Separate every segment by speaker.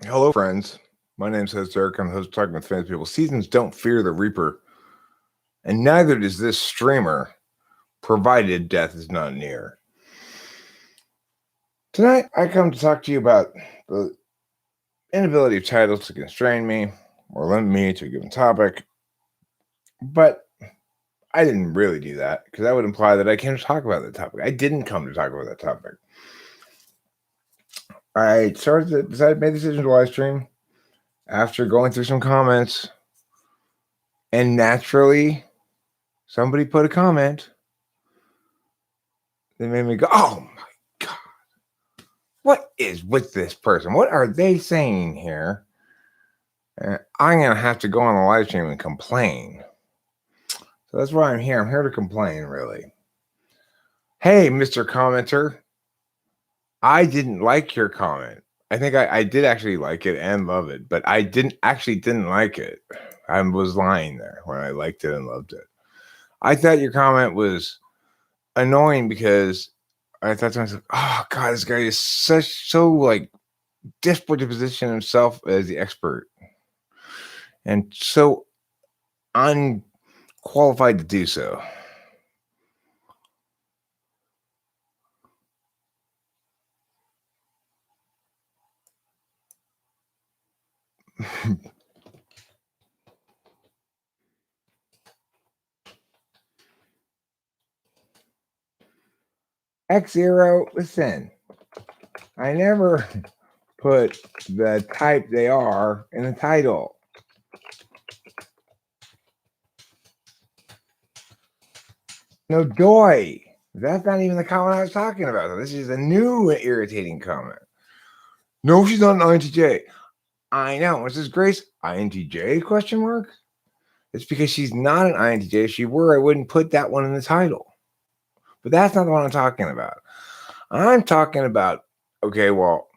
Speaker 1: Hello, friends. My name's host Eric. I'm the host of Talking with Famous People. Seasons don't fear the Reaper, and neither does this streamer, provided death is not near. Tonight, I come to talk to you about the inability of titles to constrain me or limit me to a given topic, but I didn't really do that because that would imply that I can't talk about that topic. I didn't come to talk about that topic. I made the decision to live stream after going through some comments, and naturally, somebody put a comment that made me go, "Oh my God, what is with this person? What are they saying here?" And I'm going to have to go on the live stream and complain. So that's why I'm here. I'm here to complain, really. Hey, Mr. Commenter, I didn't like your comment. I think I did actually like it and love it, but I didn't like it. I was lying there when I liked it and loved it. I thought your comment was annoying because I thought to myself, oh God, this guy is so like desperate to position himself as the expert and so unqualified to do so. X0, listen, I never put the type they are in the title. No joy. That's not even the comment I was talking about. This is a new irritating comment. No, she's not an INTJ. I know. What's this, Grace? INTJ? Question mark. It's because she's not an INTJ. If she were, I wouldn't put that one in the title. But that's not the one I'm talking about. I'm talking about, okay, well,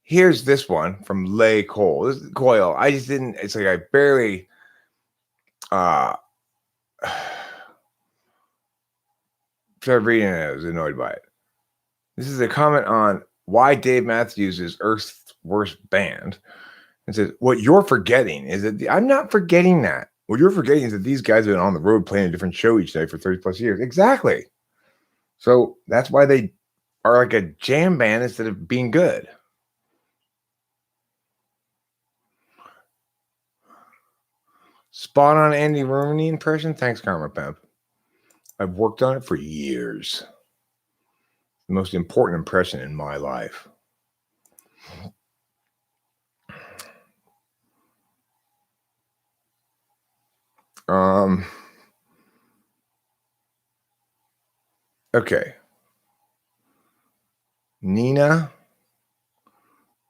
Speaker 1: here's this one from Lay Cole. This is Coyle. I just didn't, it's like I barely started reading it. I was annoyed by it. This is a comment on why Dave Matthews is Earth's worst band. It says, what you're forgetting is that I'm not forgetting that. What you're forgetting is that these guys have been on the road playing a different show each night for 30 plus years. Exactly. So that's why they are like a jam band instead of being good. Spot on Andy Rooney impression. Thanks, Karma Pimp. I've worked on it for years. The most important impression in my life. Okay. Nina.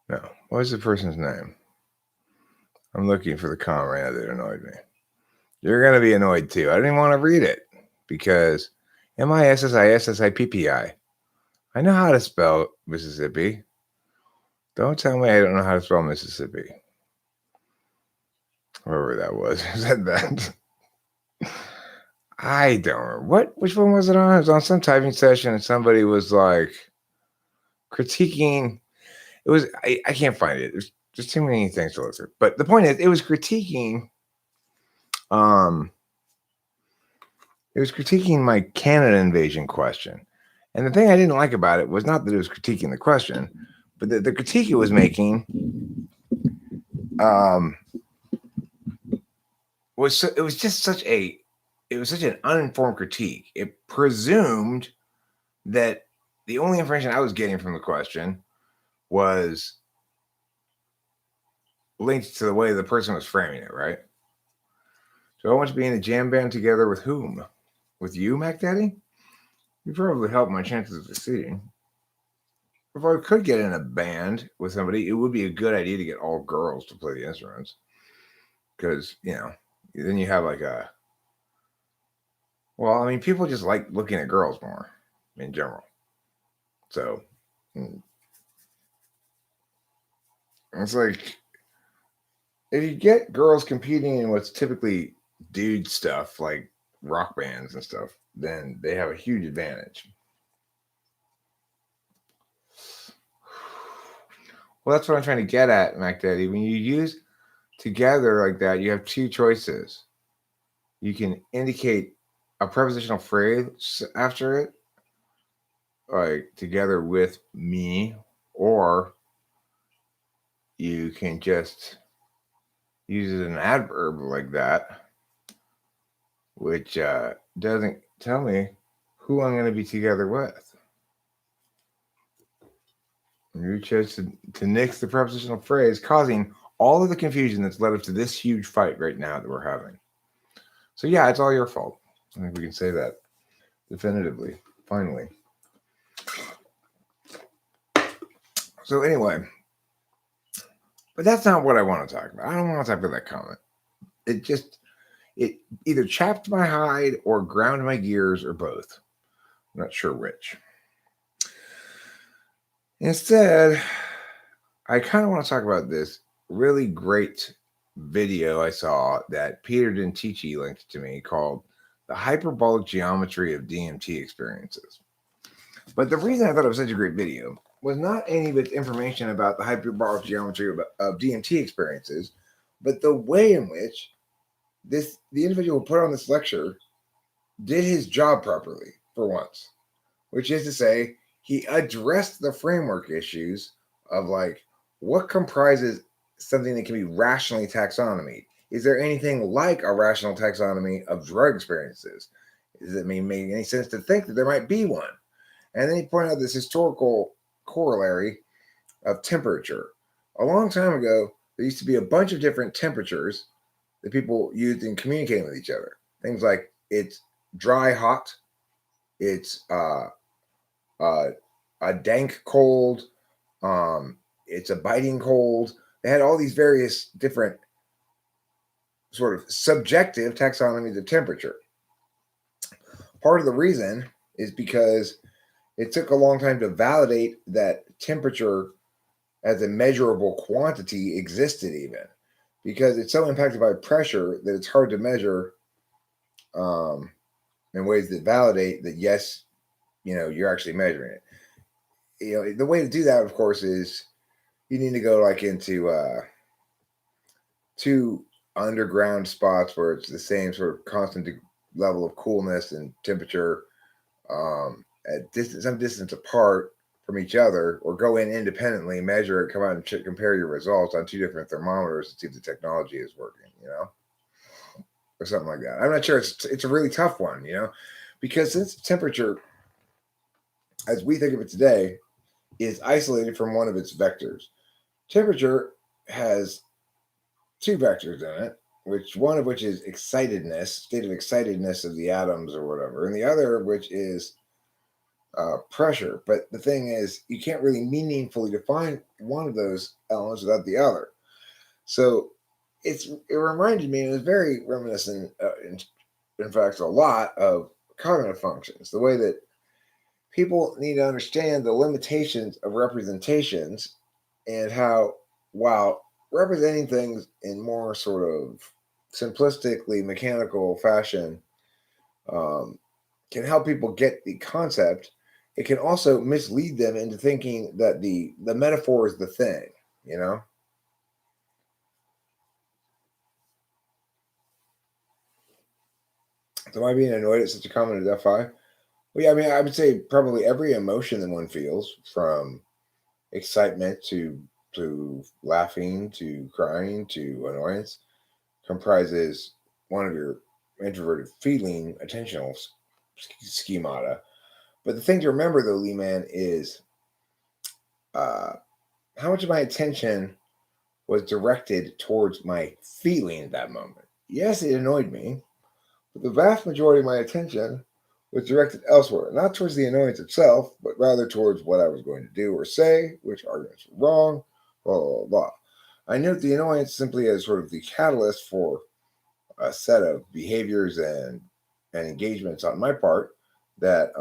Speaker 1: No. What was the person's name? I'm looking for the comment right now that annoyed me. You're going to be annoyed too. I didn't even want to read it because MISSISSIPPI. I know how to spell Mississippi. Don't tell me I don't know how to spell Mississippi. Whoever that was who said that. I don't remember. Which one was it on? It was on some typing session and somebody was like critiquing. It was, I can't find it. There's just too many things to look through. But the point is, it was critiquing my Canada invasion question. And the thing I didn't like about it was not that it was critiquing the question, but the critique it was making was such an uninformed critique. It presumed that the only information I was getting from the question was linked to the way the person was framing it, right? So I want to be in a jam band together with whom? With you, Mac Daddy? You probably help my chances of succeeding. If I could get in a band with somebody, it would be a good idea to get all girls to play the instruments. Because, then you have like a. Well, I mean, people just like looking at girls more in general. So, it's like, if you get girls competing in what's typically dude stuff, like rock bands and stuff, then they have a huge advantage. Well, that's what I'm trying to get at, Mac Daddy. When you use together like that, you have two choices. You can indicate a prepositional phrase after it, like together with me, or you can just use it as an adverb like that, which doesn't tell me who I'm going to be together with. You chose to nix the prepositional phrase, causing all of the confusion that's led up to this huge fight right now that we're having. So yeah, it's all your fault. I think we can say that definitively, finally. So anyway, but that's not what I want to talk about. I don't want to talk about that comment. It either chapped my hide or ground my gears or both. I'm not sure which. Instead, I kind of want to talk about this really great video I saw that Peter Dentici linked to me called The Hyperbolic Geometry of DMT Experiences. But the reason I thought it was such a great video was not any of its information about the hyperbolic geometry of DMT experiences, but the way in which the individual who put on this lecture did his job properly for once, which is to say, he addressed the framework issues of like what comprises something that can be rationally taxonomy. Is there anything like a rational taxonomy of drug experiences? Does it make any sense to think that there might be one? And then he pointed out this historical corollary of temperature. A long time ago, there used to be a bunch of different temperatures that people used in communicating with each other. Things like it's dry, hot, it's a dank cold, it's a biting cold. They had all these various different sort of subjective taxonomies of temperature. Part of the reason is because it took a long time to validate that temperature as a measurable quantity existed, even because it's so impacted by pressure that it's hard to measure in ways that validate that, yes, you're actually measuring it. The way to do that, of course, is you need to go like into two underground spots where it's the same sort of constant level of coolness and temperature at some distance apart from each other, or go in independently, measure it, come out and compare your results on two different thermometers to see if the technology is working, or something like that. I'm not sure. It's a really tough one, because since temperature, as we think of it today, is isolated from one of its vectors. Temperature has two vectors in it, one of which is excitedness, state of excitedness of the atoms or whatever, and the other of which is pressure. But the thing is, you can't really meaningfully define one of those elements without the other. So it reminded me, it was very reminiscent, in fact, a lot of cognitive functions, the way that people need to understand the limitations of representations and how, while representing things in more sort of simplistically mechanical fashion can help people get the concept, it can also mislead them into thinking that the metaphor is the thing, So am I being annoyed at such a common FI? Well, yeah, I mean, I would say probably every emotion that one feels, from excitement to laughing to crying to annoyance, comprises one of your introverted feeling attentional schemata. But the thing to remember, though, Lee Man, is how much of my attention was directed towards my feeling at that moment. Yes, it annoyed me, but the vast majority of my attention was directed elsewhere, not towards the annoyance itself, but rather towards what I was going to do or say, which arguments were wrong, blah, blah, blah. I note the annoyance simply as sort of the catalyst for a set of behaviors and engagements on my part that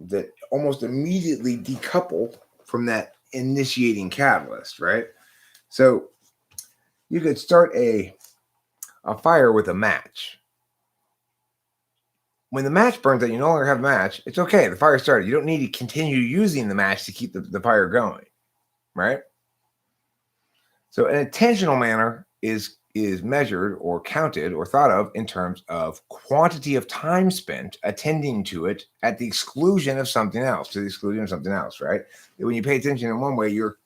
Speaker 1: that almost immediately decouple from that initiating catalyst, right? So you could start a fire with a match. when the match burns out, you no longer have a match. It's okay. The fire started. You don't need to continue using the match to keep the fire going, right? So an intentional manner is measured or counted or thought of in terms of quantity of time spent attending to it at the exclusion of something else, right? When you pay attention in one way, you're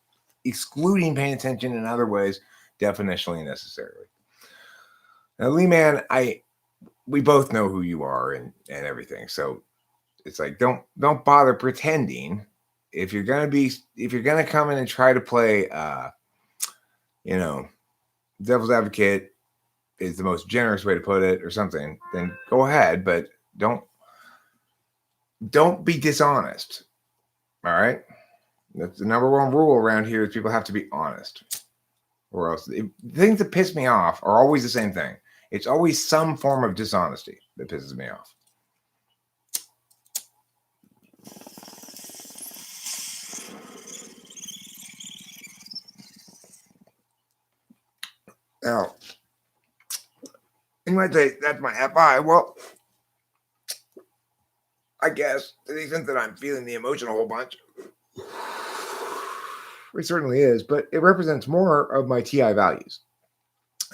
Speaker 1: excluding paying attention in other ways, definitionally and necessarily. Now, Lee Man, we both know who you are and everything. So it's like don't bother pretending. If you're gonna come in and try to play devil's advocate is the most generous way to put it or something, then go ahead, but don't be dishonest. All right? That's the number one rule around here is people have to be honest. Or else the things that piss me off are always the same thing. It's always some form of dishonesty that pisses me off. Now, you might say, that's my FI. Well, I guess to the extent that I'm feeling the emotion a whole bunch, it certainly is, but it represents more of my TI values.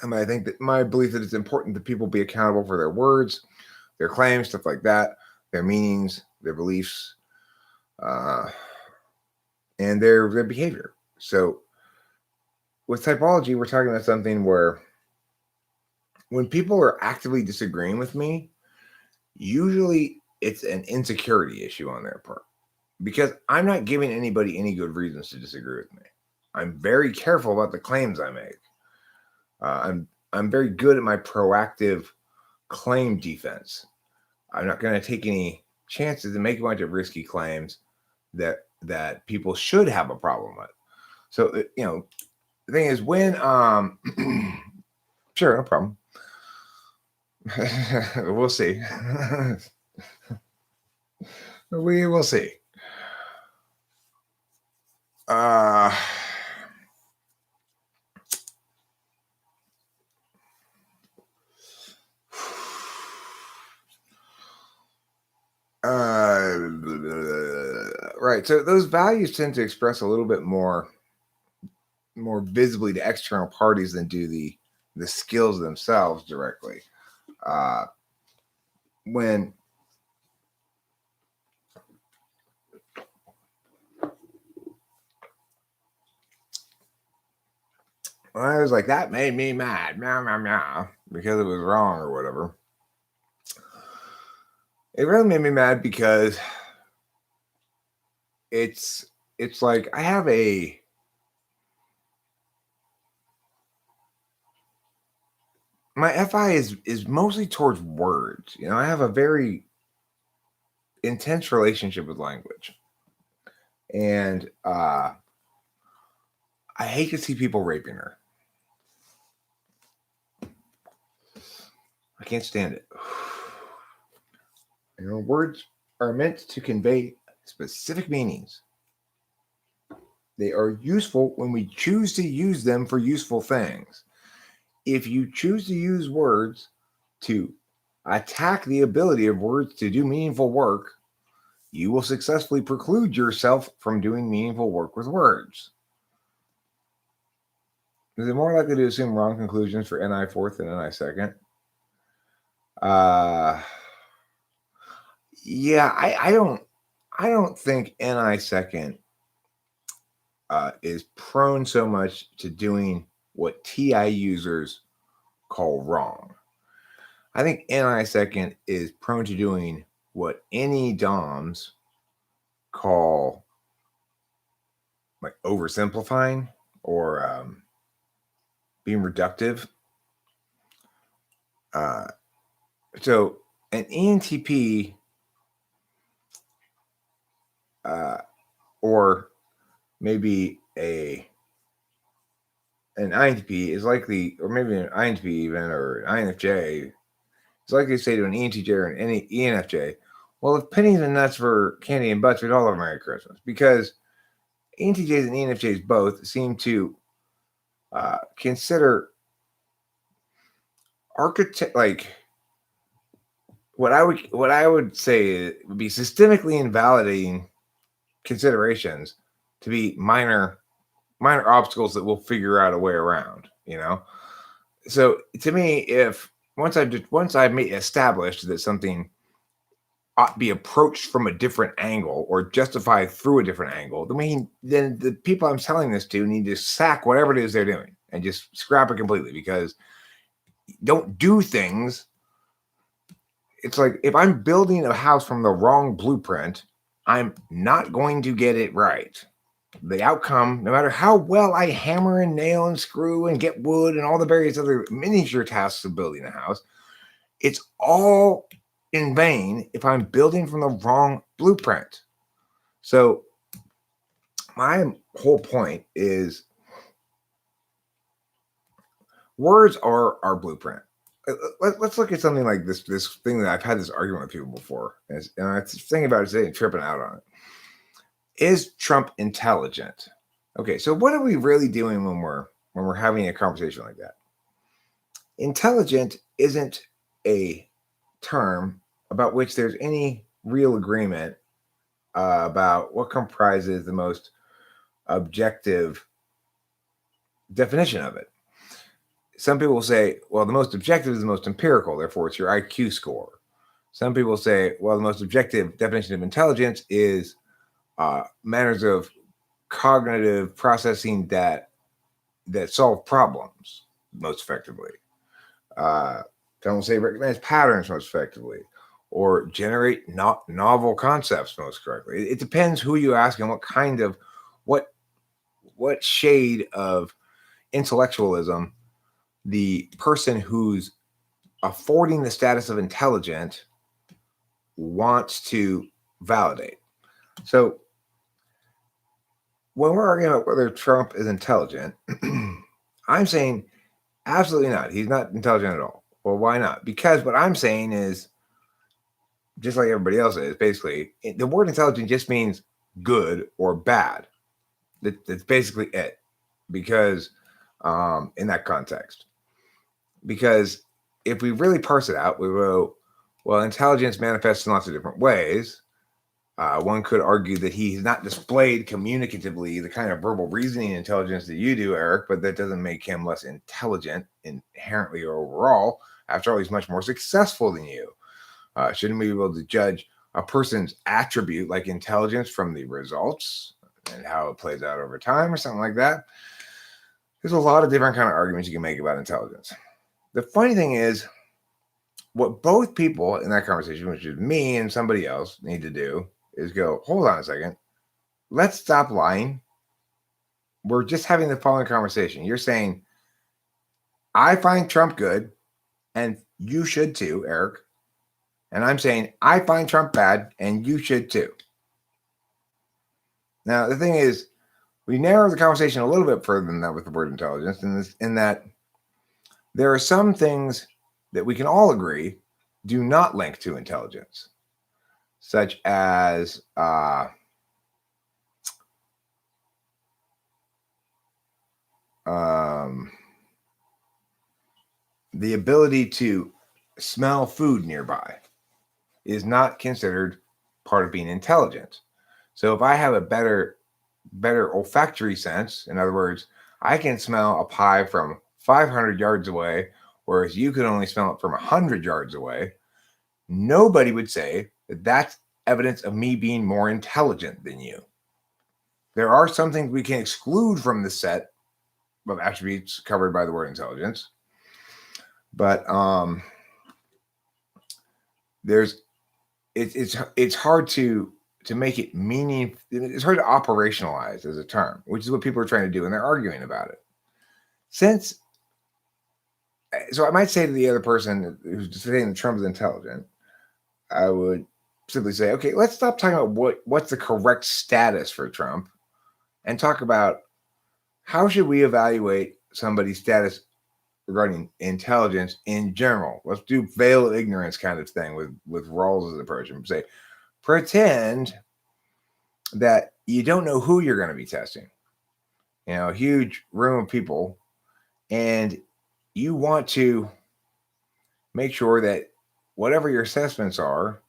Speaker 1: I mean, I think that my belief that it's important that people be accountable for their words, their claims, stuff like that, their meanings, their beliefs, and their behavior. So with typology, we're talking about something where when people are actively disagreeing with me, usually it's an insecurity issue on their part because I'm not giving anybody any good reasons to disagree with me. I'm very careful about the claims I make. I'm very good at my proactive claim defense. I'm not going to take any chances to make a bunch of risky claims that people should have a problem with. So the thing is when sure, no problem. We'll see. We will see. Right. So those values tend to express a little bit more visibly to external parties than do the skills themselves directly. When I was like, that made me mad, meow, meow, meow, because it was wrong or whatever. It really made me mad because it's like I have my FI is mostly towards words. I have a very intense relationship with language. And I hate to see people raping her. I can't stand it. Words are meant to convey specific meanings. They are useful when we choose to use them for useful things. If you choose to use words to attack the ability of words to do meaningful work, you will successfully preclude yourself from doing meaningful work with words. Is it more likely to assume wrong conclusions for NI fourth than NI second? Yeah, I don't think NI second is prone so much to doing what TI users call wrong. I think NI second is prone to doing what any DOMs call like oversimplifying or being reductive. So an ENTP or maybe an INTP is likely, or maybe an INTP even, or an INFJ is likely to say to an ENTJ or an ENFJ, well, if pennies and nuts for candy and butts, we'd all have Merry Christmas. Because ENTJs and ENFJs both seem to consider like what I would say would be systemically invalidating considerations to be minor obstacles that we'll figure out a way around. So to me, if once I've established that something ought to be approached from a different angle or justified through a different angle, then the people I'm telling this to need to sack whatever it is they're doing and just scrap it completely, because don't do things. It's like if I'm building a house from the wrong blueprint, I'm not going to get it right. The outcome, no matter how well I hammer and nail and screw and get wood and all the various other miniature tasks of building a house, it's all in vain if I'm building from the wrong blueprint. So my whole point is words are our blueprint. Let's look at something like this thing that I've had this argument with people before, and I was thinking about it today and tripping out on it. Is Trump intelligent? Okay, so what are we really doing when we're having a conversation like that? Intelligent isn't a term about which there's any real agreement about what comprises the most objective definition of it. Some people say, well, the most objective is the most empirical, therefore it's your IQ score. Some people say, well, the most objective definition of intelligence is manners of cognitive processing that solve problems most effectively. Some will say recognize patterns most effectively, or generate novel concepts most correctly. It depends who you ask and what kind of what shade of intellectualism the person who's affording the status of intelligent wants to validate. So when we're arguing about whether Trump is intelligent, I'm saying absolutely not. He's not intelligent at all. Well, why not? Because what I'm saying is, just like everybody else is, basically, the word intelligent just means good or bad. That's basically it. Because in that context. Because if we really parse it out, we go, well, intelligence manifests in lots of different ways. One could argue that he's not displayed communicatively the kind of verbal reasoning intelligence that you do, Eric, but that doesn't make him less intelligent inherently or overall. After all, he's much more successful than you. Shouldn't we be able to judge a person's attribute like intelligence from the results and how it plays out over time or something like that? There's a lot of different kind of arguments you can make about intelligence. The funny thing is, what both people in that conversation, which is me and somebody else, need to do is go, hold on a second. Let's stop lying. We're just having the following conversation. You're saying, I find Trump good, and you should too, Eric. And I'm saying, I find Trump bad, and you should too. Now, the thing is, we narrow the conversation a little bit further than that with the word intelligence, in that there are some things that we can all agree do not link to intelligence, such as the ability to smell food nearby is not considered part of being intelligent. So if I have a better olfactory sense, in other words, I can smell a pie from 500 yards away, whereas you could only smell it from 100 yards away, nobody would say that that's evidence of me being more intelligent than you. There are some things we can exclude from the set of attributes covered by the word intelligence, but it's hard to make it meaning. It's hard to operationalize as a term, which is what people are trying to do, and they're arguing about it. So I might say to the other person who's saying that Trump is intelligent, I would simply say, okay, let's stop talking about what's the correct status for Trump and talk about how should we evaluate somebody's status regarding intelligence in general. Let's do veil of ignorance kind of thing with Rawls' approach and say, pretend that you don't know who you're going to be testing. A huge room of people, and you want to make sure that whatever your assessments are,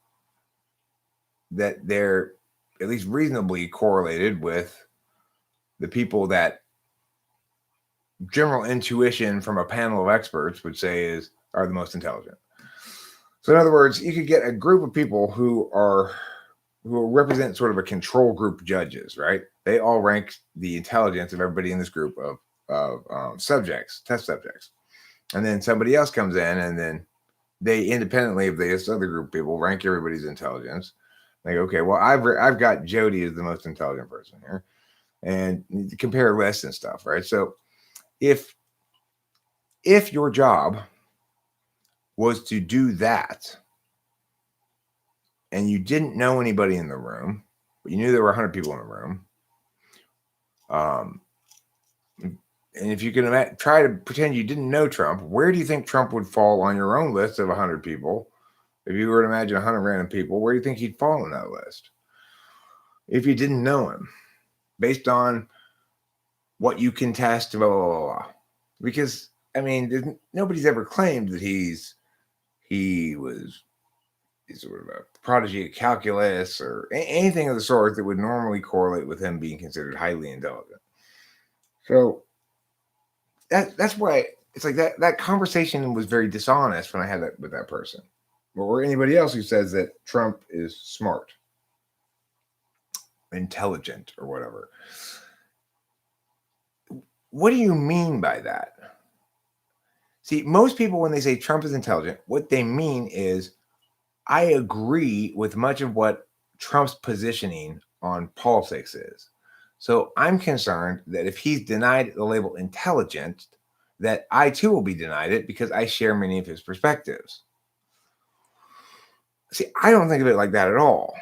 Speaker 1: that they're at least reasonably correlated with the people that general intuition from a panel of experts would say are the most intelligent. So in other words, you could get a group of people who represent sort of a control group judges, right? They all rank the intelligence of everybody in this group of subjects, test subjects. And then somebody else comes in, and then they independently of this other group of people rank everybody's intelligence. They go, okay, well, I've got Jody as the most intelligent person here, and compare lists and stuff, right? So if your job was to do that, and you didn't know anybody in the room, but you knew there were 100 people in the room, and if you can try to pretend you didn't know Trump, where do you think Trump would fall on your own list of 100 people? If you were to imagine 100 random people, where do you think he'd fall on that list? If you didn't know him, based on what you can test, blah, blah, blah, blah. Because, I mean, nobody's ever claimed that he was sort of a prodigy of calculus or anything of the sort that would normally correlate with him being considered highly intelligent. So that's why it's like that conversation was very dishonest when I had that with that person, or anybody else who says that Trump is smart, intelligent, or whatever. What do you mean by that? See, most people, when they say Trump is intelligent, what they mean is, I agree with much of what Trump's positioning on politics is. So I'm concerned that if he's denied the label intelligent, that I too will be denied it because I share many of his perspectives. See, I don't think of it like that at all.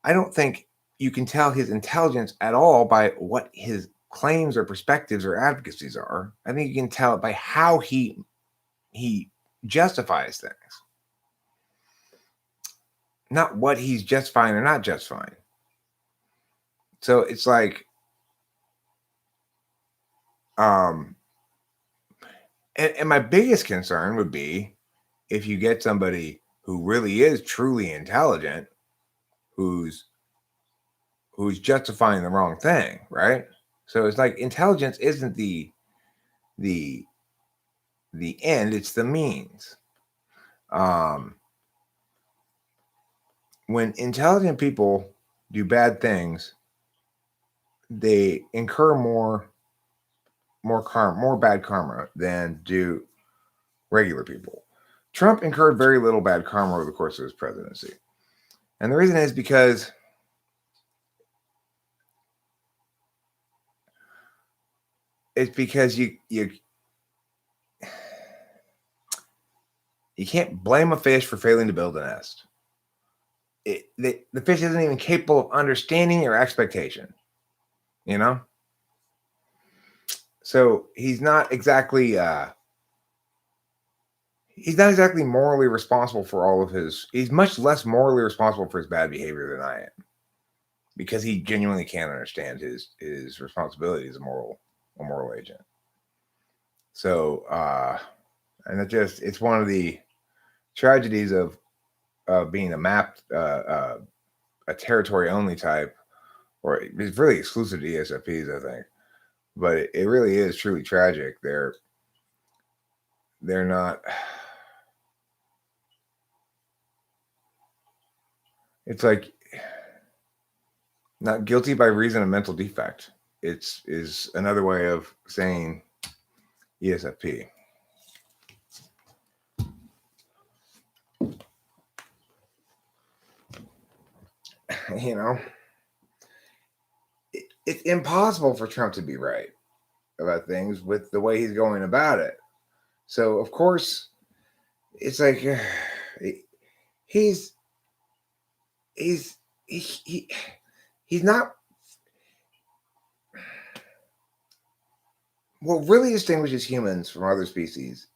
Speaker 1: I don't think you can tell his intelligence at all by what his claims or perspectives or advocacies are. I think you can tell it by how he justifies things, not what he's justifying or not justifying. So it's like, and my biggest concern would be if you get somebody who really is truly intelligent, who's justifying the wrong thing, right? So it's like intelligence isn't the end, it's the means. When intelligent people do bad things, they incur more bad karma than do regular people. Trump incurred very little bad karma over the course of his presidency. And the reason is because you can't blame a fish for failing to build a nest. The fish isn't even capable of understanding or expectation, you know? So he's not exactly morally responsible for all of he's much less morally responsible for his bad behavior than I am, because he genuinely can't understand his responsibility as a moral agent. So and it's one of the tragedies of being a territory only type, or it's really exclusive to ESFPs, I think. But it really is truly tragic. They're not. It's like not guilty by reason of mental defect. Is another way of saying ESFP. You know, it's impossible for Trump to be right about things with the way he's going about it. So of course, it's like he's not. What really distinguishes humans from other species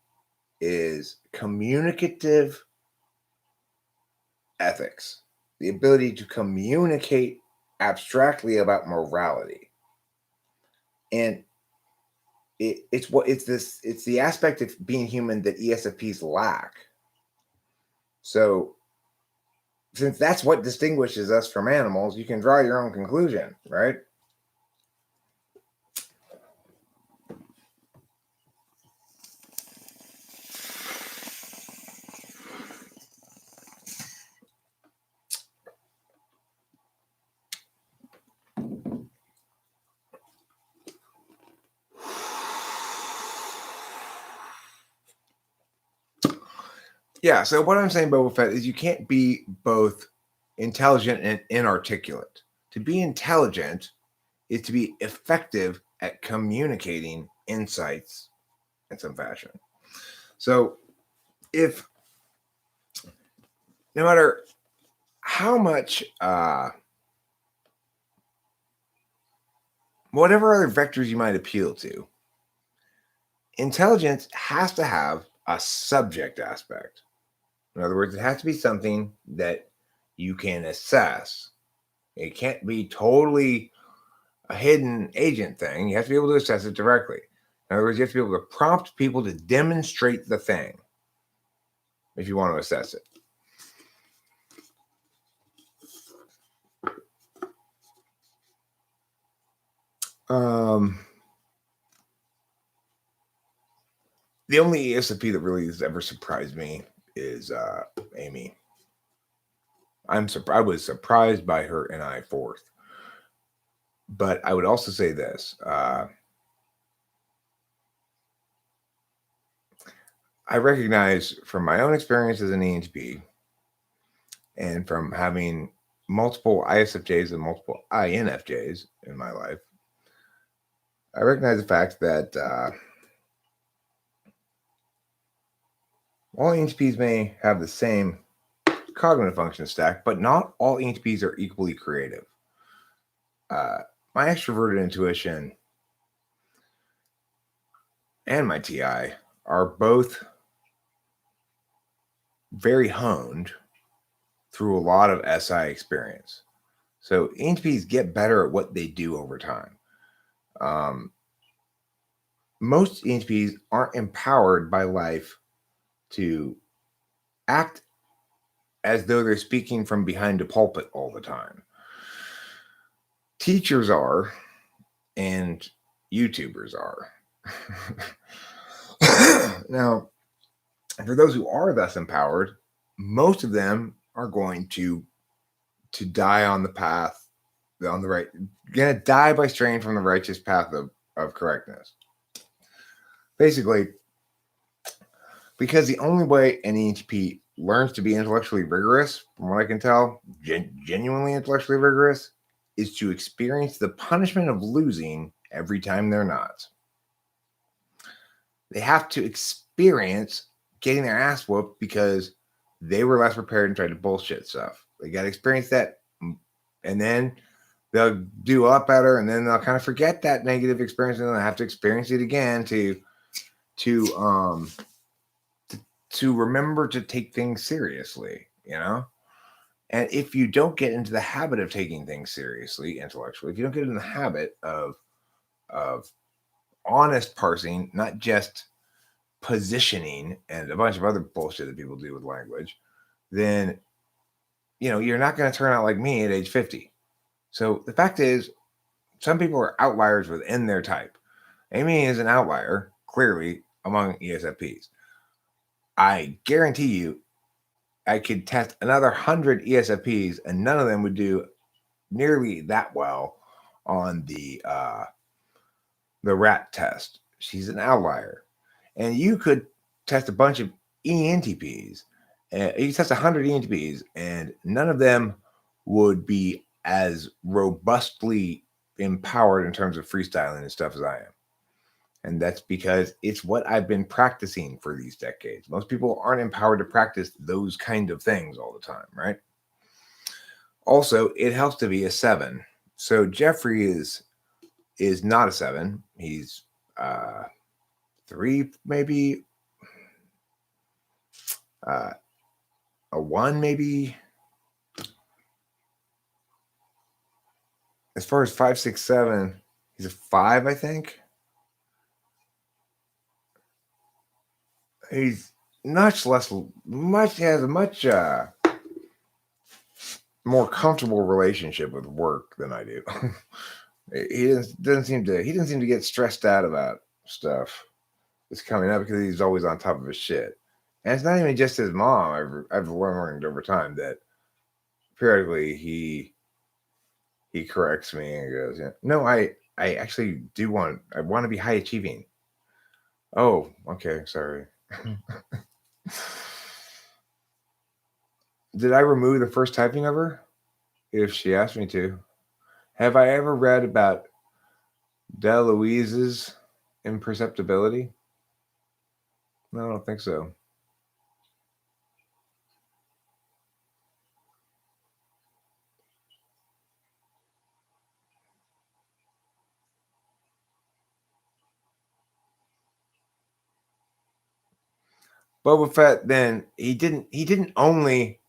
Speaker 1: is communicative ethics, the ability to communicate abstractly about morality. And it's the aspect of being human that ESFPs lack. So, since that's what distinguishes us from animals, you can draw your own conclusion, right? Yeah, so what I'm saying, Boba Fett, is you can't be both intelligent and inarticulate. To be intelligent is to be effective at communicating insights in some fashion. So, if no matter how much, whatever other vectors you might appeal to, intelligence has to have a subject aspect. In other words, it has to be something that you can assess. It can't be totally a hidden agent thing. You have to be able to assess it directly. In other words, you have to be able to prompt people to demonstrate the thing if you want to assess it. The only ESFP that really has ever surprised me is Amy. I was surprised by her and I fourth. But I would also say this. I recognize from my own experience as an ENTP and from having multiple ISFJs and multiple INFJs in my life, I recognize the fact that all ENTPs may have the same cognitive function stack, but not all ENTPs are equally creative. My extroverted intuition and my TI are both very honed through a lot of SI experience. So ENTPs get better at what they do over time. Most ENTPs aren't empowered by life to act as though they're speaking from behind a pulpit all the time. Teachers are, and YouTubers are. Now, for those who are thus empowered, most of them are going to die on the path, on the right, gonna die by straying from the righteous path of correctness. Basically, because the only way an ENTP learns to be intellectually rigorous, from what I can tell, genuinely intellectually rigorous, is to experience the punishment of losing every time they're not. They have to experience getting their ass whooped because they were less prepared and tried to bullshit stuff. They got to experience that, and then they'll do a lot better, and then they'll kind of forget that negative experience, and they'll have to experience it again to remember to take things seriously, you know? And if you don't get into the habit of taking things seriously intellectually, if you don't get in the habit of honest parsing, not just positioning and a bunch of other bullshit that people do with language, then you're not going to turn out like me at age 50. So the fact is, some people are outliers within their type. Amy is an outlier, clearly, among ESFPs. I guarantee you, I could test another 100 ESFPs, and none of them would do nearly that well on the rat test. She's an outlier, and you could test a bunch of ENTPs. You test 100 ENTPs, and none of them would be as robustly empowered in terms of freestyling and stuff as I am. And that's because it's what I've been practicing for these decades. Most people aren't empowered to practice those kind of things all the time, right? Also, it helps to be a 7. So Jeffrey is not a 7. He's 3, maybe a 1, maybe. As far as 5, 6, 7, he's a 5, I think. He's has a much more comfortable relationship with work than I do. He doesn't seem to get stressed out about stuff that's coming up because he's always on top of his shit. And it's not even just his mom. I've learned over time that periodically he corrects me and goes, yeah, no, I actually I want to be high achieving. Oh, okay, sorry. Did I remove the first typing of her? If she asked me to. Have I ever read about DeLuise's imperceptibility? No, I don't think so. Boba Fett, then he didn't only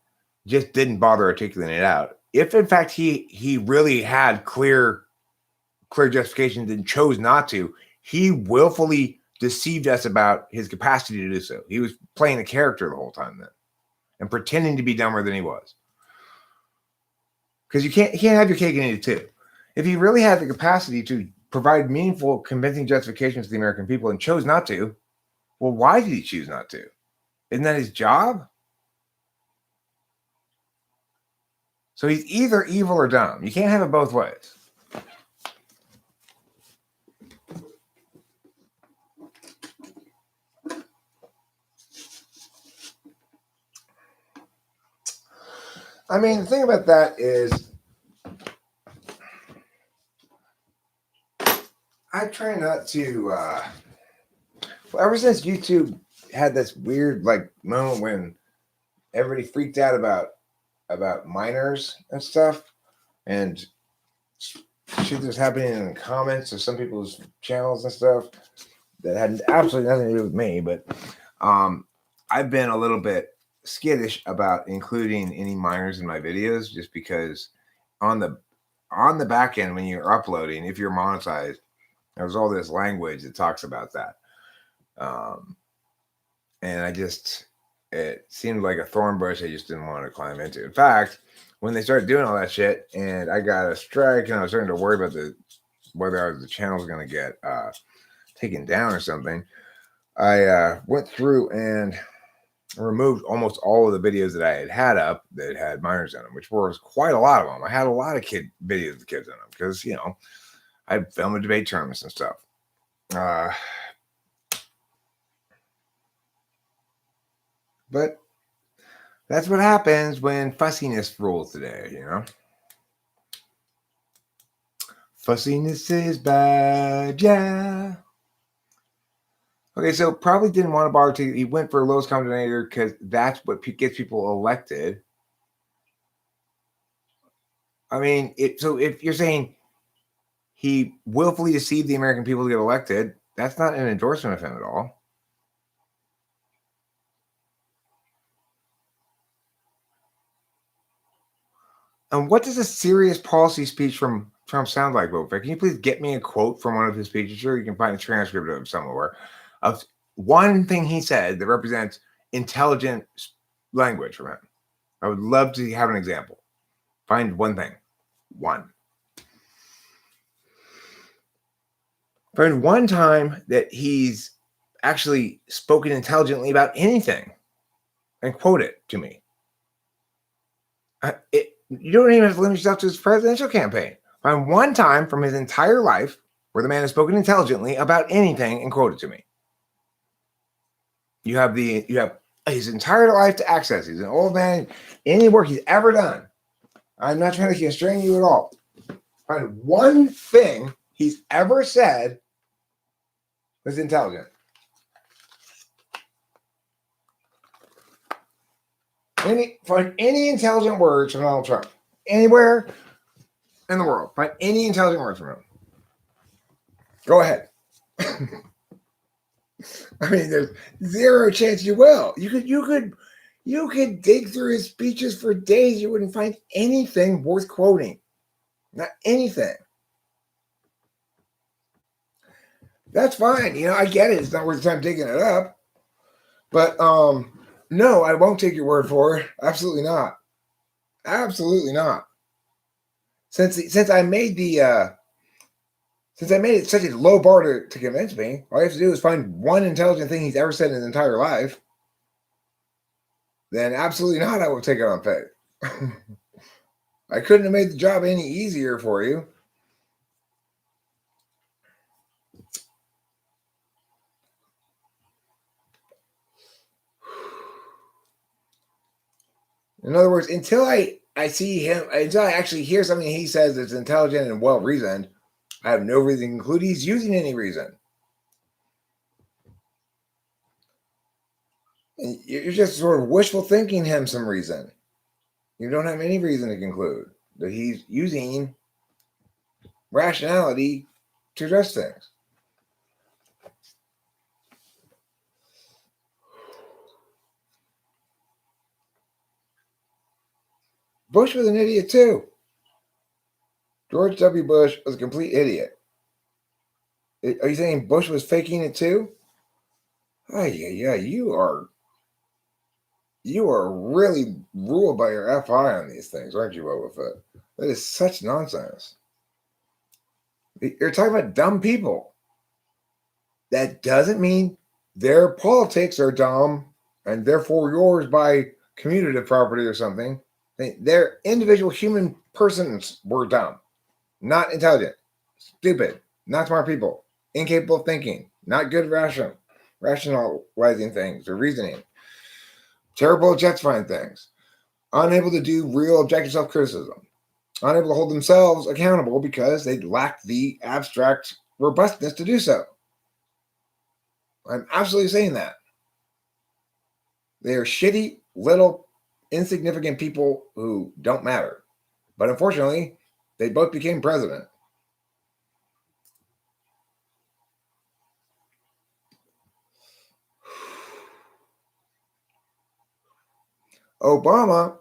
Speaker 1: just didn't bother articulating it out. If in fact he really had clear justifications and chose not to, he willfully deceived us about his capacity to do so. He was playing a character the whole time then and pretending to be dumber than he was. Because you can't have your cake and eat it too. If he really had the capacity to provide meaningful, convincing justifications to the American people and chose not to, well, why did he choose not to? Isn't that his job? So he's either evil or dumb. You can't have it both ways. I mean, the thing about that is I try not to ever since YouTube had this weird like moment when everybody freaked out about minors and stuff and shit that's happening in the comments of some people's channels and stuff that had absolutely nothing to do with me, but I've been a little bit skittish about including any minors in my videos just because on the back end when you're uploading, if you're monetized, there's all this language that talks about that. And it seemed like a thorn bush I just didn't want to climb into. In fact, when they started doing all that shit and I got a strike and I was starting to worry about whether the channel was going to get taken down or something, I went through and removed almost all of the videos that I had up that had minors in them, which was quite a lot of them. I had a lot of videos of kids in them because, I film and debate tournaments and stuff. But that's what happens when fussiness rules today, Fussiness is bad, yeah. Okay, so probably didn't want to bother to. He went for lowest common denominator because that's what gets people elected. I mean, so if you're saying he willfully deceived the American people to get elected, that's not an endorsement of him at all. And what does a serious policy speech from Trump sound like, Wilfred? Can you please get me a quote from one of his speeches? Sure, you can find a transcript of somewhere of one thing he said that represents intelligent language from him. I would love to have an example. Find one thing. One. Find one time that he's actually spoken intelligently about anything and quote it to me. You don't even have to limit yourself to his presidential campaign. Find one time from his entire life where the man has spoken intelligently about anything and quote it to me. You have his entire life to access. He's an old man. Any work he's ever done. I'm not trying to constrain you at all. Find one thing he's ever said was intelligent. Find any intelligent words from Donald Trump. Anywhere in the world. Find any intelligent words from him. Go ahead. I mean, there's zero chance you will. You could dig through his speeches for days. You wouldn't find anything worth quoting. Not anything. That's fine. I get it. It's not worth the time digging it up. But no, I won't take your word for it. Absolutely not. Absolutely not. Since I made the since I made it such a low bar to convince me, all I have to do is find one intelligent thing he's ever said in his entire life. Then absolutely not, I will take it on faith. I couldn't have made the job any easier for you. In other words, until I see him, until I actually hear something he says that's intelligent and well reasoned, I have no reason to conclude he's using any reason. And you're just sort of wishful thinking him some reason. You don't have any reason to conclude that he's using rationality to address things. Bush was an idiot too. George W. Bush was a complete idiot. Are you saying Bush was faking it too? Oh yeah, you are really ruled by your FI on these things, aren't you, Boba Fett? That is such nonsense. You're talking about dumb people. That doesn't mean their politics are dumb and therefore yours by commutative property or something. Their individual human persons were dumb, not intelligent, stupid, not smart people, incapable of thinking, not good rationalizing things or reasoning, terrible at justifying things, unable to do real objective self-criticism, unable to hold themselves accountable because they lack the abstract robustness to do so. I'm absolutely saying that. They are shitty, little, insignificant people who don't matter. But unfortunately, they both became president. Obama,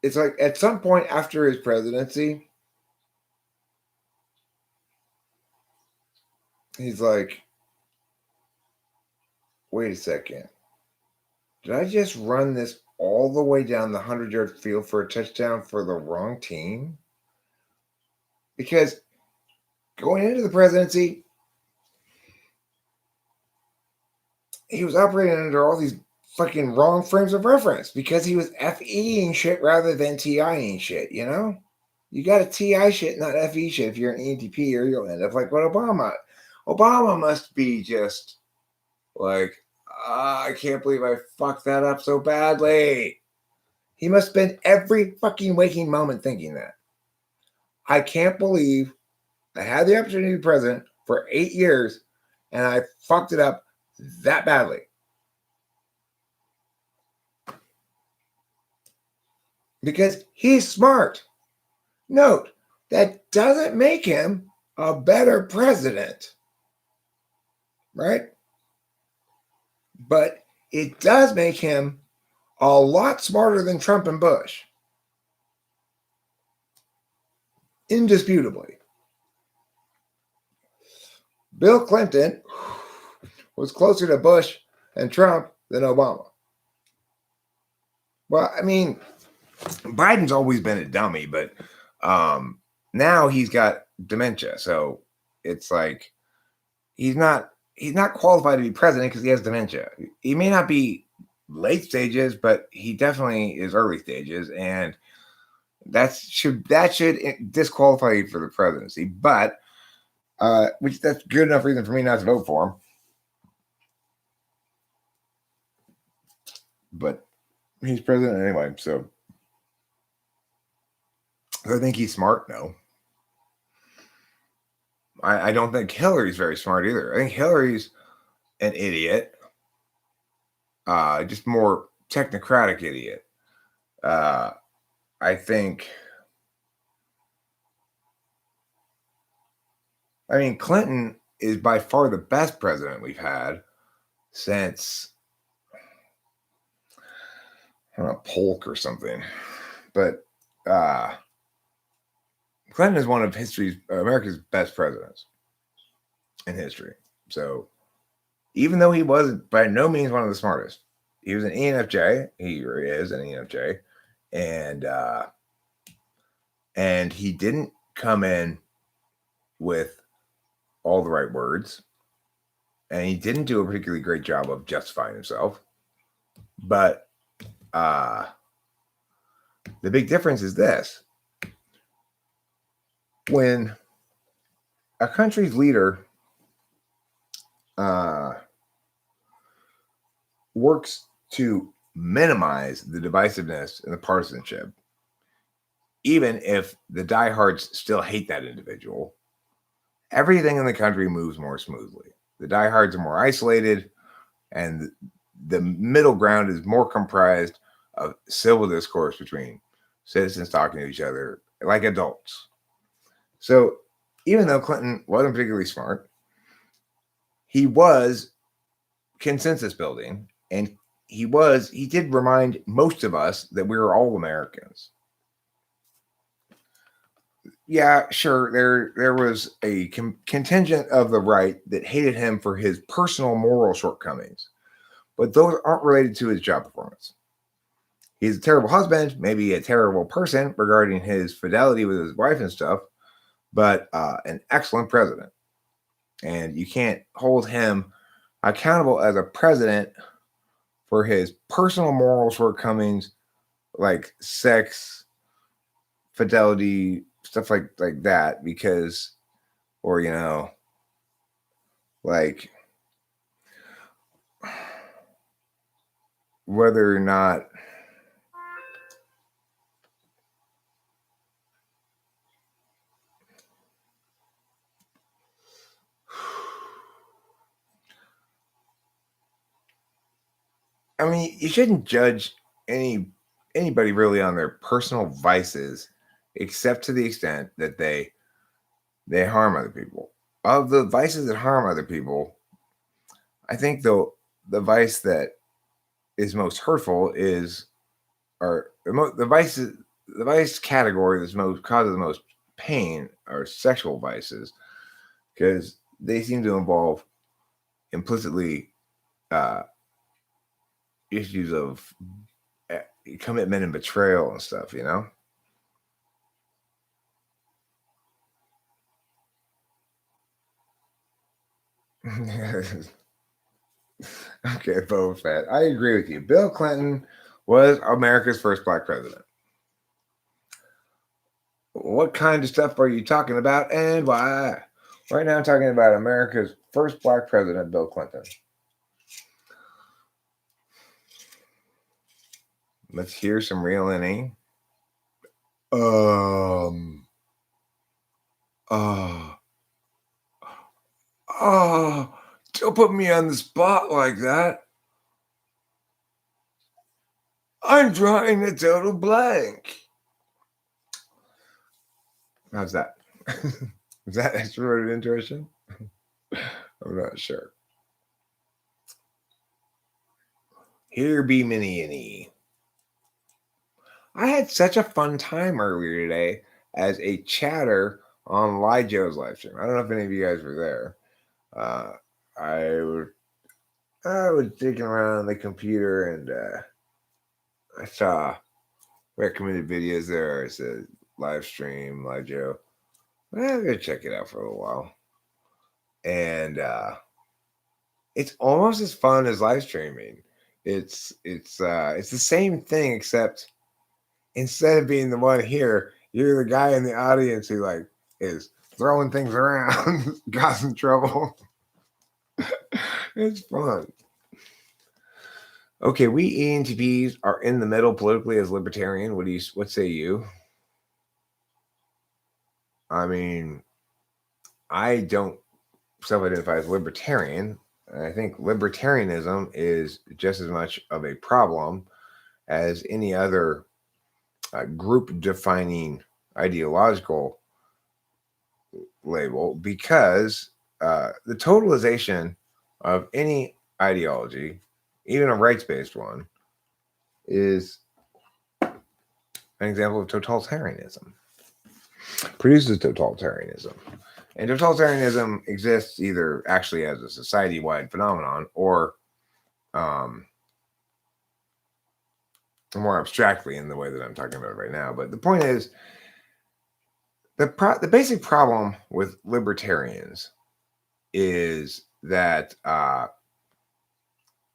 Speaker 1: it's like at some point after his presidency, he's like, wait a second. Did I just run this all the way down the 100-yard field for a touchdown for the wrong team? Because going into the presidency, he was operating under all these fucking wrong frames of reference because he was FEing shit rather than TIing shit, you know? You got to TI shit, not FE shit if you're an ENTP, or you'll end up like what Obama. Obama must be just like, I can't believe I fucked that up so badly. He must spend every fucking waking moment thinking that. I can't believe I had the opportunity to be president for 8 years and I fucked it up that badly. Because he's smart. Note, that doesn't make him a better president, right? But it does make him a lot smarter than Trump and Bush. Indisputably. Bill Clinton was closer to Bush and Trump than Obama. Well, I mean, Biden's always been a dummy, but now he's got dementia. So it's like he's not qualified to be president because he has dementia. He may not be late stages, but he definitely is early stages, and that should disqualify you for the presidency. But which that's good enough reason for me not to vote for him. But he's president anyway, so I think he's smart. No, I don't think Hillary's very smart either. I think Hillary's an idiot, just more technocratic idiot. I think. I mean, Clinton is by far the best president we've had since, I don't know, Polk or something. But Clinton is one of America's best presidents in history. So even though he wasn't by no means one of the smartest, he was an ENFJ. He is an ENFJ, and he didn't come in with all the right words, and he didn't do a particularly great job of justifying himself. But the big difference is this: when a country's leader works to minimize the divisiveness and the partisanship, even if the diehards still hate that individual, everything in the country moves more smoothly. The diehards are more isolated, and the middle ground is more comprised of civil discourse between citizens talking to each other like adults. So even though Clinton wasn't particularly smart, he was consensus building, and he did remind most of us that we were all Americans. Yeah, sure, there was a contingent of the right that hated him for his personal moral shortcomings, but those aren't related to his job performance. He's a terrible husband, maybe a terrible person regarding his fidelity with his wife and stuff, but an excellent president. And you can't hold him accountable as a president for his personal moral shortcomings, like sex, fidelity, stuff like that, because, or like whether or not I mean, you shouldn't judge anybody really on their personal vices, except to the extent that they harm other people. Of the vices that harm other people, I think the vice that is most hurtful is, or the vice category that's most causes the most pain are sexual vices, because they seem to involve implicitly issues of commitment and betrayal and stuff, Okay, Boba Fett. I agree with you. Bill Clinton was America's first black president. What kind of stuff are you talking about, and why? Right now I'm talking about America's first black president, Bill Clinton. Let's hear some real NE. Don't put me on the spot like that. I'm drawing a total blank. How's that? Is that extroverted intuition? I'm not sure. Here be many NE. I had such a fun time earlier today as a chatter on Joe's live stream. I don't know if any of you guys were there. I was digging around on the computer, and I saw recommended videos there. It said live stream, Joe. I'm gonna check it out for a little while. And it's almost as fun as live streaming. It's the same thing, except instead of being the one here, you're the guy in the audience who is throwing things around, causing trouble. It's fun. Okay, we ENTPs are in the middle politically as libertarian. What say you? I mean, I don't self-identify as libertarian. I think libertarianism is just as much of a problem as any other group-defining ideological label, because the totalization of any ideology, even a rights-based one, is an example of totalitarianism. Produces totalitarianism. And totalitarianism exists either actually as a society-wide phenomenon or more abstractly in the way that I'm talking about right now. But the point is, the basic problem with libertarians is that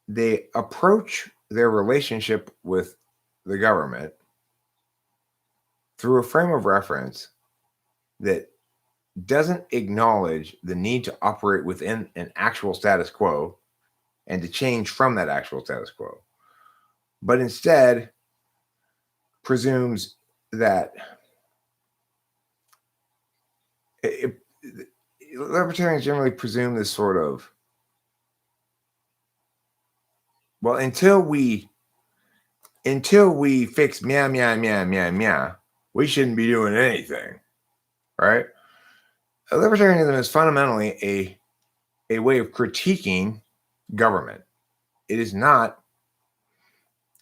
Speaker 1: they approach their relationship with the government through a frame of reference that doesn't acknowledge the need to operate within an actual status quo and to change from that actual status quo, but instead presumes that libertarians generally presume this sort of, well, until we fix meow meow meow meow meow, we shouldn't be doing anything, right? Libertarianism is fundamentally a way of critiquing government. It is not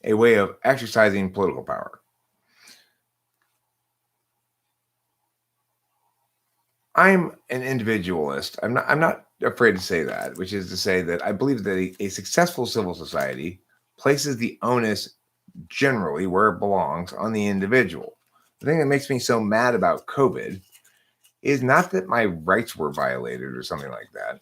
Speaker 1: a way of exercising political power. I'm an individualist. I'm not afraid to say that, which is to say that I believe that a successful civil society places the onus generally where it belongs on the individual. The thing that makes me so mad about COVID is not that my rights were violated or something like that,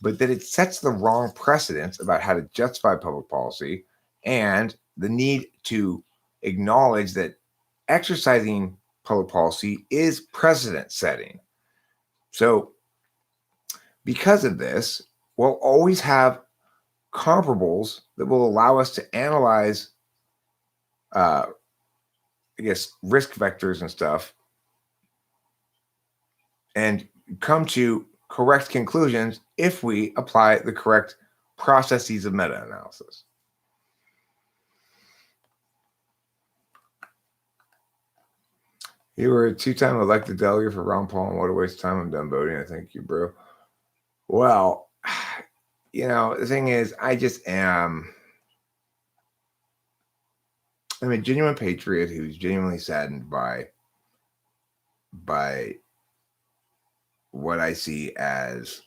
Speaker 1: but that it sets the wrong precedents about how to justify public policy and the need to acknowledge that exercising public policy is precedent setting. So because of this, we'll always have comparables that will allow us to analyze, risk vectors and stuff and come to correct conclusions if we apply the correct processes of meta-analysis. You were a two-time elected delegate for Ron Paul, and what a waste of time. I'm done voting. I thank you, bro. Well, the thing is, I'm a genuine patriot who's genuinely saddened by what I see as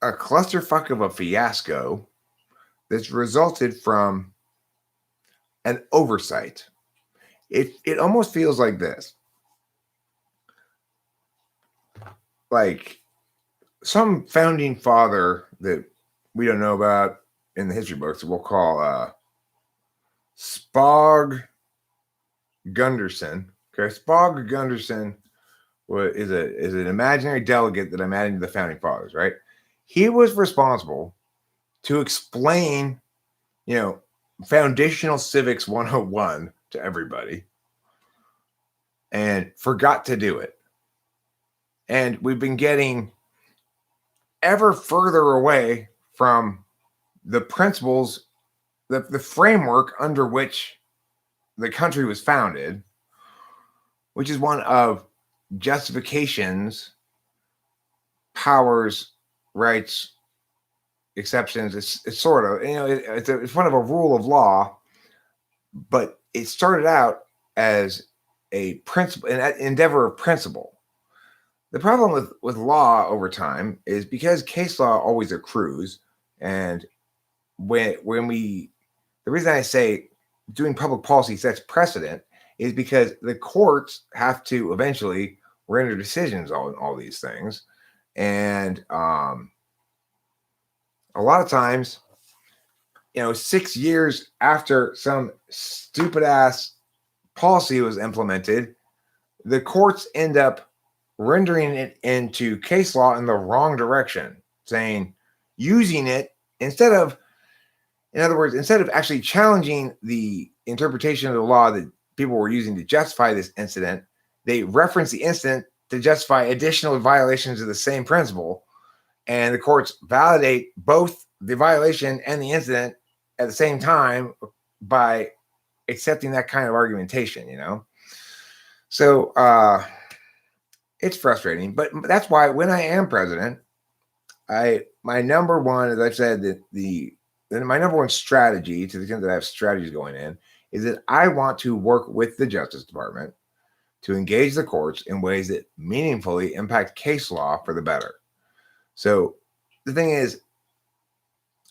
Speaker 1: a clusterfuck of a fiasco that's resulted from an oversight. It almost feels like this. Like some founding father that we don't know about in the history books, we'll call Spog Gunderson. Okay, Spog Gunderson is an imaginary delegate that I'm adding to the founding fathers, right? He was responsible to explain, foundational civics 101 to everybody and forgot to do it. And we've been getting ever further away from the principles, the framework under which the country was founded, which is one of justifications, powers, rights, exceptions. It's sort of, it's one of a rule of law, but it started out as a principle, an endeavor of principle. The problem with law over time is because case law always accrues, and the reason I say doing public policy sets precedent is because the courts have to eventually render decisions on all these things, and a lot of times, 6 years after some stupid ass policy was implemented, the courts end up rendering it into case law in the wrong direction, using it instead of actually challenging the interpretation of the law that people were using to justify this incident, they reference the incident to justify additional violations of the same principle, and the courts validate both the violation and the incident at the same time by accepting that kind of argumentation, So it's frustrating, but that's why when I am president, my number one, as I've said, my number one strategy, to the extent that I have strategies going in, is that I want to work with the Justice Department to engage the courts in ways that meaningfully impact case law for the better. So the thing is,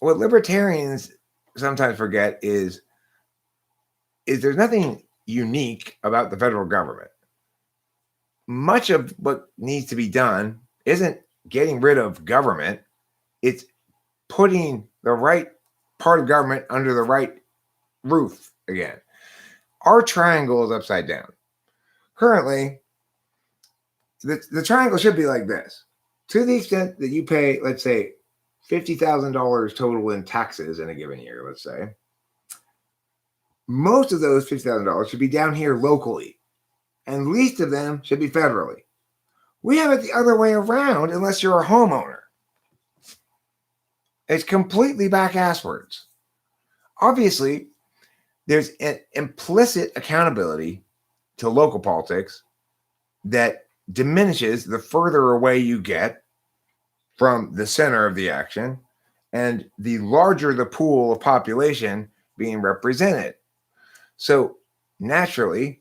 Speaker 1: what libertarians sometimes forget is there's nothing unique about the federal government. Much of what needs to be done isn't getting rid of government. It's putting the right part of government under the right roof again. Our triangle is upside down. Currently, the triangle should be like this. To the extent that you pay, let's say, $50,000 total in taxes in a given year, let's say, most of those $50,000 should be down here locally, and least of them should be federally. We have it the other way around unless you're a homeowner. It's completely back-asswards. Obviously, there's an implicit accountability to local politics that diminishes the further away you get from the center of the action and the larger the pool of population being represented. So naturally,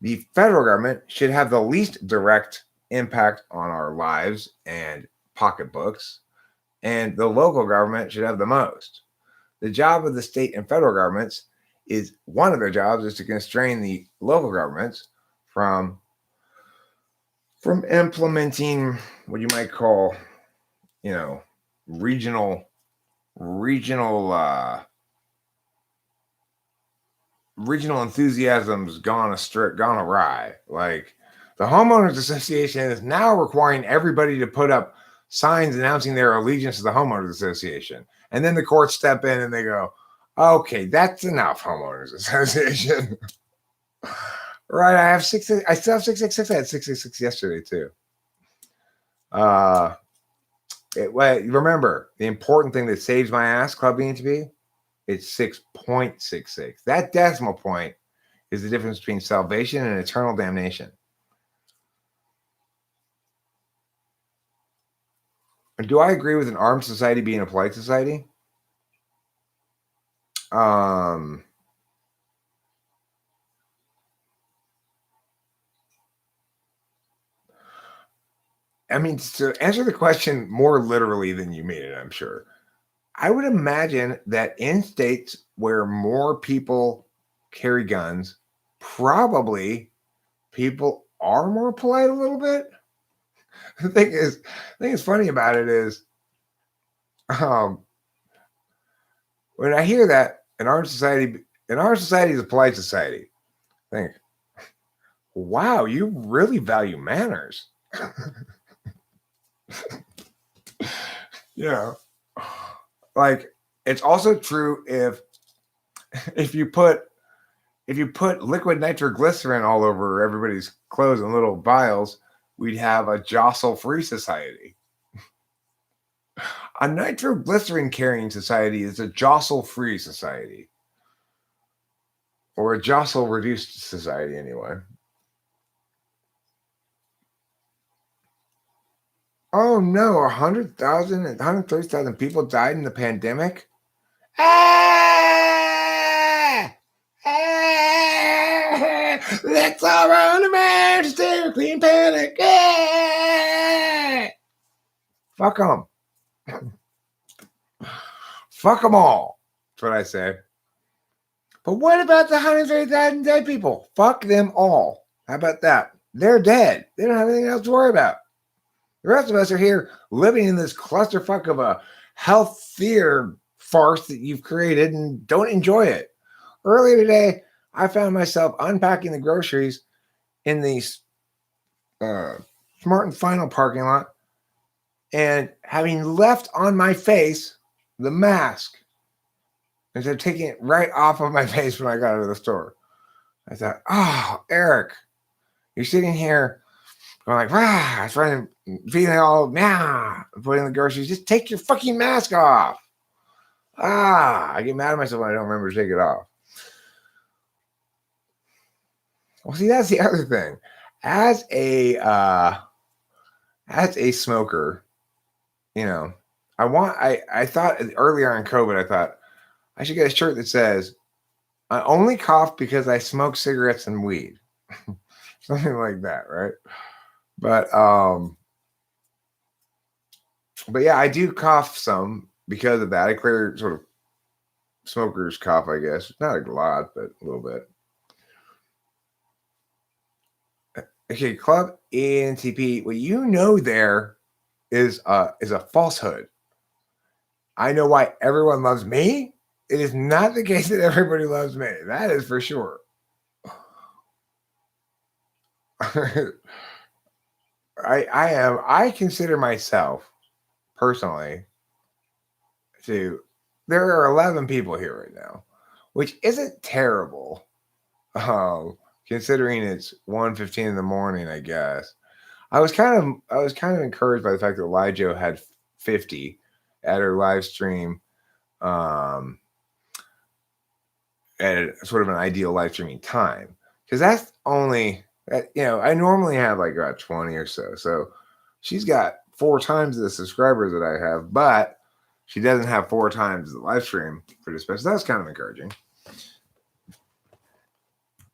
Speaker 1: the federal government should have the least direct impact on our lives and pocketbooks, and the local government should have the most. The job of the state and federal governments is one of their jobs is to constrain the local governments from implementing what you might call, regional enthusiasms gone awry. Like the homeowners association is now requiring everybody to put up signs announcing their allegiance to the homeowners association, and then the courts step in and they go, "Okay, that's enough, homeowners association." Right? I still have 666. I had 666 yesterday too. Remember, the important thing that saves my ass, Club ENTP, it's 6.66. That decimal point is the difference between salvation and eternal damnation. Do I agree with an armed society being a polite society? I mean, to answer the question more literally than you mean it, I'm sure. I would imagine that in states where more people carry guns, probably people are more polite a little bit. The thing is funny about it is, when I hear that an armed society is a polite society, I think, wow, you really value manners. Like it's also true if you put liquid nitroglycerin all over everybody's clothes in little vials, we'd have a jostle-free society. A nitroglycerin carrying society is a jostle-free society, or a jostle-reduced society anyway. Oh no, 100,000 and 130,000 people died in the pandemic? Let's all run a man to stay a clean panic. Fuck them. Fuck them all. That's what I say. But what about the 130,000 dead people? Fuck them all. How about that? They're dead. They don't have anything else to worry about. The rest of us are here living in this clusterfuck of a health fear farce that you've created and don't enjoy it. Earlier today, I found myself unpacking the groceries in the Smart and Final parking lot and having left on my face the mask instead of taking it right off of my face when I got out of the store. I thought, oh, Eric, you're sitting here going like, I was trying to feeling all, putting the groceries. Just take your fucking mask off. I get mad at myself when I don't remember to take it off. Well, see, that's the other thing. As a smoker, I thought earlier in COVID, I thought I should get a shirt that says, I only cough because I smoke cigarettes and weed. Something like that, right? But yeah, I do cough some because of that. I clear sort of smoker's cough, I guess. Not a lot, but a little bit. Okay, Club ENTP. What you know there is a falsehood. I know why everyone loves me. It is not the case that everybody loves me. That is for sure. I consider myself personally to there are 11 people here right now, which isn't terrible. Considering it's 1:15 in the morning, I guess. I was kind of encouraged by the fact that Lijo had 50 at her live stream um at sort of an ideal live streaming time. Because that's only I normally have like about 20 or so. So she's got 4 times the subscribers that I have, but she doesn't have 4 times the live stream for this. So that's kind of encouraging.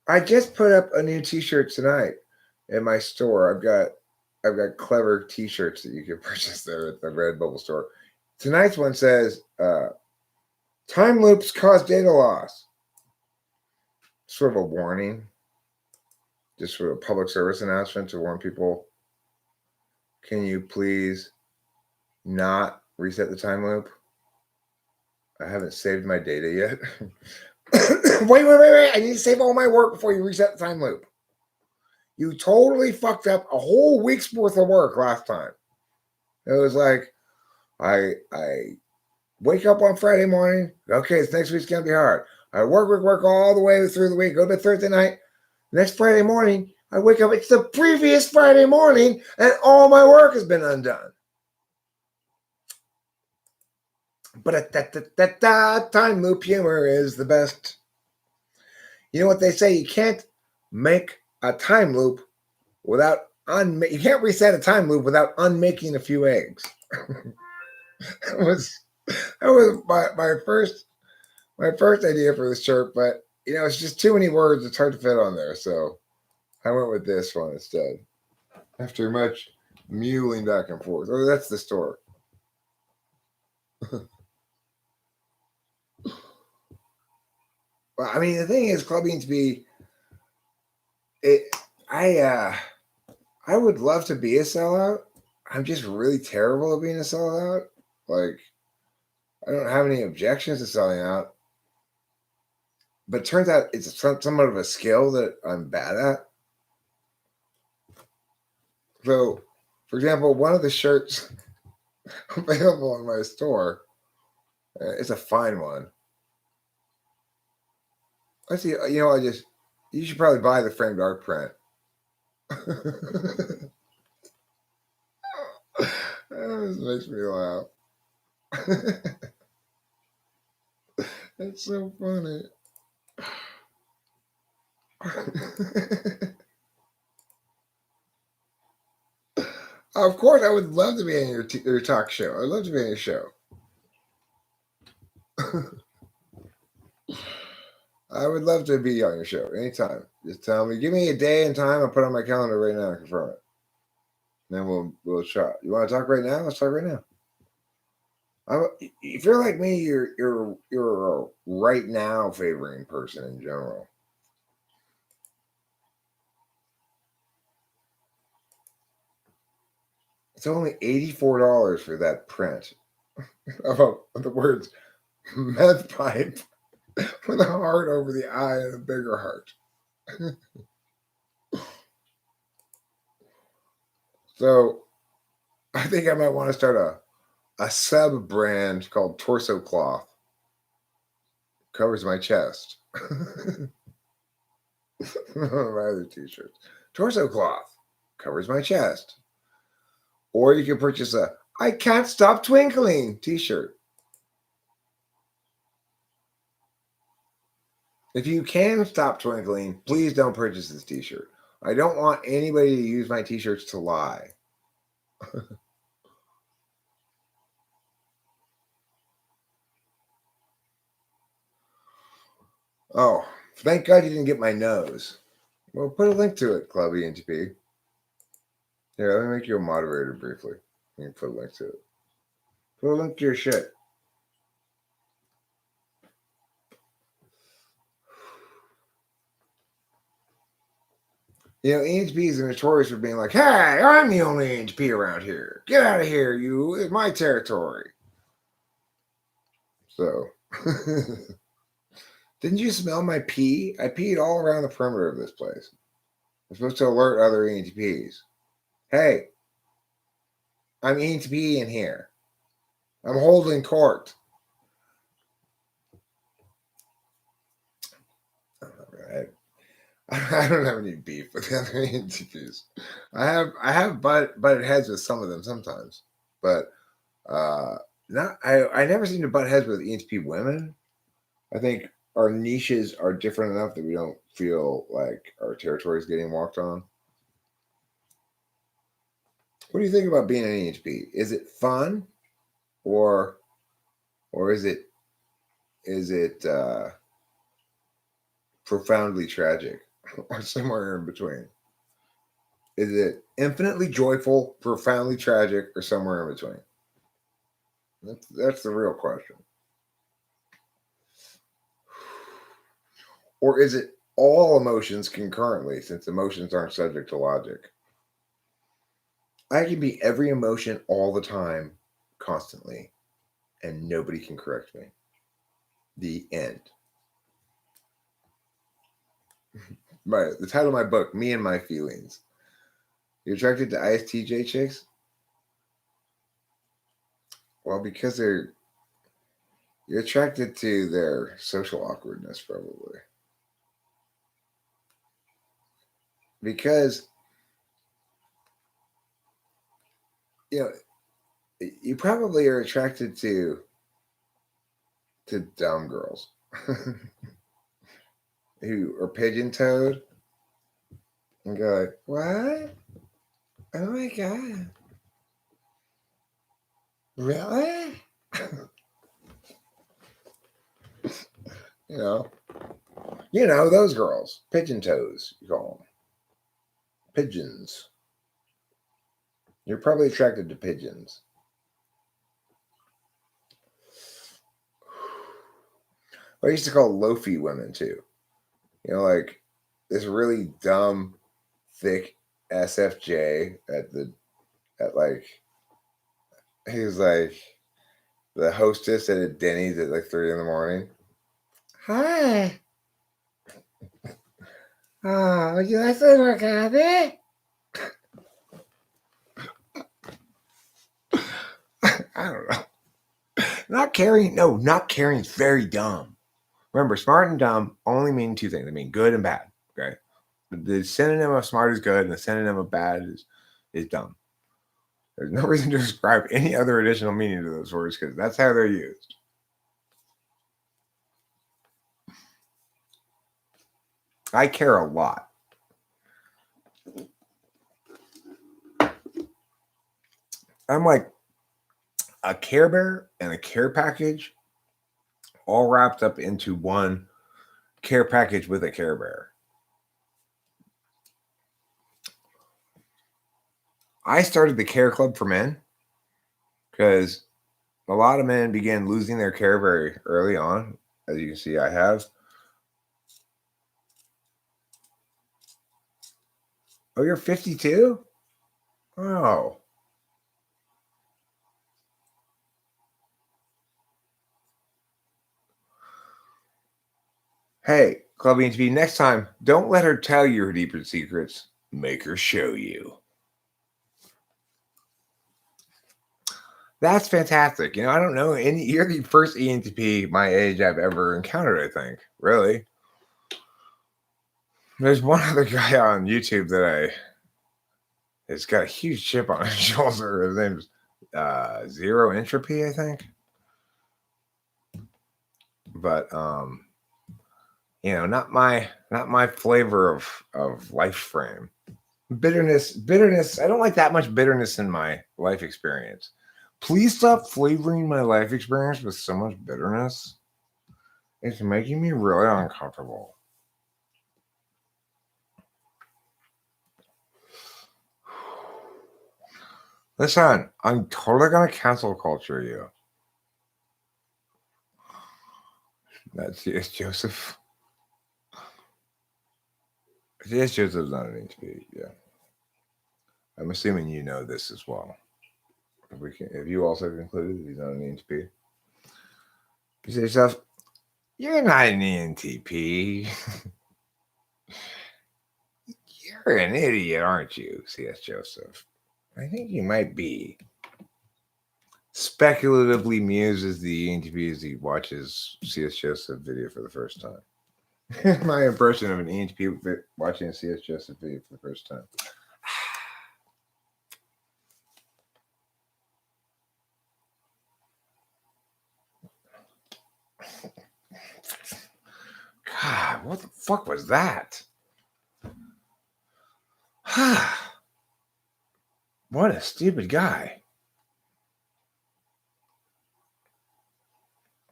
Speaker 1: I just put up a new t-shirt tonight in my store. I've got clever t-shirts that you can purchase there at the Redbubble store. Tonight's one says time loops cause data loss. Sort of a warning. Just sort of a public service announcement to warn people. Can you please not reset the time loop? I haven't saved my data yet. Wait. I need to save all my work before you reset the time loop. You totally fucked up a whole week's worth of work last time. It was like, I wake up on Friday morning. Okay, it's next week's going to be hard. I work all the way through the week. Go to bed Thursday night. Next Friday morning, I wake up. It's the previous Friday morning, and all my work has been undone. But time loop humor is the best. You know what they say? You can't make a time loop without you can't reset a time loop without unmaking a few eggs. that was my first idea for this shirt, but it's just too many words. It's hard to fit on there, so I went with this one instead. After much mewling back and forth. Oh, that's the store. Well, I mean, the thing is, clubbing to be I would love to be a sellout. I'm just really terrible at being a sellout. Like, I don't have any objections to selling out. But it turns out it's somewhat of a skill that I'm bad at. So, for example, one of the shirts available in my store, it's a fine one. Let's see, you should probably buy the framed art print. This makes me laugh. It's so funny. Of course, I would love to be in your talk show. I'd love to be in your show. I would love to be on your show anytime. Just tell me, give me a day and time. I'll put it on my calendar right now and confirm it. And then we'll chat. You want to talk right now? Let's talk right now. If you're like me, you're a right now favoring person in general. It's only $84 for that print of the words meth pipe with a heart over the I and a bigger heart. So I think I might want to start a sub brand called Torso Cloth. Covers my chest. My other t-shirts. Torso Cloth covers my chest. Or you can purchase a I Can't Stop Twinkling t-shirt. If you can stop twinkling, please don't purchase this t-shirt. I don't want anybody to use my t-shirts to lie. Oh, thank God you didn't get my nose. Well, put a link to it, Club ENTP. Here, let me make you a moderator briefly. You can put a link to it. Put a link to your shit. You know, ENTPs are notorious for being like, hey, I'm the only ENTP around here. Get out of here, you. It's my territory. So, didn't you smell my pee? I peed all around the perimeter of this place. I'm supposed to alert other ENTPs. Hey, I'm ENTP in here. I'm holding court. I don't have any beef with the other ENTPs. I have butted heads with some of them sometimes, but not. I never seem to butt heads with ENTP women. I think our niches are different enough that we don't feel like our territory is getting walked on. What do you think about being an ENTP? Is it fun, or is it profoundly tragic, or somewhere in between? Is it infinitely joyful, profoundly tragic, or somewhere in between? That's the real question. Or is it all emotions concurrently, since emotions aren't subject to logic? I can be every emotion all the time, constantly, and nobody can correct me. The end. The title of my book, Me and My Feelings. You're attracted to ISTJ chicks? Well, because you're attracted to their social awkwardness, probably. Because, you know, you probably are attracted to dumb girls who are pigeon-toed and go like, what? Oh my God. Really? You know, those girls. Pigeon toes, you call them. Pigeons. You're probably attracted to pigeons. I used to call loafy women too. You know, like this really dumb, thick SFJ he was like the hostess at a Denny's at like 3 a.m. Hi. Oh, would you like some more coffee? I don't know. Not caring is very dumb. Remember, smart and dumb only mean two things. They mean good and bad. Okay. The synonym of smart is good and the synonym of bad is dumb. There's no reason to describe any other additional meaning to those words because that's how they're used. I care a lot. I'm like a Care Bear and a care package all wrapped up into one care package with a Care Bear. I started the Care Club for men because a lot of men began losing their care very early on. As you can see, I have. Oh, you're 52? Oh. Hey, Club ENTP, next time, don't let her tell you her deeper secrets. Make her show you. That's fantastic. You know, I don't know you're the first ENTP my age I've ever encountered, I think. Really. There's one other guy on YouTube that has got a huge chip on his shoulder. His name's Zero Entropy, I think. But you know, not my flavor of life frame. Bitterness. I don't like that much bitterness in my life experience. Please stop flavoring my life experience with so much bitterness. It's making me really uncomfortable. Listen, I'm totally gonna cancel culture you. That's C.S. Joseph. C.S. Joseph's not an ENTP, yeah. I'm assuming you know this as well. If you also concluded that he's not an ENTP, you say to yourself, you're not an ENTP. You're an idiot, aren't you, C.S. Joseph? I think you might be. Speculatively muses the ENTP as he watches C.S. Joseph video for the first time. My impression of an ENTP watching a C.S. Joseph video for the first time. God, what the fuck was that? What a stupid guy.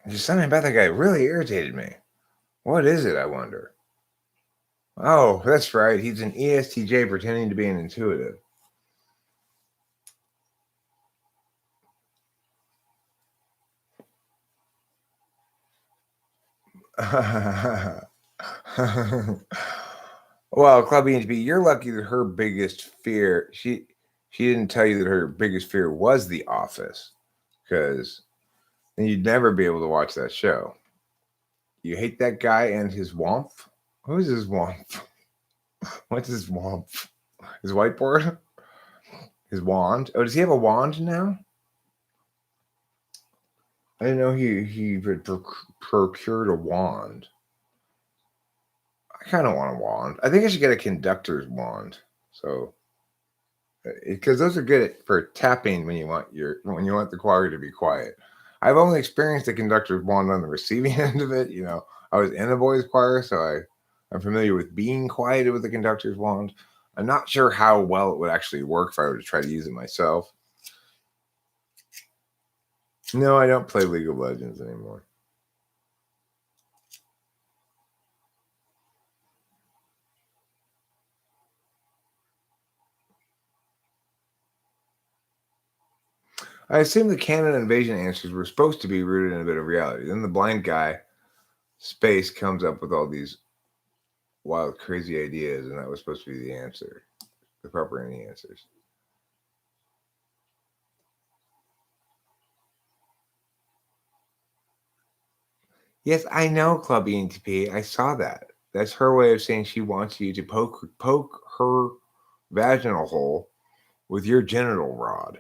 Speaker 1: Just something about that guy really irritated me. What is it, I wonder? Oh, that's right. He's an ESTJ pretending to be an intuitive. Well, Club ENTP, you're lucky that her biggest fear, she didn't tell you that her biggest fear was The Office, because then you'd never be able to watch that show. You hate that guy and his womp? Who's his womp? What's his womp? His whiteboard? His wand? Oh, does he have a wand now? I didn't know he had procured a wand. I kind of want a wand. I think I should get a conductor's wand. So, because those are good for tapping when you want the choir to be quiet. I've only experienced a conductor's wand on the receiving end of it. I was in a boys' choir, so I'm familiar with being quiet with the conductor's wand. I'm not sure how well it would actually work if I were to try to use it myself. No, I don't play League of Legends anymore. I assume the canon invasion answers were supposed to be rooted in a bit of reality. Then the blind guy, Space, comes up with all these wild, crazy ideas, and that was supposed to be the answer, the proper answers. Yes, I know, Club ENTP. I saw that. That's her way of saying she wants you to poke her vaginal hole with your genital rod.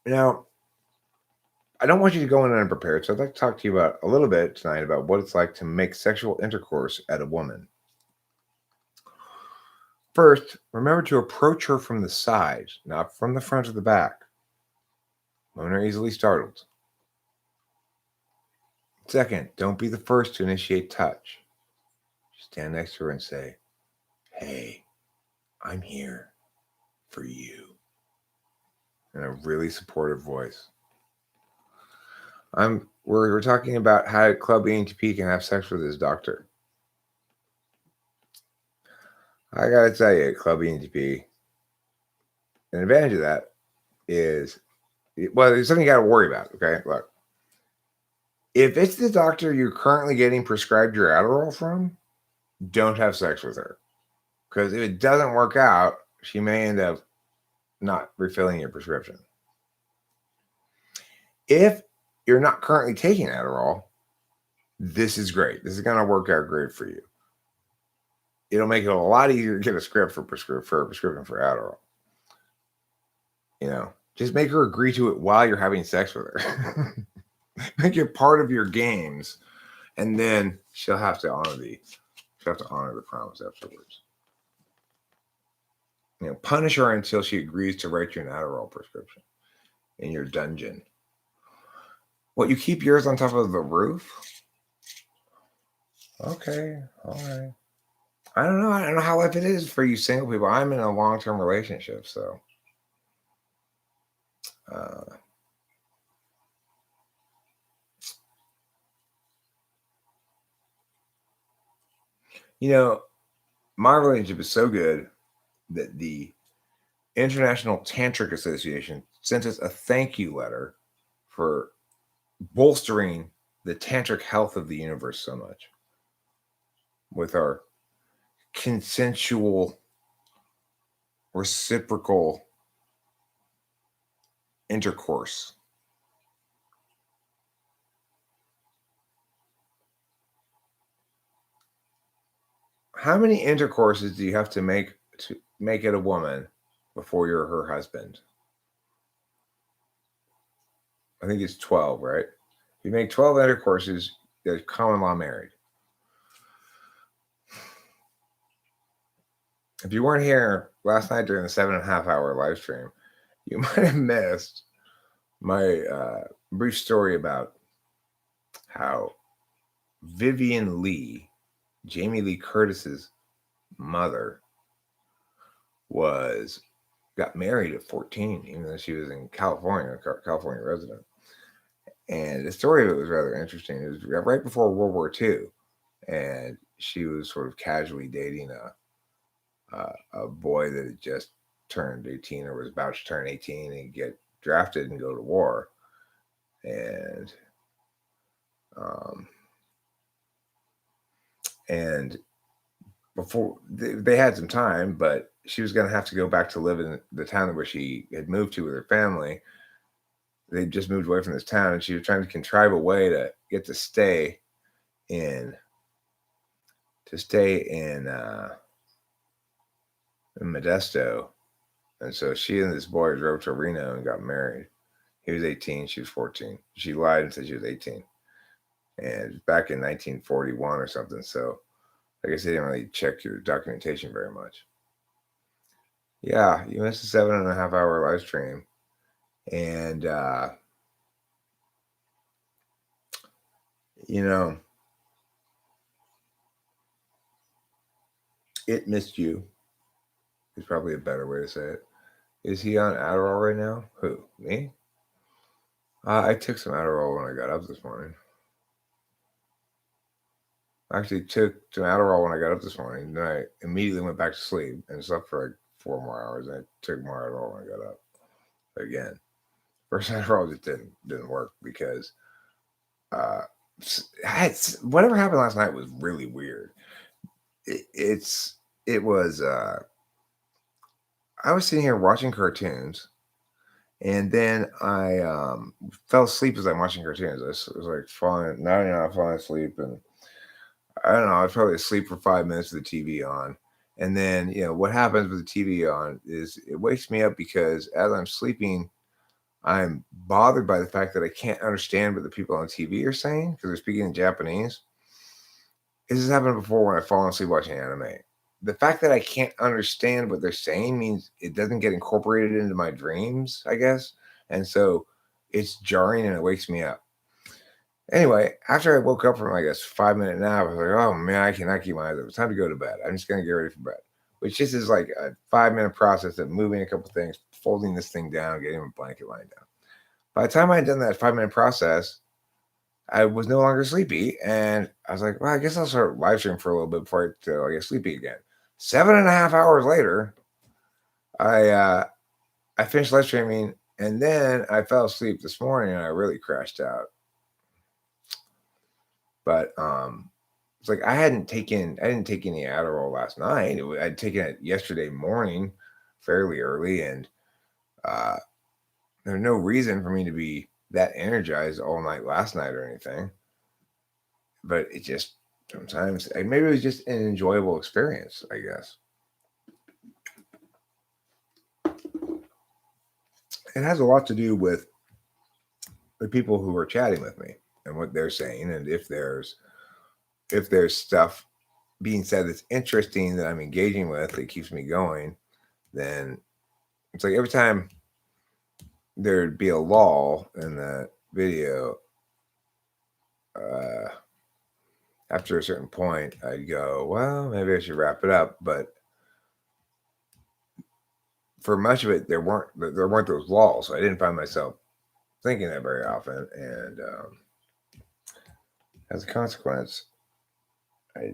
Speaker 1: Now, I don't want you to go in unprepared, so I'd like to talk to you about a little bit tonight about what it's like to make sexual intercourse at a woman. First, remember to approach her from the side, not from the front or the back. Women are easily startled. Second, don't be the first to initiate touch. Stand next to her and say, "Hey, I'm here for you," in a really supportive voice. We're talking about how Club ENTP can have sex with his doctor. I gotta tell you, Club ENTP, an advantage of that is, well, there's something you gotta worry about. Okay, look, if it's the doctor you're currently getting prescribed your Adderall from, don't have sex with her, because if it doesn't work out, she may end up not refilling your prescription. If you're not currently taking Adderall, this is great. This is going to work out great for you. It'll make it a lot easier to get a script for a prescription for Adderall. Just make her agree to it while you're having sex with her. Make it part of your games, and then she'll have to honor the promise afterwards. Punish her until she agrees to write you an Adderall prescription in your dungeon. What, you keep yours on top of the roof? Okay, all right. I don't know how life it is for you single people. I'm in a long-term relationship, so You know, my relationship is so good that the International Tantric Association sent us a thank you letter for bolstering the tantric health of the universe so much with our consensual, reciprocal intercourse. How many intercourses do you have to make it a woman before you're her husband? I think it's 12, right? If you make 12 intercourses, there's common law married. If you weren't here last night during the 7.5 hour live stream, you might have missed my brief story about how Vivian Lee, Jamie Lee Curtis's mother, got married at 14, even though she was in California, a California resident. And the story of it was rather interesting. It was right before World War II, and she was sort of casually dating a boy that had just turned 18 or was about to turn 18 and get drafted and go to war. And before they had some time, but she was going to have to go back to live in the town where she had moved to with her family. They just moved away from this town, and she was trying to contrive a way to get to stay in Modesto. And so she and this boy drove to Reno and got married. He was 18, she was 14. She lied and said she was 18. And back in 1941 or something. So I guess they didn't really check your documentation very much. Yeah, you missed a 7.5 hour live stream. And, it missed you is probably a better way to say it. Is he on Adderall right now? Who? Me? I took some Adderall when I got up this morning. I actually took some Adderall when I got up this morning. Then I immediately went back to sleep and slept for like 4 more hours. And I took more Adderall when I got up. Again, first Adderall just didn't work because whatever happened last night was really weird. It was. I was sitting here watching cartoons, and then I fell asleep as I'm watching cartoons. I was like falling asleep, and I don't know. I was probably asleep for 5 minutes with the TV on. And then, what happens with the TV on is it wakes me up because as I'm sleeping, I'm bothered by the fact that I can't understand what the people on TV are saying because they're speaking in Japanese. This has happened before when I've fallen asleep watching anime. The fact that I can't understand what they're saying means it doesn't get incorporated into my dreams, I guess. And so it's jarring and it wakes me up. Anyway, after I woke up from, I guess, 5-minute nap, I was like, oh man, I cannot keep my eyes open. It's time to go to bed. I'm just going to get ready for bed, which just is like a 5-minute process of moving a couple things, folding this thing down, getting a blanket lying down. By the time I had done that 5-minute process, I was no longer sleepy. And I was like, well, I guess I'll start live streaming for a little bit before I get sleepy again. 7.5 hours later, I finished live streaming, and then I fell asleep this morning and I really crashed out. But it's like I didn't take any Adderall last night. I'd taken it yesterday morning, fairly early, and there's no reason for me to be that energized all night last night or anything. But it just sometimes maybe it was just an enjoyable experience, I guess. It has a lot to do with the people who are chatting with me and what they're saying, and if there's stuff being said that's interesting that I'm engaging with that keeps me going, then it's like every time there'd be a lull in the video, after a certain point, I'd go, well, maybe I should wrap it up. But for much of it, there weren't those lulls, so I didn't find myself thinking that very often. And as a consequence, I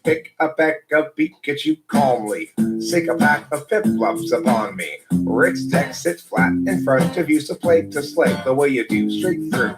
Speaker 2: Pick a peck of Pikachu calmly. Sink a pack of Piplups upon me. Ritz deck sits flat in front of you, so play to slay the way you do, straight through.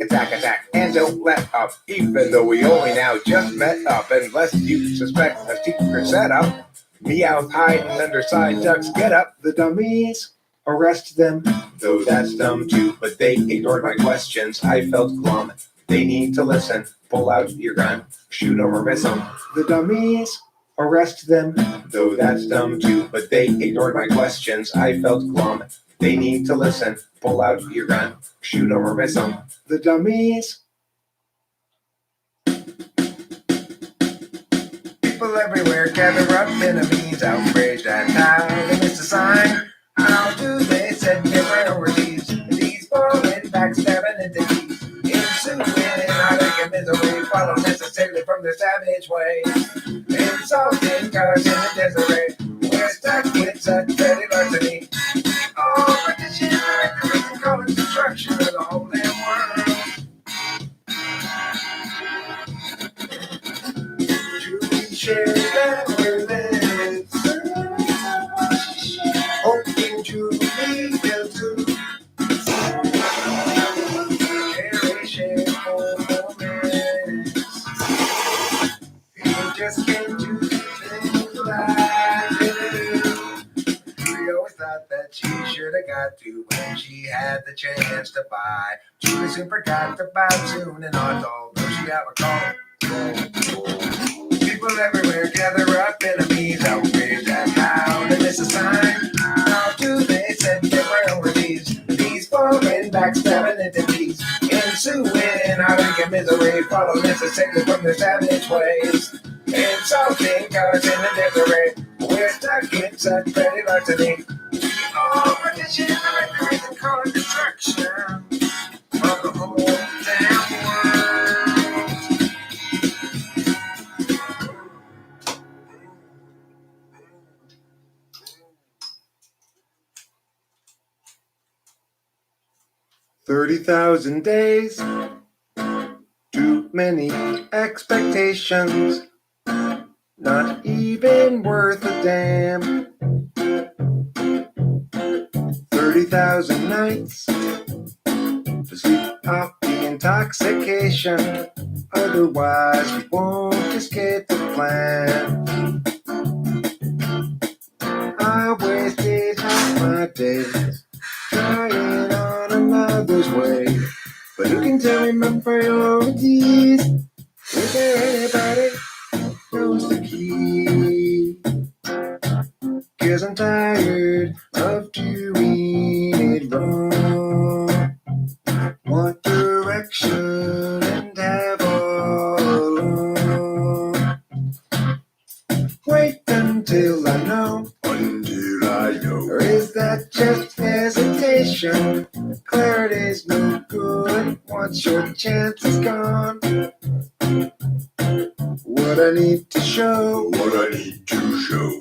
Speaker 2: Attack, attack, and don't let up, even though we only now just met up. Unless you suspect a secret setup, Meowth hiding under side ducks, get up. The dummies, arrest them, though that's dumb too, but they ignored my questions. I felt glum. They need to listen. Pull out your gun, shoot 'em or miss 'em. The dummies, arrest them, though that's dumb too, but they ignored my questions. I felt glum. They need to listen. Pull out your gun, shoot 'em or miss 'em. The dummies. People everywhere gather up, enemies outraged and how they miss a sign. How do they set their priorities? These falling, backstabbing entities. Ensuing heartache and misery follow necessarily from their savage ways. Insulting cars in the desert. We're stuck with such petty larceny. All petition and the reason calling destruction of the whole damn world. Truly share that we're lives. Hoping to be able to cherish moments. You just can't do things like they do. We always thought that she should have got to when she had the chance to buy. She soon forgot about soon and on, although she have a call. People everywhere gather up, enemies outraged at how they miss a sign. How do they set their priorities? These foreign backstabbing entities. Ensuing heartache and misery follow necessarily from their savage ways. Insulting cars in the desert. We're stuck in such petty larceny. We all petition the reason calling destruction of the whole damn world. $30,000 days, too many expectations, not even worth a damn. 30,000 nights to sleep off the intoxication, otherwise we won't escape the plan. I wasted half my days trying on another's way, but who can tell me my priorities? Is there anybody knows the key? 'Cause I'm tired of doing it wrong. Want direction and have all along. Wait until I know. Or is that just hesitation? Clarity's no good once your chance is gone. What I need to show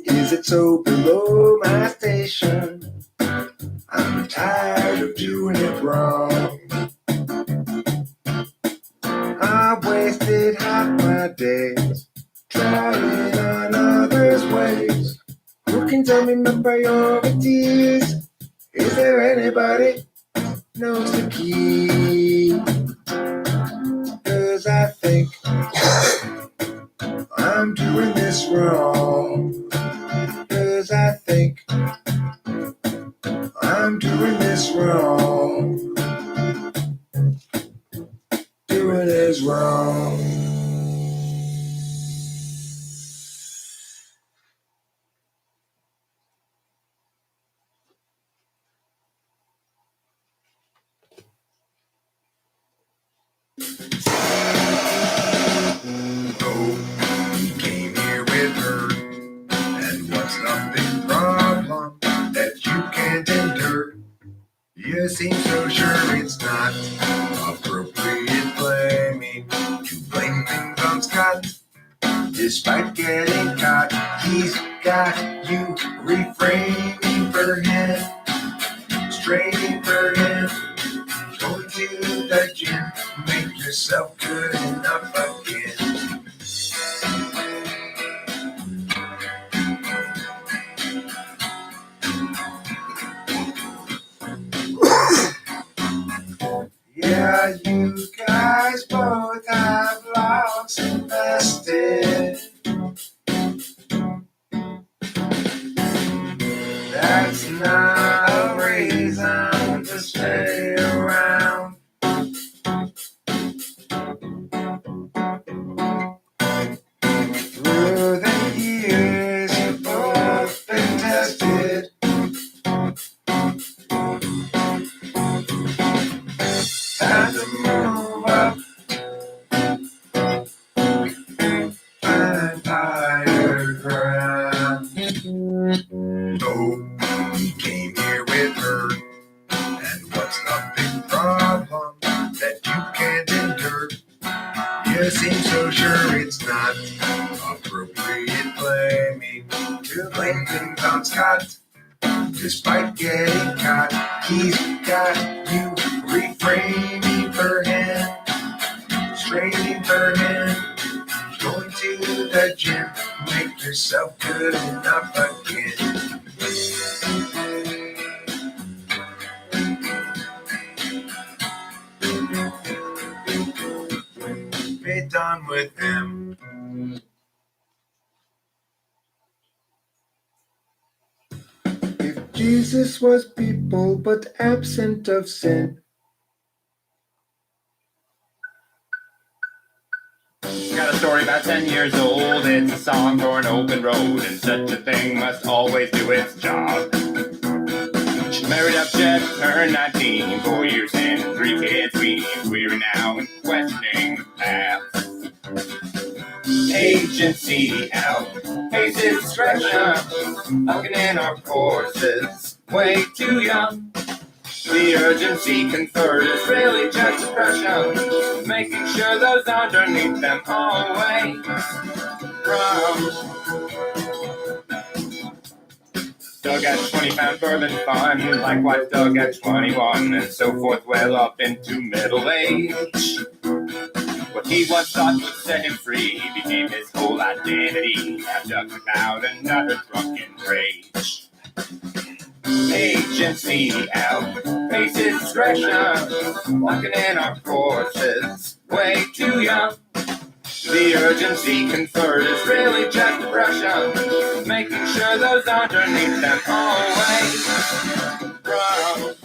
Speaker 2: is it so below my station. I'm tired of doing it wrong. I wasted half my days trying on others' ways. Who can tell me my priorities? Is there anybody knows the key? 'Cause I think I'm doing this wrong. 'Cause I think I'm doing this wrong. Doing this wrong. You seem so sure it's not appropriate blaming. You blame things on Scott, despite getting caught. He's got you reframing for him, straining for him. Going to the gym, make yourself good enough again. that higher ground. Oh, he came here with her. And what's the big problem that you can't endure? You seem so sure it's not appropriate blaming to blame things on Scott. Despite getting caught, he's got you reframing for him, straining for him, going to the gym, make yourself good enough again. Be done with him. If Jesus was people but absent of sin.
Speaker 3: Got a story about 10 years old. It's a song for an open road, and such a thing must always do its job. She married up Jeff, turned 19, 4 years in, 3 kids, weary now and questioning the past. Agency out, paces discretion, locking in our forces, way too young. The urgency conferred is really just depression, making sure those underneath them always from. Doug at 20 found bourbon fun, likewise Doug at 21, and so forth well up into middle age. What he once thought would set him free became his whole identity. Now Doug's about another drunken rage. Agency out, paces discretion, locking in our forces, way too young. The urgency conferred is really just depression, making sure those underneath them always from.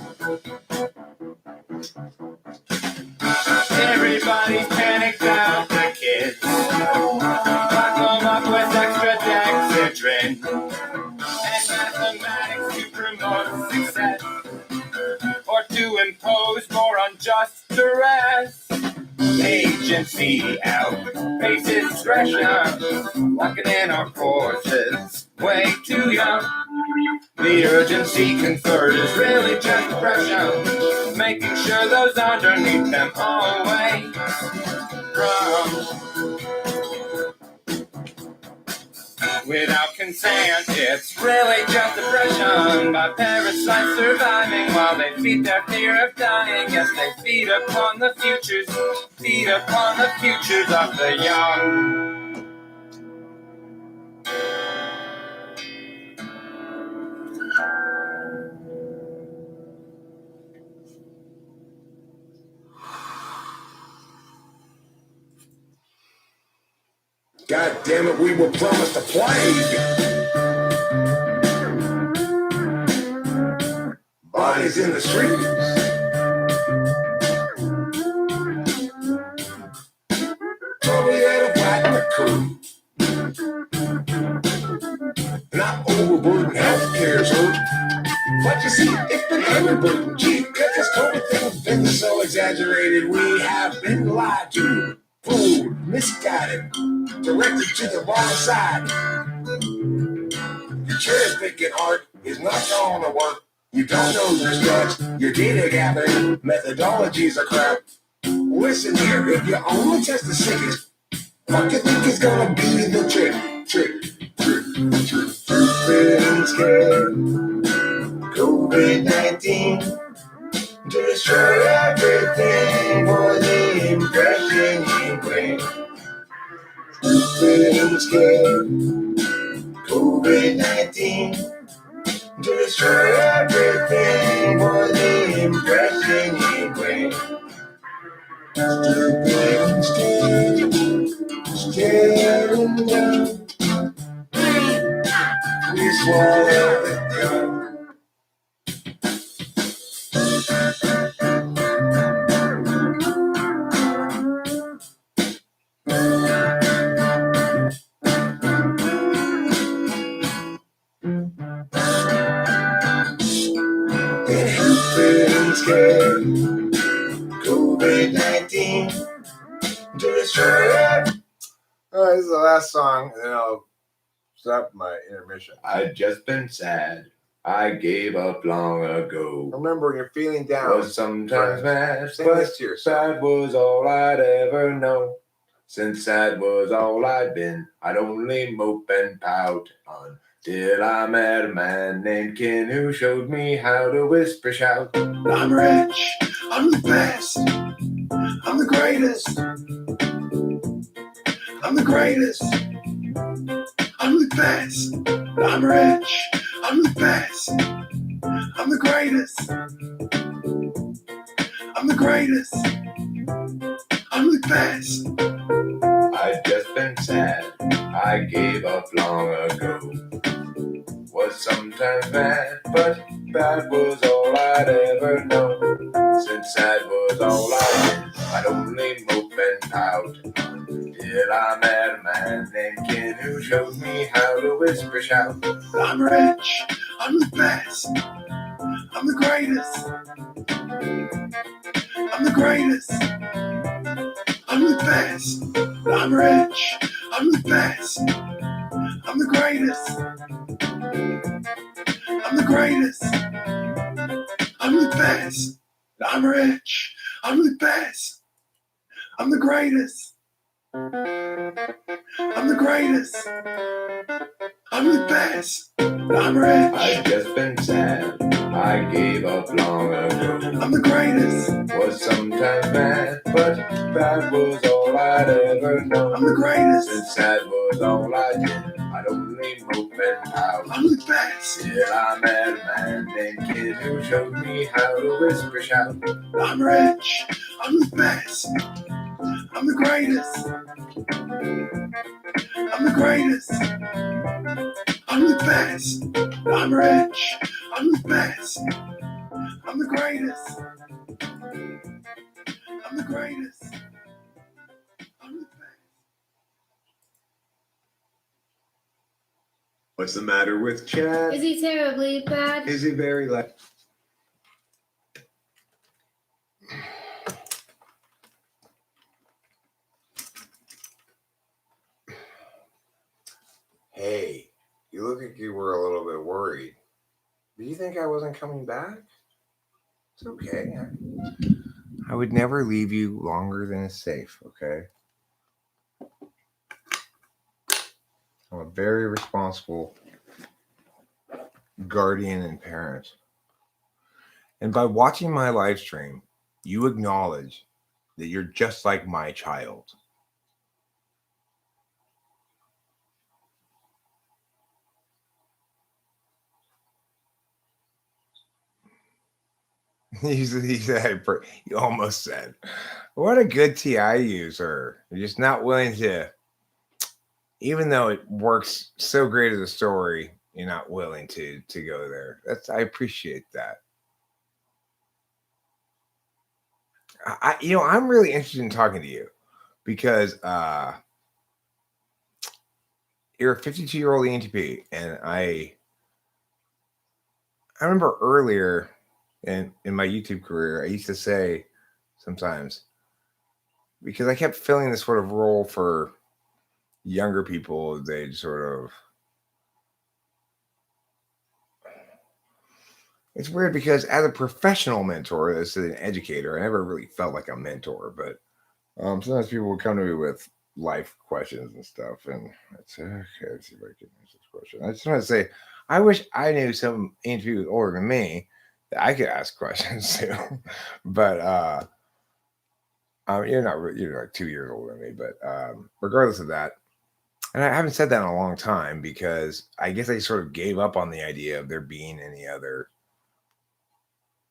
Speaker 3: Everybody's panicked out, the kids lock them up with extra dexedrine and mathematics to promote success, or to impose more unjust duress. Agency out, paces discretion, locking in our forces, way too young. The urgency conferred is really just depression, making sure those underneath them always from. Without consent, it's really just depression by parasites surviving while they feed their fear of dying. Yes, they feed upon the futures of the young.
Speaker 2: God damn it, we were promised a plague. Bodies in the streets. Totally out of whack the crew. Not overburdened healthcare's hurt. But you see, it's been overburdened, gee, cause this COVID thing's been so exaggerated, we have been lied to. Fooled, misguided, directed to the wrong side. Your cherry picking art is not gonna work. You don't know your stats, your data gathering methodologies are crap. Listen here, if you only test the sickest, what you think is gonna be the trick? Feeling scared, COVID-19. To destroy everything for the impression you bring. Feeling scared, COVID-19. To destroy everything for the impression you bring. Staring down. We swallow it down. Scared, COVID-19 to destroy it. All right.
Speaker 1: right, this is the last song, and then I'll stop my intermission.
Speaker 2: I'd just been sad. I gave up long ago.
Speaker 1: Remember, when you're feeling down,
Speaker 2: Was sometimes mad,
Speaker 1: sing
Speaker 2: but
Speaker 1: this to yourself.
Speaker 2: sad was all I'd ever know. Since sad was all I'd been, I'd only mope and pout until I met a man named Ken who showed me how to whisper shout. I'm rich, I'm the best, I'm the greatest, I'm the greatest, I'm the best. I'm rich, I'm the best, I'm the greatest, I'm the greatest, I'm the best. I'd just been sad, I gave up long ago. Was sometimes mad, but bad was all I'd ever know. Since sad was all I'd been, I'd only mope and pout till I met a man named Ken who showed me how to whisper shout. I'm rich, I'm the best, I'm the greatest, I'm the greatest, I'm the best. I'm rich, I'm the best, I'm the greatest, I'm the greatest, I'm the best. I'm rich, I'm the best, I'm the greatest, I'm the greatest, I'm the best. I'm rich. I've just been sad, I gave up long ago. I'm the greatest. Was sometimes mad, but bad was all I'd ever know. I'm the greatest. Since sad was all I did, I'd only mope and pout. I'm the best. Till I met a man named Kid who showed me how to whisper shout. I'm rich, I'm the best, I'm the greatest, I'm the greatest, I'm the best. I'm rich, I'm the best, I'm the greatest, I'm the greatest, I'm the best. What's the matter with Chad?
Speaker 4: Is he terribly bad?
Speaker 2: Is he very like?
Speaker 1: Hey, you look like you were a little bit worried. Did you think I wasn't coming back? It's okay. I would never leave you longer than is safe, okay? I'm a very responsible guardian and parent. And by watching my live stream, you acknowledge that you're just like my child. he said, you almost said, what a good TI user. You're just not willing to, even though it works so great as a story, you're not willing to go there. I appreciate that. I'm really interested in talking to you because you're a 52-year-old ENTP, and I remember earlier in my YouTube career, I used to say sometimes, because I kept filling this sort of role for younger people, they'd sort of, it's weird because as a professional mentor, as an educator, I never really felt like a mentor, but sometimes people would come to me with life questions and stuff, and I'd say, okay, let's see if I can answer this question. I just want to say, I wish I knew some interview older than me that I could ask questions to, but you're like 2 years older than me, but regardless of that, and I haven't said that in a long time because I guess I sort of gave up on the idea of there being any other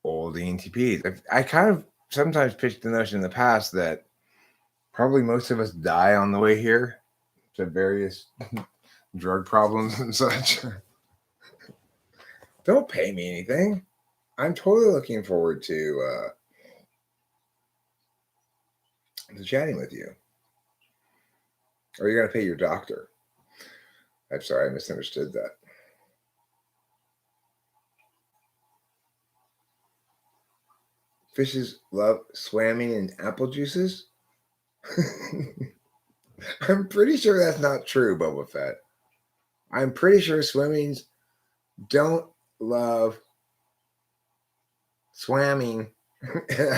Speaker 1: old ENTPs. I kind of sometimes pitched the notion in the past that probably most of us die on the way here to various drug problems and such. Don't pay me anything. I'm totally looking forward to chatting with you. Or you're going to pay your doctor. I'm sorry, I misunderstood that. Fishes love swimming in apple juices. I'm pretty sure that's not true, Boba Fett. I'm pretty sure swimmings don't love swamming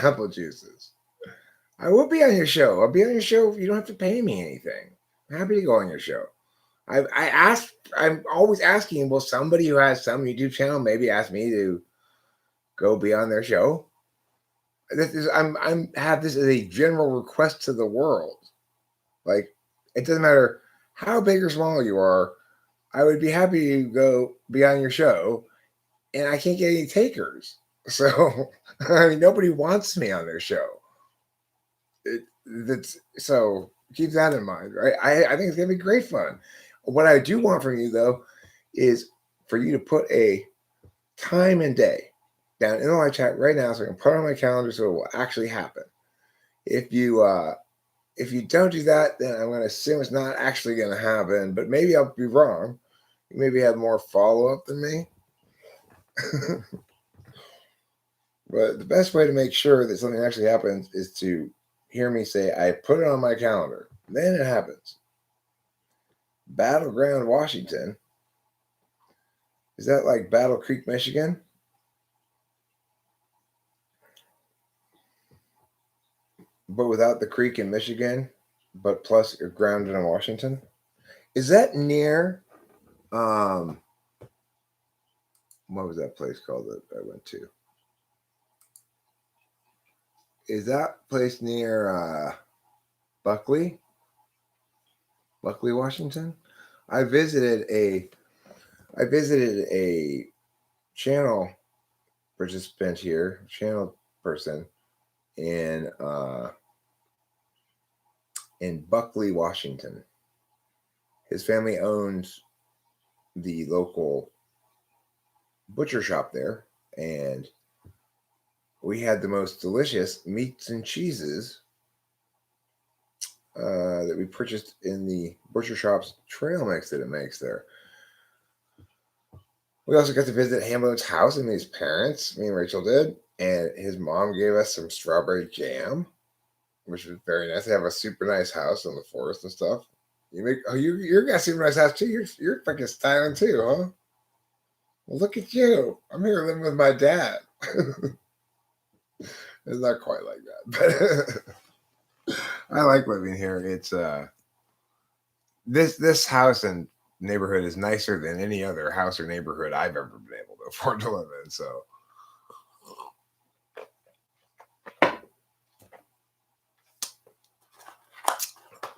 Speaker 1: apple juices. I will be on your show. I'll be on your show. You don't have to pay me anything. I'm happy to go on your show. I'm always asking, will somebody who has some YouTube channel maybe ask me to go be on their show? I'm have this as a general request to the world. Like, it doesn't matter how big or small you are, I would be happy to go be on your show, and I can't get any takers. So I mean, nobody wants me on their show. So keep that in mind, right? I think it's gonna be great fun. What I do want from you though is for you to put a time and day down in the live chat right now, so I can put it on my calendar so it will actually happen. If you don't do that, then I'm gonna assume it's not actually gonna happen. But maybe I'll be wrong. You maybe have more follow up than me. But the best way to make sure that something actually happens is to hear me say, I put it on my calendar. Then it happens. Battleground, Washington. Is that like Battle Creek, Michigan? But without the creek in Michigan, but plus you're grounded in Washington? Is that near, what was that place called that I went to? Is that place near Buckley, Washington? I visited a channel participant here, channel person in Buckley, Washington. His family owns the local butcher shop there, and we had the most delicious meats and cheeses that we purchased in the butcher shop's trail mix that it makes there. We also got to visit Hambo's house and his parents. Me and Rachel did, and his mom gave us some strawberry jam, which was very nice. They have a super nice house in the forest and stuff. You're got a super nice house too. You're fucking styling too, huh? Well, look at you. I'm here living with my dad. It's not quite like that, but I like living here. It's this house and neighborhood is nicer than any other house or neighborhood I've ever been able to afford to live in. So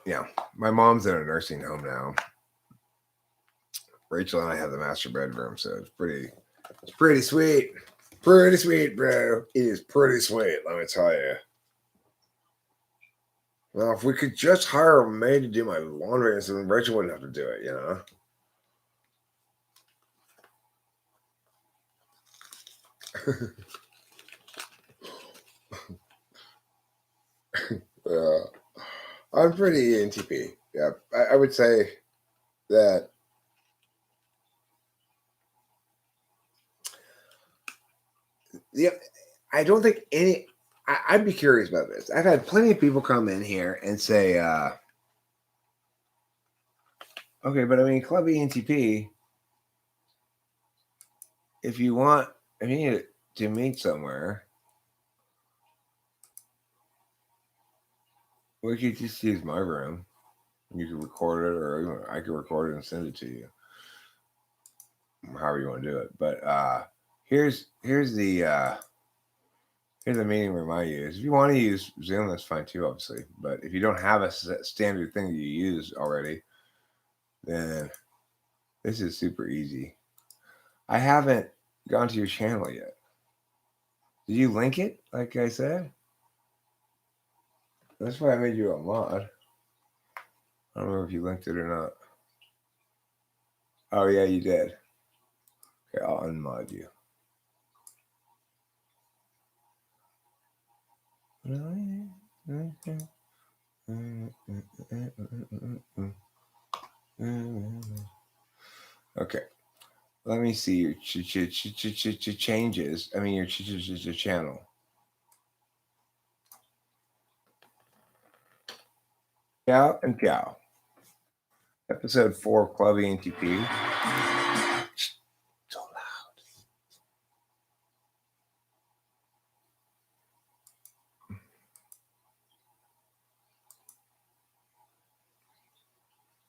Speaker 1: yeah, my mom's in a nursing home now. Rachel and I have the master bedroom, so it's pretty sweet. Pretty sweet, bro. It is pretty sweet, let me tell you. Well, if we could just hire a maid to do my laundry and something, Rachel wouldn't have to do it, you know? I'm pretty ENTP. Yeah, I would say that I don't think I'd be curious about this. I've had plenty of people come in here and say, okay, but I mean, Club ENTP, if you need to meet somewhere, we could just use my room. You could record it, or I could record it and send it to you. However you want to do it. But here's the meeting room I use. If you want to use Zoom, that's fine too, obviously. But if you don't have a standard thing that you use already, then this is super easy. I haven't gone to your channel yet. Did you link it, like I said? That's why I made you a mod. I don't know if you linked it or not. Oh, yeah, you did. Okay, I'll unmod you. Okay. Let me see your changes. I mean, your channel. Cow and Cow. Episode 4 of Club ENTP. So loud.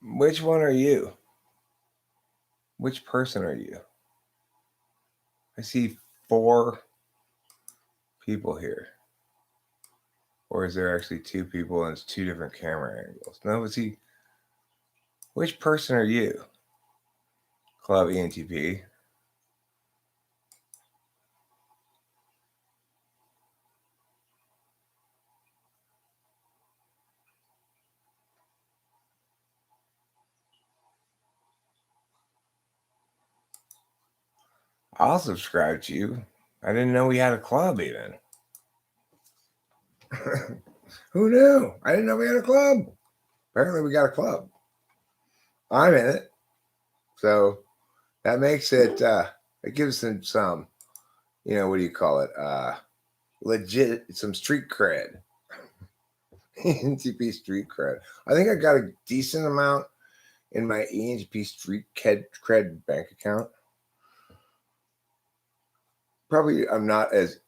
Speaker 1: Which one are you? Which person are you? I see 4 people here. Or is there actually 2 people and it's 2 different camera angles? No, but see, which person are you? Club ENTP. I'll subscribe to you. I didn't know we had a club even. Who knew? I didn't know we had a club. Apparently we got a club. I'm in it. So that makes it, it gives them some, what do you call it? Legit, some street cred. ENTP street cred. I think I got a decent amount in my ENTP street cred bank account. Probably I'm not as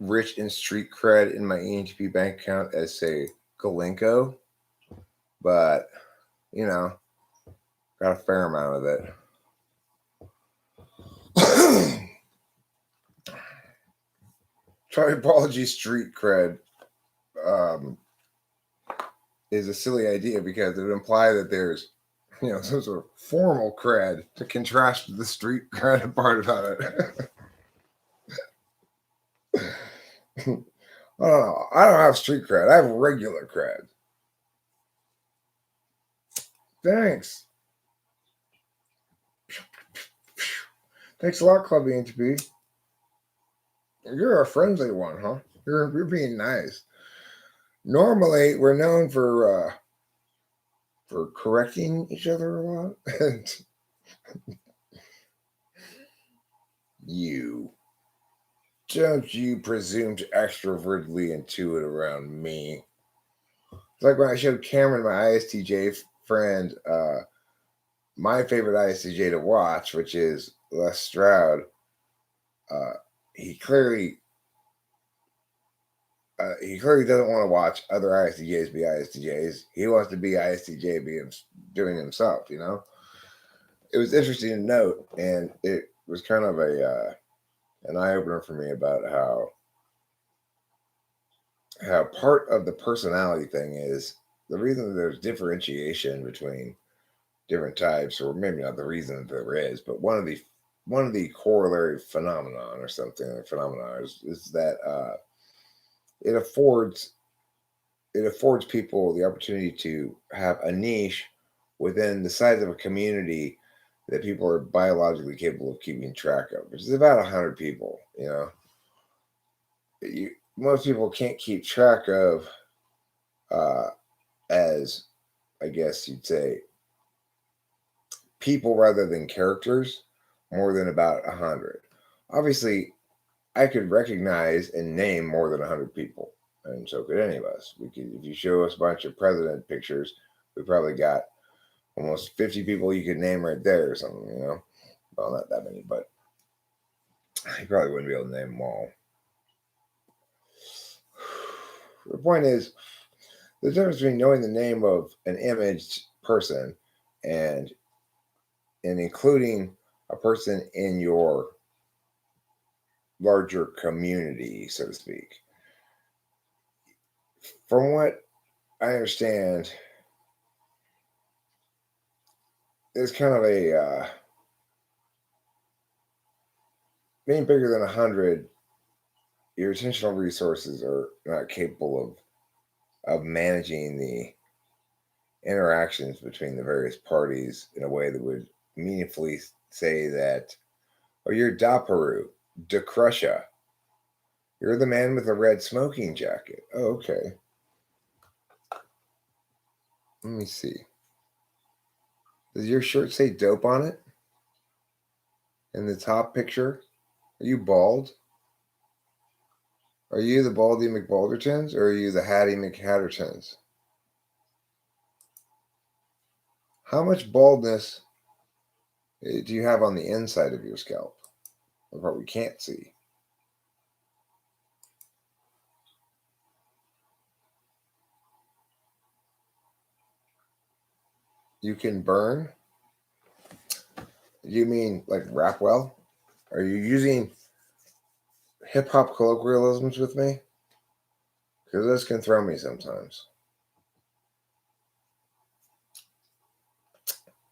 Speaker 1: rich in street cred in my ENTP bank account as, say, Galenko, but, got a fair amount of it. Tribology street cred is a silly idea because it would imply that there's, some sort of formal cred to contrast with the street cred part about it. I don't know. I don't have street cred. I have regular cred. Thanks. Thanks a lot, Club ENTP. You're a friendly one, huh? You're being nice. Normally, we're known for correcting each other a lot. Don't you presume to extrovertly intuit around me. It's like when I showed Cameron, my ISTJ friend, my favorite ISTJ to watch, which is Les Stroud. He clearly doesn't want to watch other ISTJs be ISTJs. He wants to be ISTJ, doing himself, It was interesting to note, and it was kind of an eye-opener for me about how part of the personality thing is the reason that there's differentiation between different types, or maybe not the reason that there is, but one of the corollary phenomenon or something, or phenomena is that it affords people the opportunity to have a niche within the size of a community that people are biologically capable of keeping track of, which is about 100 people. Most people can't keep track of, as I guess you'd say, people rather than characters, more than about 100. Obviously, I could recognize and name more than 100 people, and so could any of us. We could, if you show us a bunch of president pictures, we probably got almost 50 people you could name right there or something, Well, not that many, but you probably wouldn't be able to name them all. The point is, the difference between knowing the name of an imaged person and including a person in your larger community, so to speak. From what I understand, there's kind of a being bigger than 100, your attentional resources are not capable of managing the interactions between the various parties in a way that would meaningfully say that, oh, you're Daparu, DeCrusha. You're the man with the red smoking jacket. Oh, okay. Let me see. Does your shirt say dope on it? In the top picture? Are you bald? Are you the Baldy McBaldertons, or are you the Hattie McHattertons? How much baldness do you have on the inside of your scalp? The part we can't see. You can burn? You mean like rap well? Are you using hip-hop colloquialisms with me? Because those can throw me sometimes.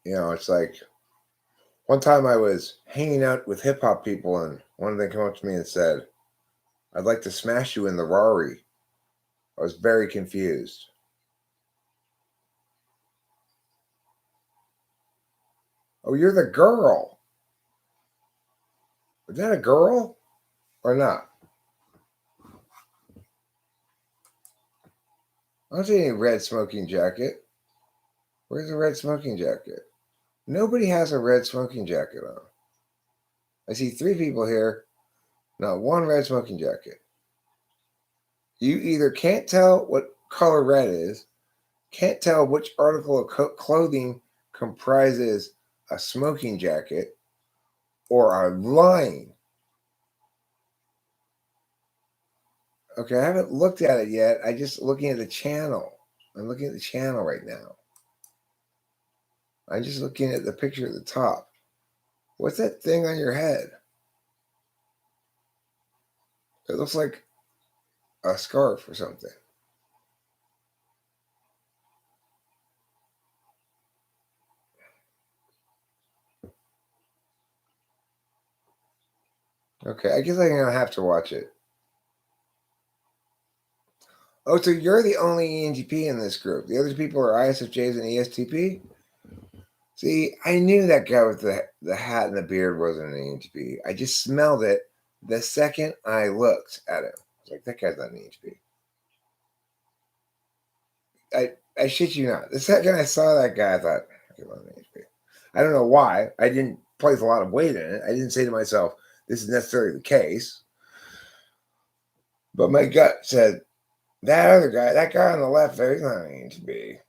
Speaker 1: You know, it's like one time I was hanging out with hip-hop people and one of them came up to me and said, "I'd like to smash you in the Rari." I was very confused. Oh, you're the girl. Is that a girl or not? I don't see any red smoking jacket. Where's the red smoking jacket? Nobody has a red smoking jacket on. I see 3 people here, not one red smoking jacket. You either can't tell what color red is, can't tell which article of clothing comprises a smoking jacket, or are lying. Okay, I haven't looked at it yet. I'm just looking at the channel. I'm looking at the channel right now. I'm just looking at the picture at the top. What's that thing on your head? It looks like a scarf or something. Okay, I guess I'm going to have to watch it. Oh, so you're the only ENTP in this group. The other people are ISFJs and ESTP? See, I knew that guy with the hat and the beard wasn't an ENTP. I just smelled it the second I looked at him. I was like, that guy's not an ENTP. I shit you not. The second I saw that guy, I thought, okay, well, an ENTP. I don't know why. I didn't place a lot of weight in it. I didn't say to myself, this is necessarily the case. But my gut said, that other guy, that guy on the left there, he's not an ENTP.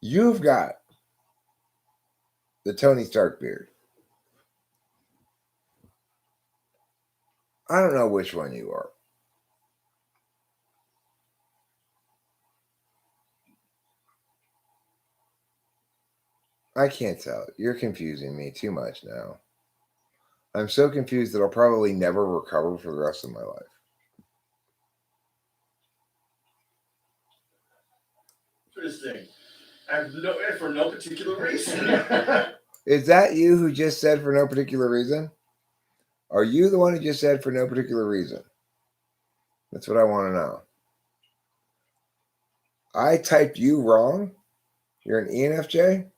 Speaker 1: You've got the Tony Stark beard. I don't know which one you are. I can't tell. You're confusing me too much now. I'm so confused that I'll probably never recover for the rest of my life.
Speaker 5: Interesting. For no particular reason.
Speaker 1: Is that you who just said for no particular reason? Are you the one who just said for no particular reason? That's what I want to know. I typed you wrong? You're an ENFJ?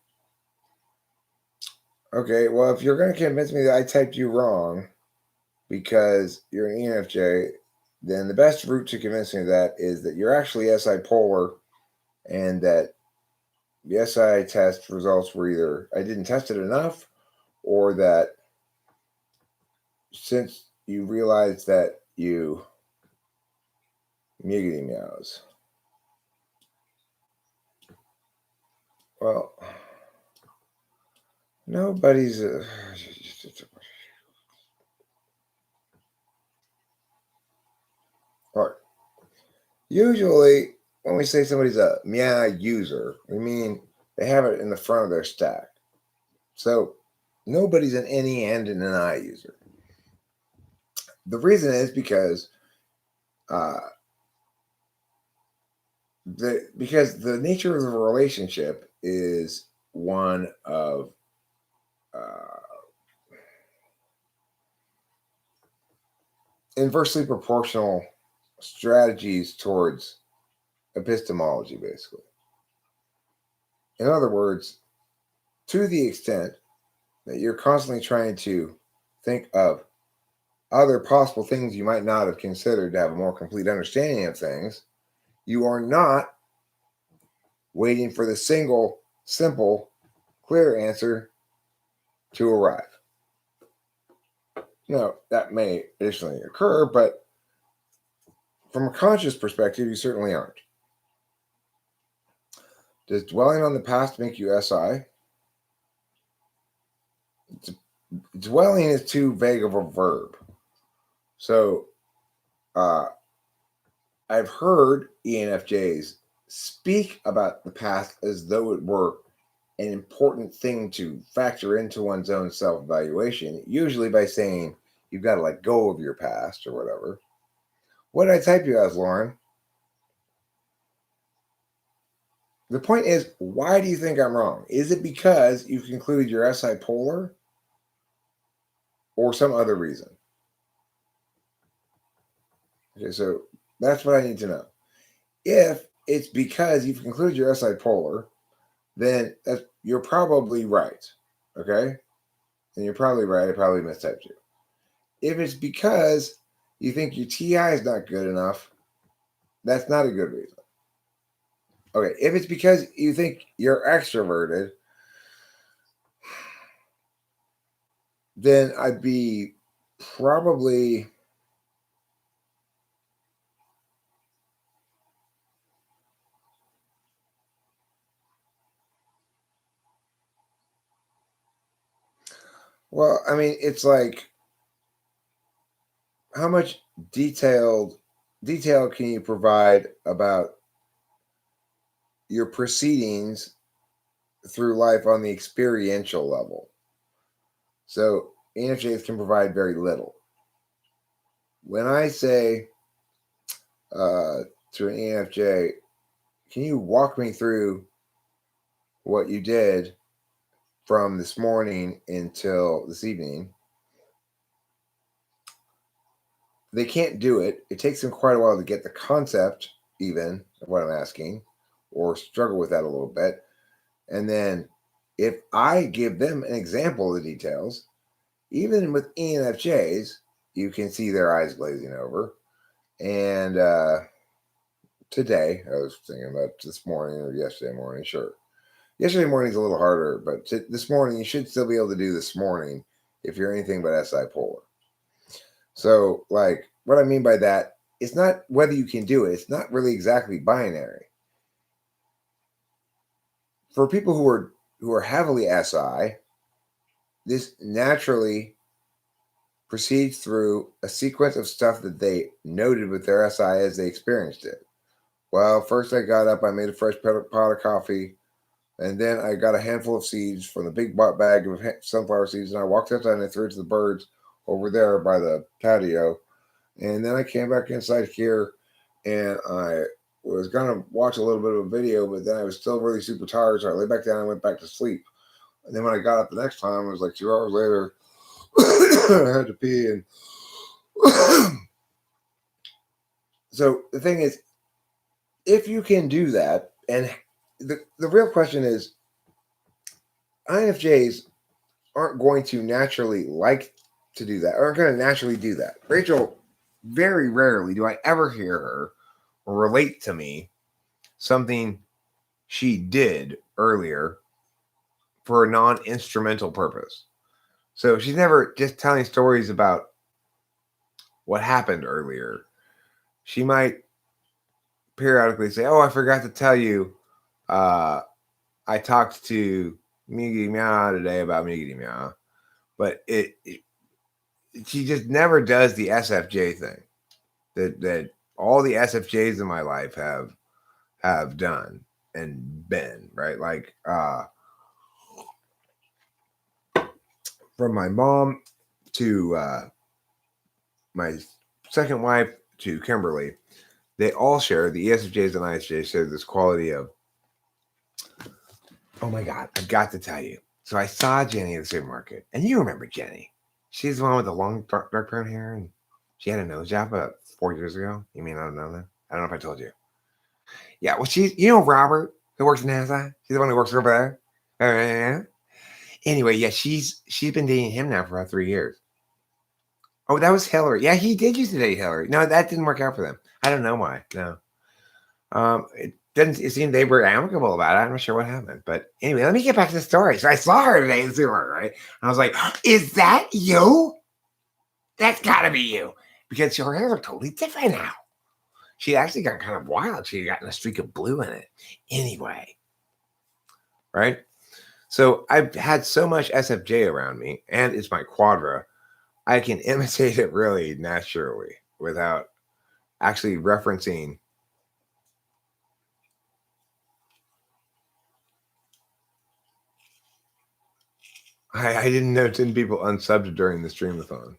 Speaker 1: Okay, well, if you're going to convince me that I typed you wrong because you're an ENFJ, then the best route to convince me of that is that you're actually SI polar and that the SI test results were either I didn't test it enough or that since you realized that you muggity meows. Well, nobody's all right. Usually, when we say somebody's a meow user, we mean they have it in the front of their stack. So nobody's an NE and an I user. The reason is because the nature of the relationship is one of inversely proportional strategies towards epistemology, basically. In other words, to the extent that you're constantly trying to think of other possible things you might not have considered to have a more complete understanding of things, you are not waiting for the single, simple, clear answer to arrive. Now, that may additionally occur, but from a conscious perspective, you certainly aren't. Does dwelling on the past make you SI? Dwelling is too vague of a verb. So I've heard ENFJs speak about the past as though it were an important thing to factor into one's own self-evaluation, usually by saying you've got to let go of your past or whatever. What did I type you as, Lauren? The point is, why do you think I'm wrong? Is it because you concluded you're SI polar or some other reason? Okay, so that's what I need to know. If it's because you've concluded you're SI polar, then you're probably right. Okay? And you're probably right. I probably mistyped you. If it's because you think your TI is not good enough, that's not a good reason. Okay, if it's because you think you're extroverted, then I'd be probably well, I mean, it's like how much detail can you provide about your proceedings through life on the experiential level? So ENFJs can provide very little. When I say to an ENFJ, can you walk me through what you did from this morning until this evening? They can't do it. It takes them quite a while to get the concept even of what I'm asking, or struggle with that a little bit. And then if I give them an example of the details, even with ENFJs, you can see their eyes glazing over. And today, I was thinking about this morning or yesterday morning, sure. Yesterday morning's a little harder, but this morning, you should still be able to do this morning if you're anything but SI polar. So, like, what I mean by that, it's not whether you can do it. It's not really exactly binary. For people who are heavily SI, this naturally proceeds through a sequence of stuff that they noted with their SI as they experienced it. Well, first I got up, I made a fresh pot of coffee, and then I got a handful of seeds from the big bag of sunflower seeds, and I walked outside and I threw it to the birds over there by the patio. And then I came back inside here, and I was going to watch a little bit of a video, but then I was still really super tired, so I lay back down and went back to sleep. And then when I got up the next time, it was like 2 hours later, I had to pee. And so the thing is, if you can do that, and the real question is, INFJs aren't going to naturally like to do that, aren't going to naturally do that. Rachel, very rarely do I ever hear her relate to me something she did earlier for a non-instrumental purpose. So she's never just telling stories about what happened earlier. She might periodically say, "Oh, I forgot to tell you, I talked to Miggity Meow today about Miggity Meow," but she just never does the SFJ thing that all the SFJs in my life have done and been, right? Like from my mom to my second wife to Kimberly, they all share, the ESFJs and ISFJs share this quality of, oh my God, I've got to tell you. So I saw Jenny at the supermarket, and you remember Jenny. She's the one with the long dark brown hair, and she had a nose job about 4 years ago. You may not have known that. I don't know if I told you. Yeah, well, Robert, who works in NASA? She's the one who works over there. Anyway, yeah, she's been dating him now for about 3 years. Oh, that was Hillary. Yeah, he did used to date Hillary. No, that didn't work out for them. I don't know why. No. It seemed they were amicable about it. I'm not sure what happened. But anyway, let me get back to the story. So I saw her today in the supermarket, right? And I was like, is that you? That's got to be you. Because her hair looked totally different now. she actually got kind of wild. She had gotten a streak of blue in it. Anyway, right? So I've had so much SFJ around me, and it's my quadra, I can imitate it really naturally without actually referencing. I didn't know 10 people unsubbed during the streamathon.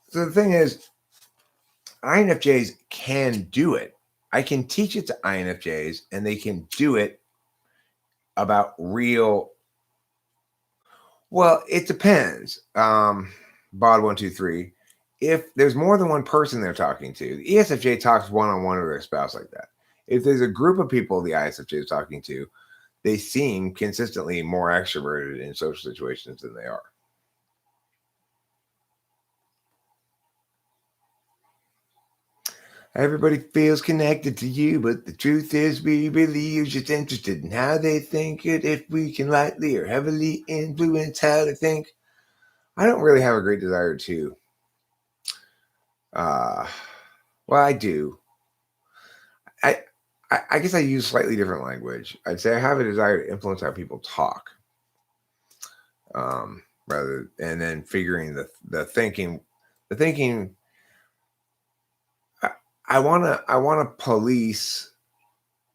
Speaker 1: So the thing is, INFJs can do it. I can teach it to INFJs, and they can do it about real. Well, it depends. Bod123. If there's more than one person they're talking to, the ESFJ talks one-on-one with their spouse like that. If there's a group of people the ISFJ is talking to, they seem consistently more extroverted in social situations than they are. Everybody feels connected to you, but the truth is we really are just interested in how they think it, if we can lightly or heavily influence how they think. I don't really have a great desire to. Well, I do. I guess I use slightly different language. I'd say I have a desire to influence how people talk, rather, and then figuring the thinking. The thinking. I wanna police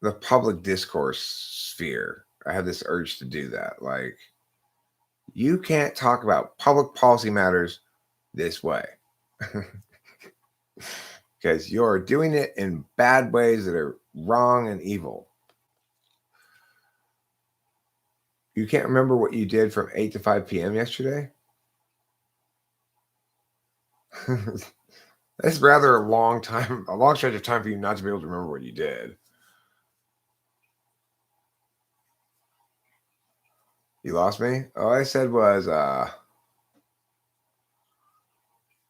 Speaker 1: the public discourse sphere. I have this urge to do that. Like, you can't talk about public policy matters this way. Because you're doing it in bad ways that are wrong and evil. You can't remember what you did from 8 to 5 p.m. yesterday? That's rather a long stretch of time for you not to be able to remember what you did. You lost me? All I said was, I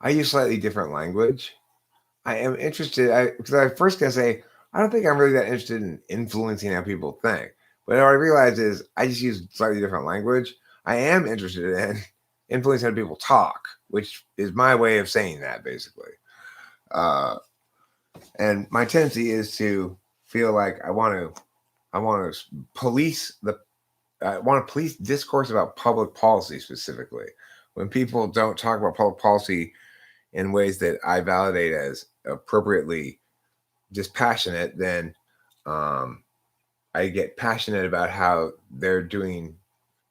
Speaker 1: use slightly different language. I am interested, because I first going to say, I don't think I'm really that interested in influencing how people think. But what I realized is I just use slightly different language. I am interested in influencing how people talk, which is my way of saying that, basically. And my tendency is to feel like I want to police discourse about public policy specifically. When people don't talk about public policy in ways that I validate as appropriately dispassionate, then I get passionate about how they're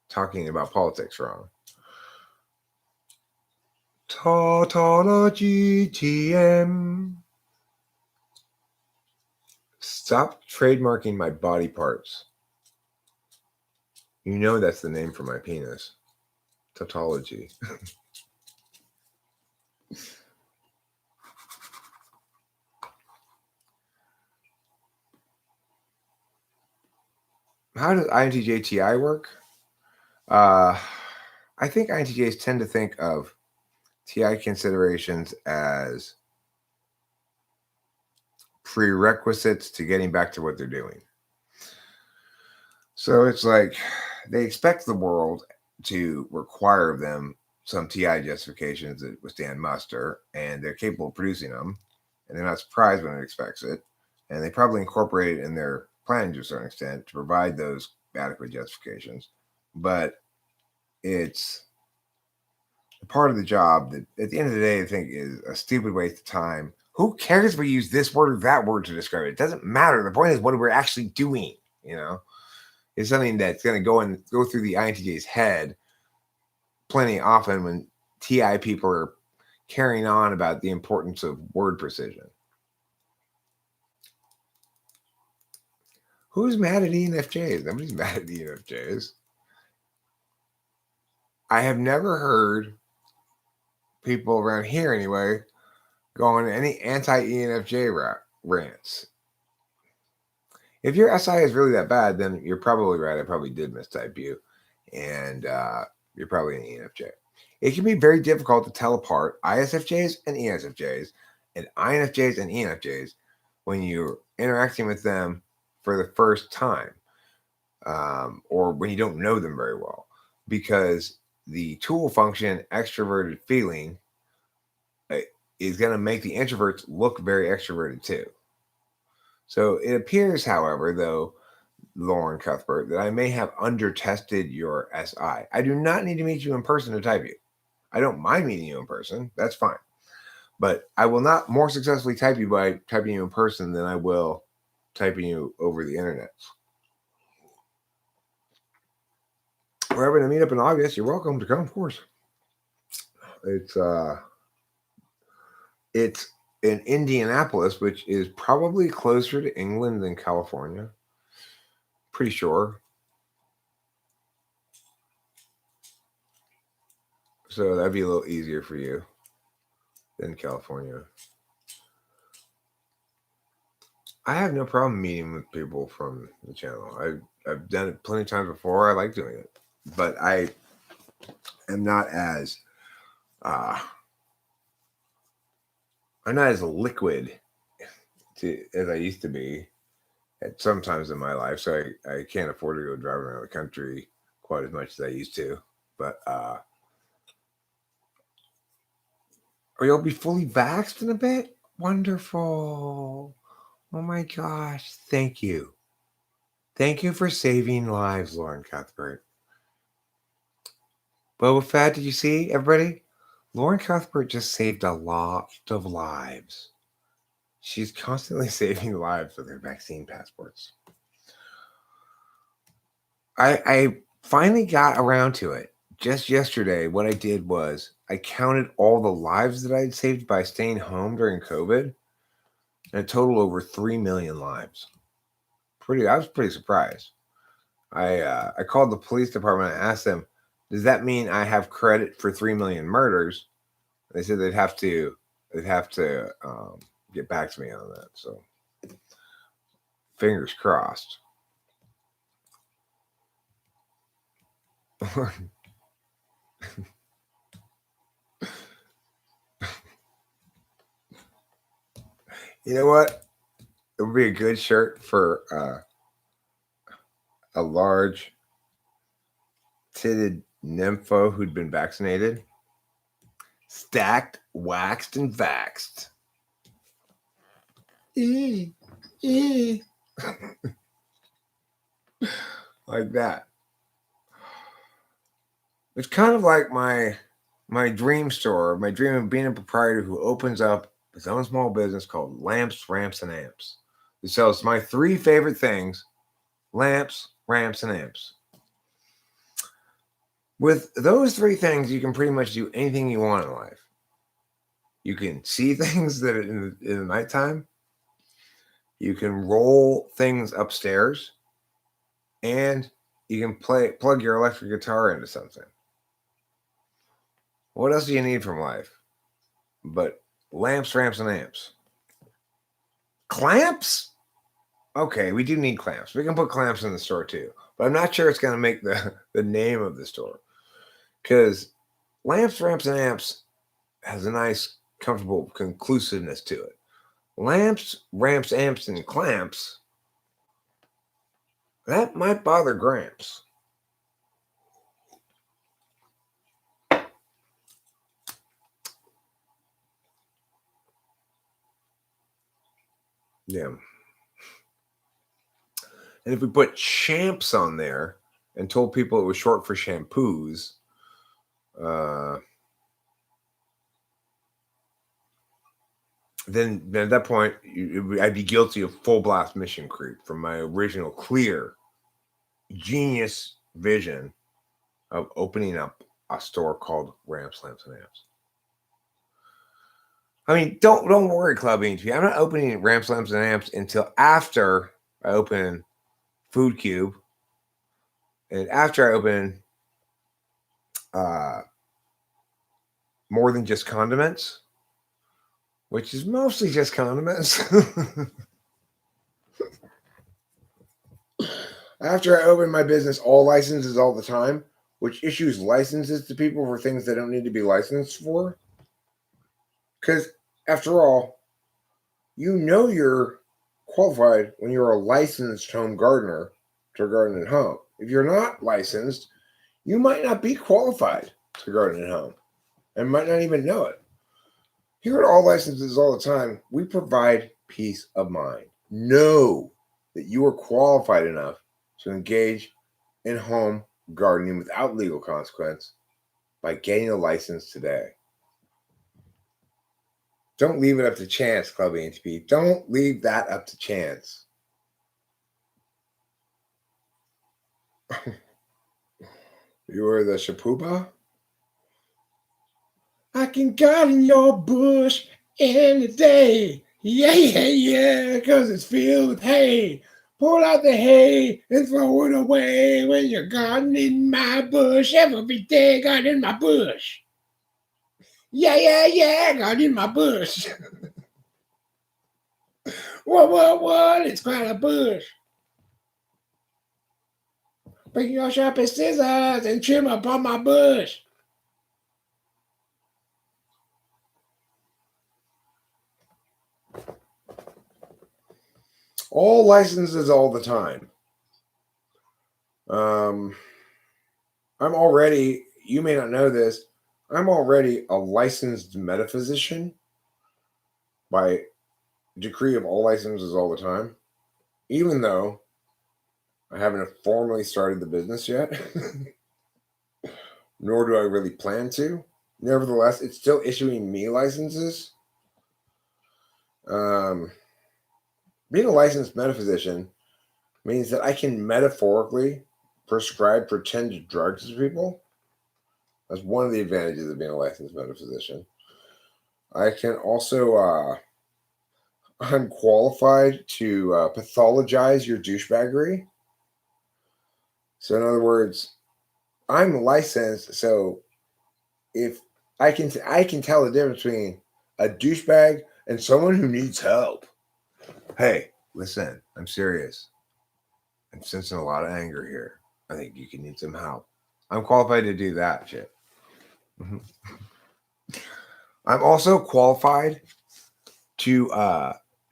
Speaker 1: talking about politics wrong. Tautology TM. Stop trademarking my body parts. You know that's the name for my penis. Tautology. How does INTJ-TI work? I think INTJs tend to think of TI considerations as prerequisites to getting back to what they're doing. So it's like they expect the world to require of them some TI justifications that withstand muster, and they're capable of producing them, and they're not surprised when it expects it, and they probably incorporate it in their planning to a certain extent to provide those adequate justifications. But it's a part of the job that at the end of the day I think is a stupid waste of time. Who cares if we use this word or that word to describe it? It doesn't matter. The point is what we're actually doing, It's something that's going to go through the INTJ's head plenty often when TI people are carrying on about the importance of word precision. Who's mad at ENFJs? Nobody's mad at ENFJs. I have never heard people around here anyway go on any anti-ENFJ rants. If your SI is really that bad, then you're probably right. I probably did mistype you, and you're probably an ENFJ. It can be very difficult to tell apart ISFJs and ESFJs and INFJs and ENFJs when you're interacting with them for the first time, or when you don't know them very well, because the tool function extroverted feeling is going to make the introverts look very extroverted too. So it appears, however, though, Lauren Cuthbert, that I may have undertested your SI. I do not need to meet you in person to type you. I don't mind meeting you in person. That's fine. But I will not more successfully type you by typing you in person than I will typing you over the internet. We're having a meetup in August. You're welcome to come, of course. It's in Indianapolis, which is probably closer to England than California. Pretty sure. So that'd be a little easier for you than California. I have no problem meeting with people from the channel. I've done it plenty of times before. I like doing it. But I am not as I'm not as liquid as I used to be at some times in my life. So I can't afford to go driving around the country quite as much as I used to. But or you'll be fully vaxxed in a bit? Wonderful. Oh my gosh. Thank you. Thank you for saving lives, Lauren Cuthbert. Boba Fett, did you see, everybody? Lauren Cuthbert just saved a lot of lives. She's constantly saving lives with her vaccine passports. I finally got around to it. Just yesterday, what I did was I counted all the lives that I had saved by staying home during COVID, and a total over 3 million lives. I was pretty surprised. I called the police department and asked them, does that mean I have credit for 3 million murders? They said they'd have to get back to me on that. So fingers crossed. You know what? It would be a good shirt for a large titted nympho who'd been vaccinated. Stacked, waxed, and vaxxed. Like that. It's kind of like my dream store, my dream of being a proprietor who opens up his own small business called Lamps, Ramps, and Amps. It sells my 3 favorite things: lamps, ramps, and amps. With those 3 things, you can pretty much do anything you want in life. You can see things that in the nighttime. You can roll things upstairs, and you can plug your electric guitar into something. What else do you need from life but lamps, ramps, and amps? Clamps? Okay, we do need clamps. We can put clamps in the store too, but I'm not sure it's going to make the name of the store, because lamps, ramps, and amps has a nice, comfortable conclusiveness to it. Lamps, ramps, amps, and clamps, that might bother Gramps. Yeah. And if we put champs on there and told people it was short for shampoos, then at that point, I'd be guilty of full blast mission creep from my original clear, genius vision of opening up a store called Ramps, Lamps, and Amps. I mean, don't worry, Club ENTP. I'm not opening Ramps, Lamps, and Amps until after I open Food Cube, and after I open More Than Just Condiments, which is mostly just condiments. After I open my business, All Licenses All the Time, which issues licenses to people for things they don't need to be licensed for. Because, after all, you know you're qualified when you're a licensed home gardener to garden at home. If you're not licensed, you might not be qualified to garden at home and might not even know it. Here at All Licenses All the Time, we provide peace of mind. Know that you are qualified enough to engage in home gardening without legal consequence by getting a license today. Don't leave it up to chance, Club ENTP. Don't leave that up to chance. You are the Shapuba? I can garden your bush any day. Yeah, 'cause it's filled with hay. Pull out the hay and throw it away when you're gardening my bush. Every day, gardening my bush. Yeah, gardening my bush. What? It's quite a bush. Bring your sharpest scissors and trim upon my bush. All licenses all the time. I'm already, you may not know this, I'm already a licensed metaphysician by decree of All Licenses All the Time, even though I haven't formally started the business yet, nor do I really plan to. Nevertheless, it's still issuing me licenses. Being a licensed metaphysician means that I can metaphorically prescribe pretend drugs to people. That's one of the advantages of being a licensed metaphysician. I can also, I'm qualified to pathologize your douchebaggery. So in other words, I'm licensed, so if I can tell the difference between a douchebag and someone who needs help. Hey, listen, I'm serious. I'm sensing a lot of anger here. I think you can need some help. I'm qualified to do that shit. I'm also qualified to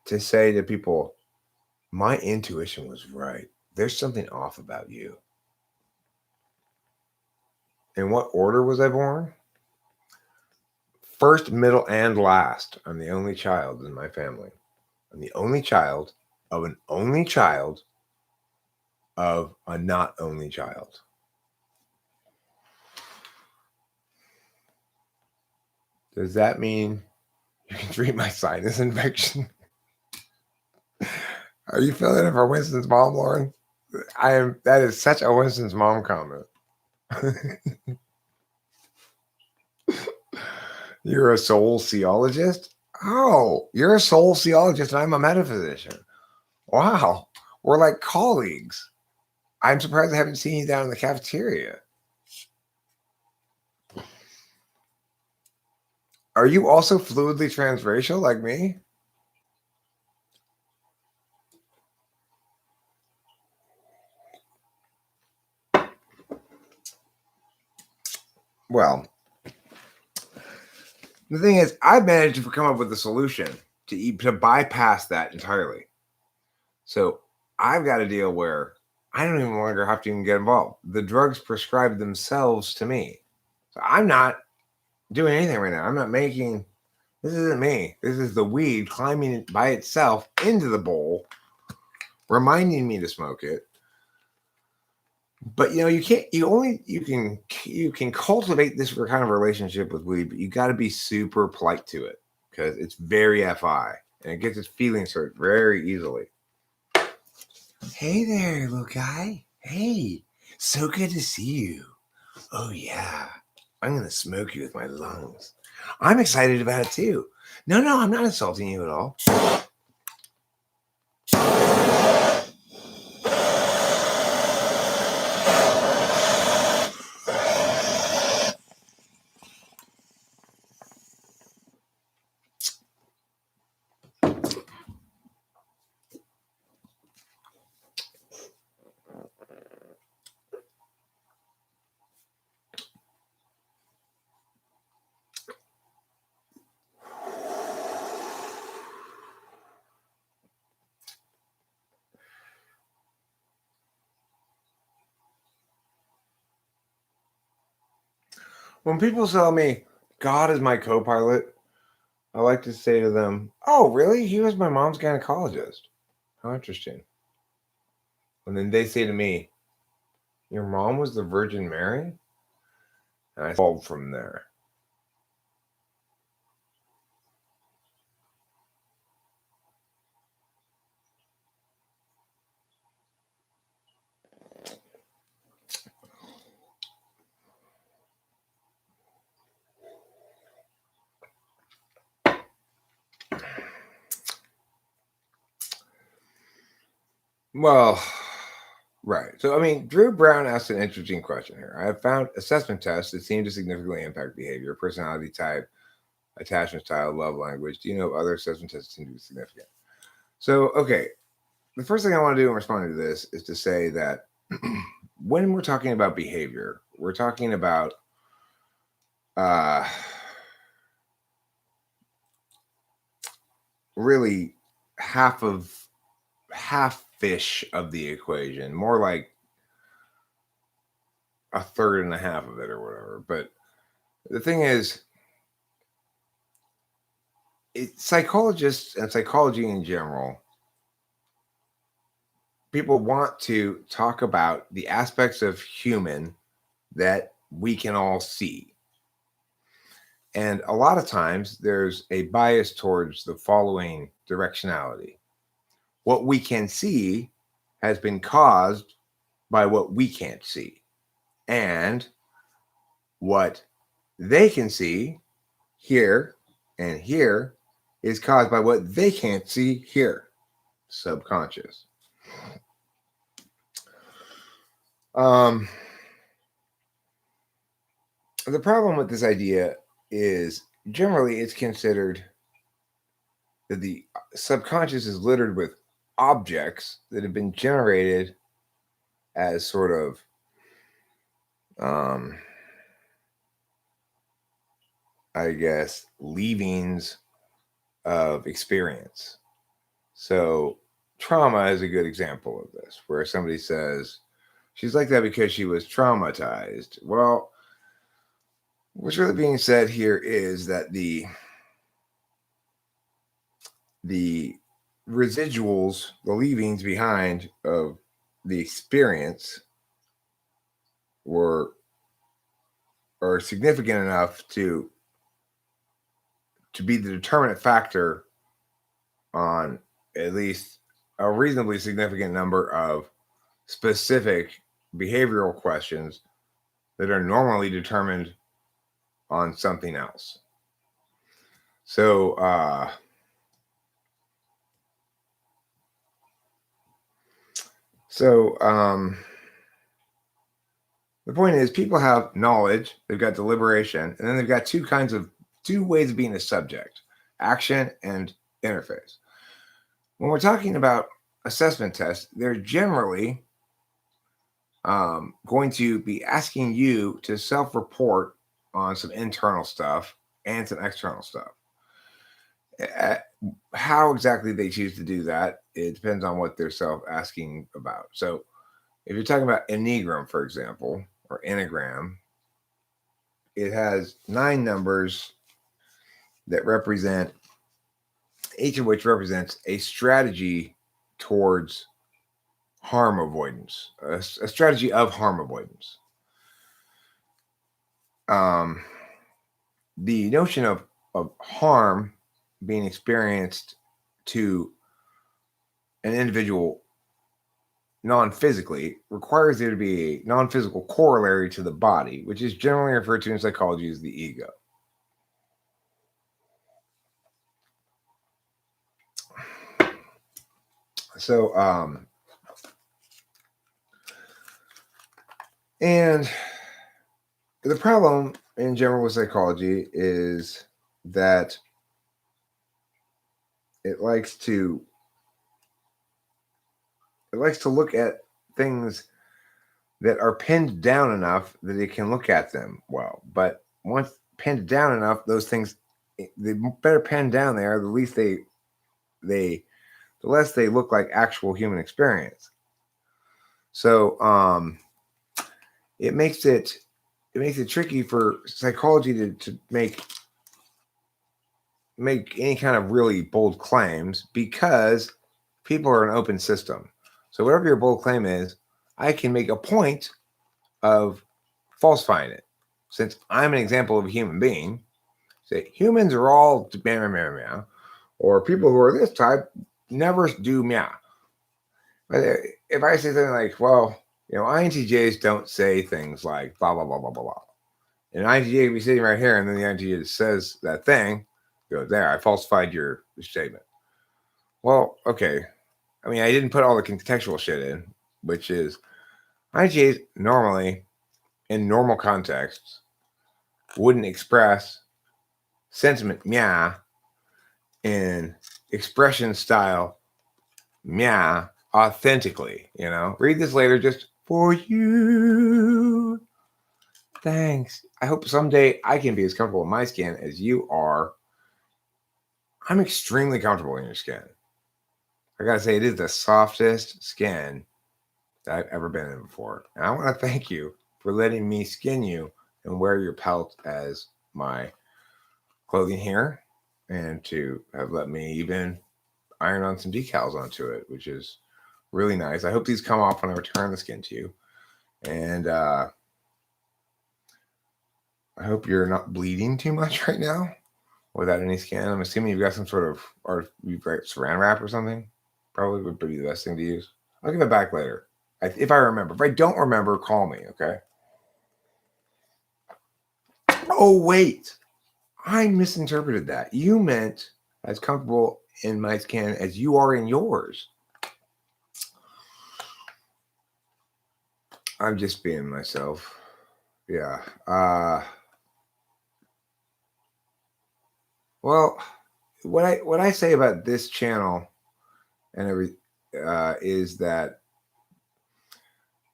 Speaker 1: say to people, my intuition was right. There's something off about you. In what order was I born? First, middle, and last. I'm the only child in my family. I'm the only child of an only child of a not only child. Does that mean you can treat my sinus infection? Are you feeling it for Winston's mom, Lauren? That is such a Winston's mom comment. You're a soul theologist? Oh, you're a soul theologist and I'm a metaphysician. Wow. We're like colleagues. I'm surprised I haven't seen you down in the cafeteria. Are you also fluidly transracial like me? Well, the thing is, I've managed to come up with a solution to bypass that entirely. So I've got a deal where I don't even longer have to even get involved. The drugs prescribe themselves to me. So I'm not doing anything right now. I'm not making, this isn't me. This is the weed climbing by itself into the bowl, reminding me to smoke it. But you can cultivate this kind of relationship with weed, but you got to be super polite to it because it's very FI and it gets its feelings hurt very easily. Hey there, little guy. Hey, so good to see you. Oh yeah, I'm going to smoke you with my lungs. I'm excited about it too. No, I'm not insulting you at all. When people tell me God is my co-pilot, I like to say to them, "Oh, really? He was my mom's gynecologist. How interesting." And then they say to me, "Your mom was the Virgin Mary?" And I fall from there. Well, right. So, I mean, Drew Brown asked an interesting question here. I have found assessment tests that seem to significantly impact behavior, personality type, attachment style, love language. Do you know of other assessment tests that seem to be significant? So, okay. The first thing I want to do in responding to this is to say that when we're talking about behavior, we're talking about uh, really half-ish of the equation, more like a third and a half of it or whatever. But the thing is, psychologists and psychology in general, people want to talk about the aspects of human that we can all see. And a lot of times there's a bias towards the following directionality. What we can see has been caused by what we can't see. And what they can see here and here is caused by what they can't see here. Subconscious. The problem with this idea is generally it's considered that the subconscious is littered with objects that have been generated as sort of I guess leavings of experience. So trauma is a good example of this, where somebody says she's like that because she was traumatized. Well, what's really being said here is that the residuals, the leavings behind of the experience are significant enough to be the determinant factor on at least a reasonably significant number of specific behavioral questions that are normally determined on something else. So the point is, people have knowledge, they've got deliberation, and then they've got two ways of being a subject: action and interface. When we're talking about assessment tests, they're generally going to be asking you to self-report on some internal stuff and some external stuff. How exactly they choose to do that, it depends on what they're self-asking about. So if you're talking about Enneagram, for example, or Enneagram, it has 9 numbers that represent, each of which represents a strategy towards harm avoidance, a strategy of harm avoidance. The notion of harm being experienced to an individual non-physically requires there to be a non-physical corollary to the body, which is generally referred to in psychology as the ego. So, and the problem in general with psychology is that it likes to look at things that are pinned down enough that it can look at them well. But once pinned down enough, those things, the better pinned down they are, the least the less they look like actual human experience. So it makes it tricky for psychology to make make any kind of really bold claims because people are an open system. So whatever your bold claim is, I can make a point of falsifying it. Since I'm an example of a human being, say humans are all meow, meow, meow, or people who are this type never do meow. But if I say something like, well, INTJs don't say things like blah, blah, blah, blah, blah, blah. And an INTJ will be sitting right here, and then the INTJ says that thing, goes, there, I falsified your statement. Well, okay. I mean, I didn't put all the contextual shit in, which is INTJs normally, in normal contexts, wouldn't express sentiment meow in expression style meow authentically. Read this later just for you. Thanks. I hope someday I can be as comfortable in my skin as you are. I'm extremely comfortable in your skin. I gotta say, it is the softest skin that I've ever been in before. And I want to thank you for letting me skin you and wear your pelt as my clothing here, and to have let me even iron on some decals onto it, which is really nice. I hope these come off when I return the skin to you. And I hope you're not bleeding too much right now without any skin. I'm assuming you've got some sort of, or you've got saran wrap or something. Probably would be the best thing to use. I'll give it back later. If I remember. If I don't remember, call me, okay? Oh, wait. I misinterpreted that. You meant as comfortable in my skin as you are in yours. I'm just being myself. Yeah. Well, what I say about this channel and is that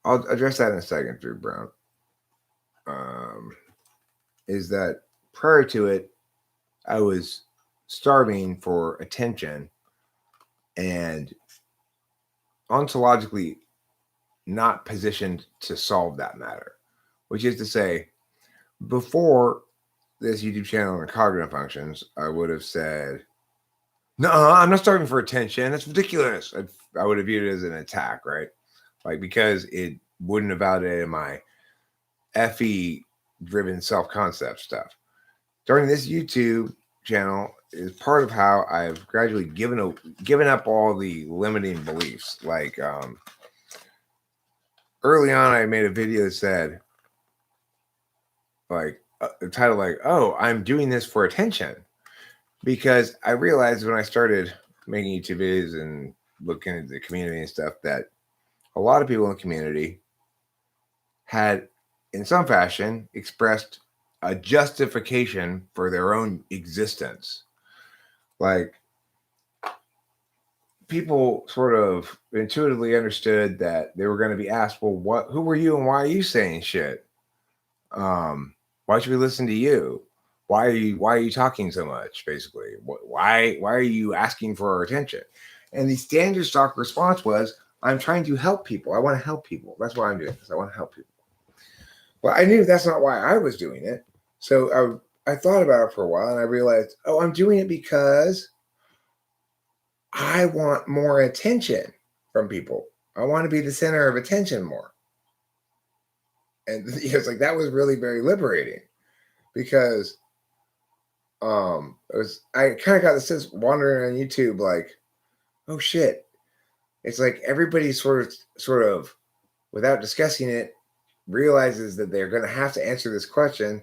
Speaker 1: I'll address that in a second, Drew Brown. Is that prior to it, I was starving for attention and ontologically not positioned to solve that matter, which is to say, before this YouTube channel and cognitive functions, I would have said, no, I'm not starving for attention. That's ridiculous. I would have viewed it as an attack, right? Like, because it wouldn't have validated my FE driven self-concept stuff. Starting this YouTube channel is part of how I've gradually given up all the limiting beliefs. Like, early on, I made a video that said, like, the title, like, oh, I'm doing this for attention. Because I realized when I started making YouTube videos and looking at the community and stuff that a lot of people in the community had, in some fashion, expressed a justification for their own existence. Like, people sort of intuitively understood that they were going to be asked, well, who were you and why are you saying shit? Why should we listen to you? Why are you talking so much, basically? Why are you asking for our attention? And the standard stock response was, I'm trying to help people. I want to help people. That's why I'm doing this. I want to help people. Well, I knew that's not why I was doing it. So I thought about it for a while, and I realized, oh, I'm doing it because I want more attention from people. I want to be the center of attention more. And it's like, that was really very liberating, because I kind of got the sense wandering on YouTube, like, oh shit. It's like everybody sort of, without discussing it, realizes that they're going to have to answer this question,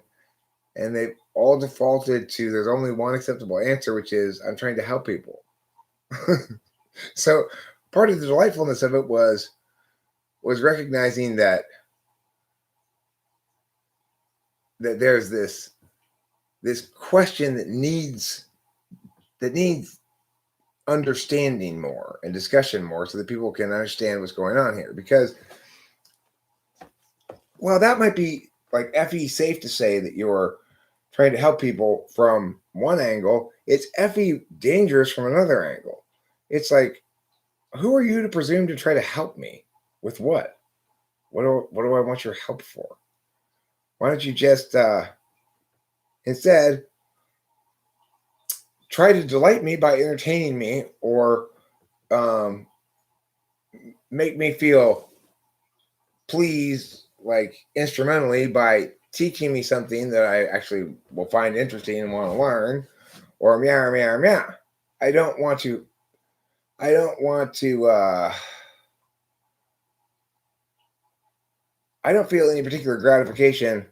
Speaker 1: and they've all defaulted to there's only one acceptable answer, which is I'm trying to help people. So part of the delightfulness of it was recognizing that there's this question that needs understanding more and discussion more, so that people can understand what's going on here. Because, well, that might be like FE safe to say that you're trying to help people from one angle. It's FE dangerous from another angle. It's like, who are you to presume to try to help me with what? What do I want your help for? Why don't you just instead try to delight me by entertaining me or make me feel pleased, like instrumentally, by teaching me something that I actually will find interesting and want to learn, or meow, meow, meow. I don't want to I don't feel any particular gratification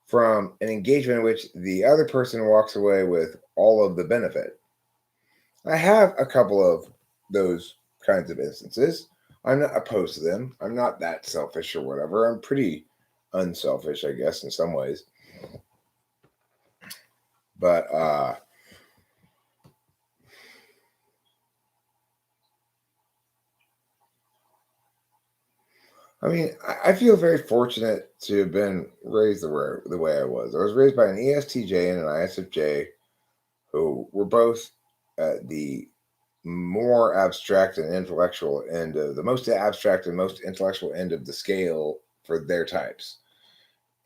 Speaker 1: from an engagement in which the other person walks away with all of the benefit. I have a couple of those kinds of instances. I'm not opposed to them. I'm not that selfish or whatever. I'm pretty unselfish, I guess, in some ways. But I mean, I feel very fortunate to have been raised the way I was. I was raised by an ESTJ and an ISFJ who were both at the more abstract and intellectual end of the most abstract and most intellectual end of the scale for their types,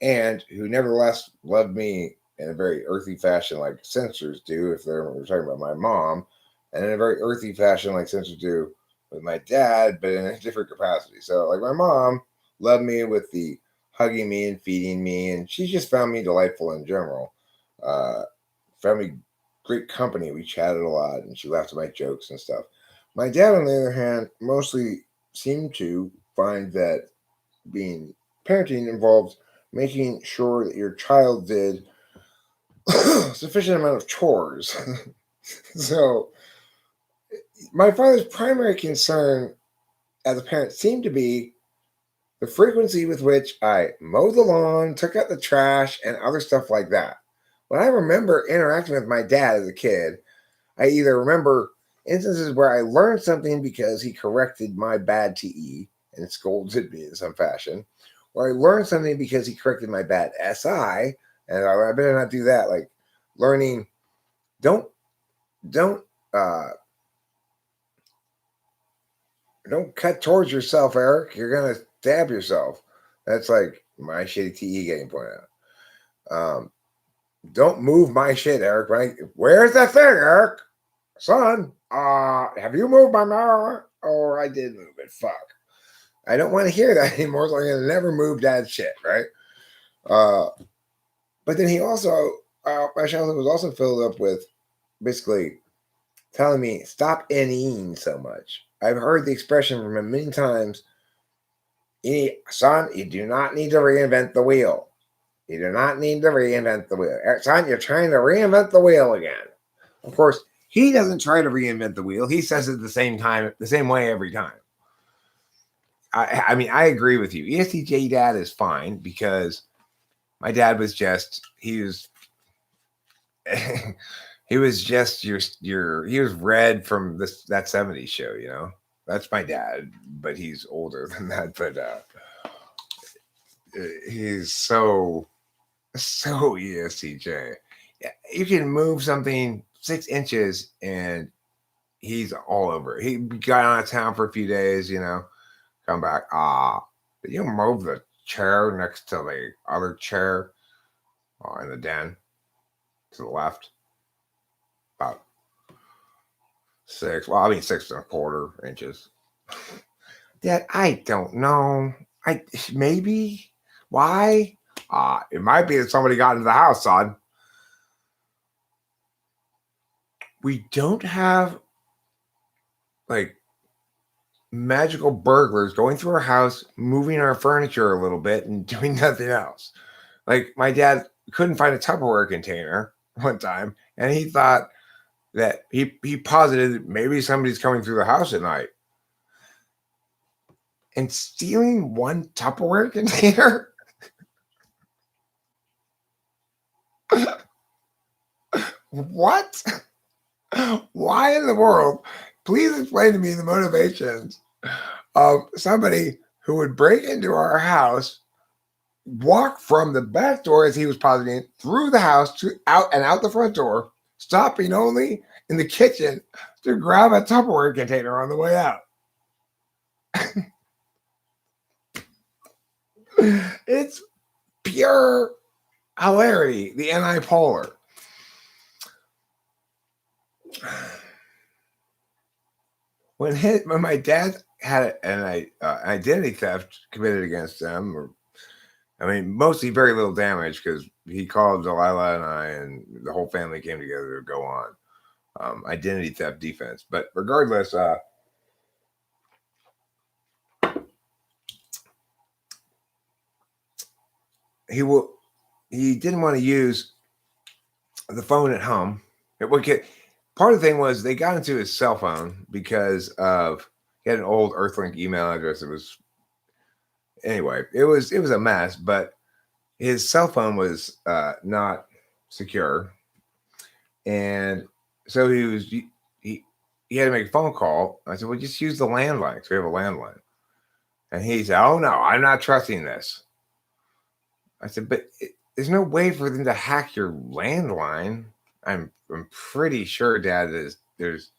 Speaker 1: and who nevertheless loved me in a very earthy fashion, like censors do, if we're talking about my mom, and in a very earthy fashion, like censors do with my dad, but in a different capacity. So, like, my mom loved me with the hugging me and feeding me, and she just found me delightful in general. Found me great company. We chatted a lot, and she laughed at my jokes and stuff. My dad, on the other hand, mostly seemed to find that being parenting involved making sure that your child did sufficient amount of chores. So my father's primary concern as a parent seemed to be the frequency with which I mowed the lawn, took out the trash, and other stuff like that. When I remember interacting with my dad as a kid, I either remember instances where I learned something because he corrected my bad TE and scolded me in some fashion, or I learned something because he corrected my bad SI, and I better not do that. Like learning, don't cut towards yourself, Eric. You're gonna stab yourself. That's like my shitty TE getting pointed out. Don't move my shit, Eric. Right? Where's that thing, Eric? Son, have you moved my mouse? Oh, I did move it. Fuck. I don't want to hear that anymore, so I'm going to never move dad's shit, right? But then he also, my childhood was also filled up with basically telling me, stop NEing so much. I've heard the expression from him many times, son, you do not need to reinvent the wheel. You do not need to reinvent the wheel. Son, you're trying to reinvent the wheel again. Of course, he doesn't try to reinvent the wheel. He says it the same way every time. I mean, I agree with you. ESTJ dad is fine because my dad was just, he was just he was Red from that 70s show, you know. That's my dad, but he's older than that. But he's so ESTJ. You can move something 6 inches and he's all over it. He got out of town for a few days, you know, come back. Did you move the chair next to the other chair in the den to the left? About 6.25 inches. Dad, I don't know. Maybe. Why? It might be that somebody got into the house, son. We don't have like magical burglars going through our house, moving our furniture a little bit, and doing nothing else. Like my dad couldn't find a Tupperware container one time, and he thought that he posited maybe somebody's coming through the house at night. And stealing one Tupperware container? What? Why in the world? Please explain to me the motivations of somebody who would break into our house, walk from the back door as he was positing through the house to out the front door, stopping only in the kitchen to grab a Tupperware container on the way out. It's pure hilarity, the anti-polar. when my dad had an identity theft committed against them, or I mean, mostly very little damage because he called Delilah and I, and the whole family came together to go on identity theft defense. But regardless, he didn't want to use the phone at home. Part of the thing was they got into his cell phone because he had an old Earthlink email address. It was a mess, but his cell phone was not secure, and so he had to make a phone call. I said, "Well, just use the landline because we have a landline." And he said, "Oh no, I'm not trusting this." I said, "But there's no way for them to hack your landline." I'm pretty sure, Dad, there's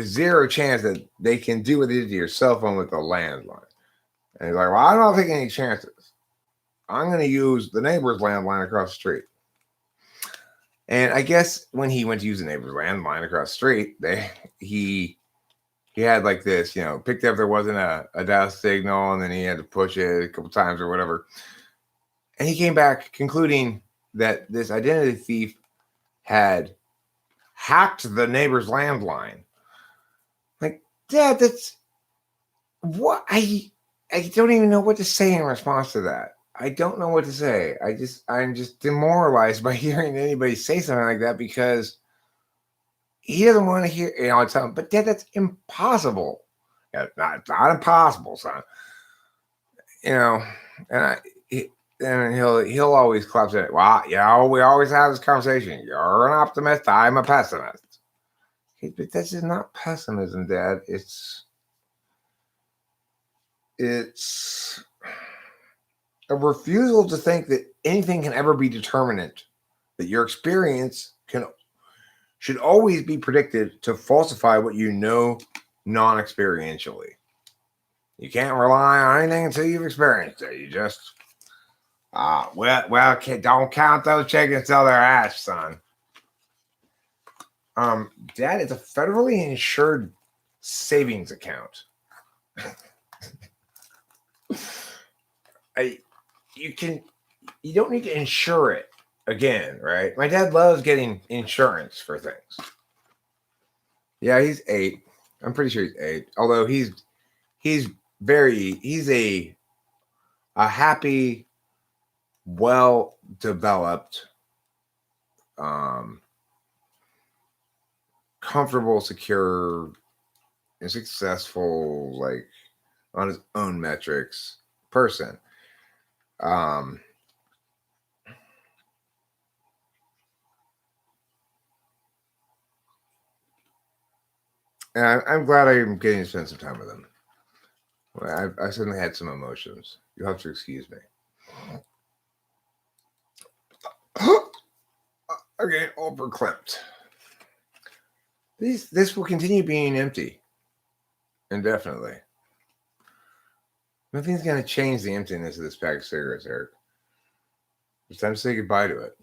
Speaker 1: zero chance that they can do what they did to your cell phone with the landline. And he's like, "Well, I don't take any chances. I'm going to use the neighbor's landline across the street." And I guess when he went to use the neighbor's landline across the street, he had like this, picked up there wasn't a dial signal, and then he had to push it a couple times or whatever. And he came back concluding that this identity thief had hacked the neighbor's landline. Like, Dad, that's what I don't even know what to say in response to that. I don't know what to say. I'm just demoralized by hearing anybody say something like that because he doesn't want to hear, I tell him, but Dad, that's impossible. Yeah, it's not impossible, son. And he'll always collapse it. Well, we always have this conversation. You're an optimist. I'm a pessimist. But this is not pessimism, Dad. It's a refusal to think that anything can ever be determinate, that your experience should always be predicted to falsify what you know non-experientially. You can't rely on anything until you've experienced it. You just, don't count those chickens till they're hatched, son. Dad, it's a federally insured savings account. You don't need to insure it again, right? My dad loves getting insurance for things. Yeah, he's 8. I'm pretty sure he's 8. Although he's a happy, well-developed, comfortable, secure, and successful, like on his own metrics person. And I'm glad I'm getting to spend some time with him. I certainly had some emotions. You'll have to excuse me. Okay, overclipped. This will continue being empty indefinitely. Nothing's going to change the emptiness of this pack of cigarettes, Eric. It's time to say goodbye to it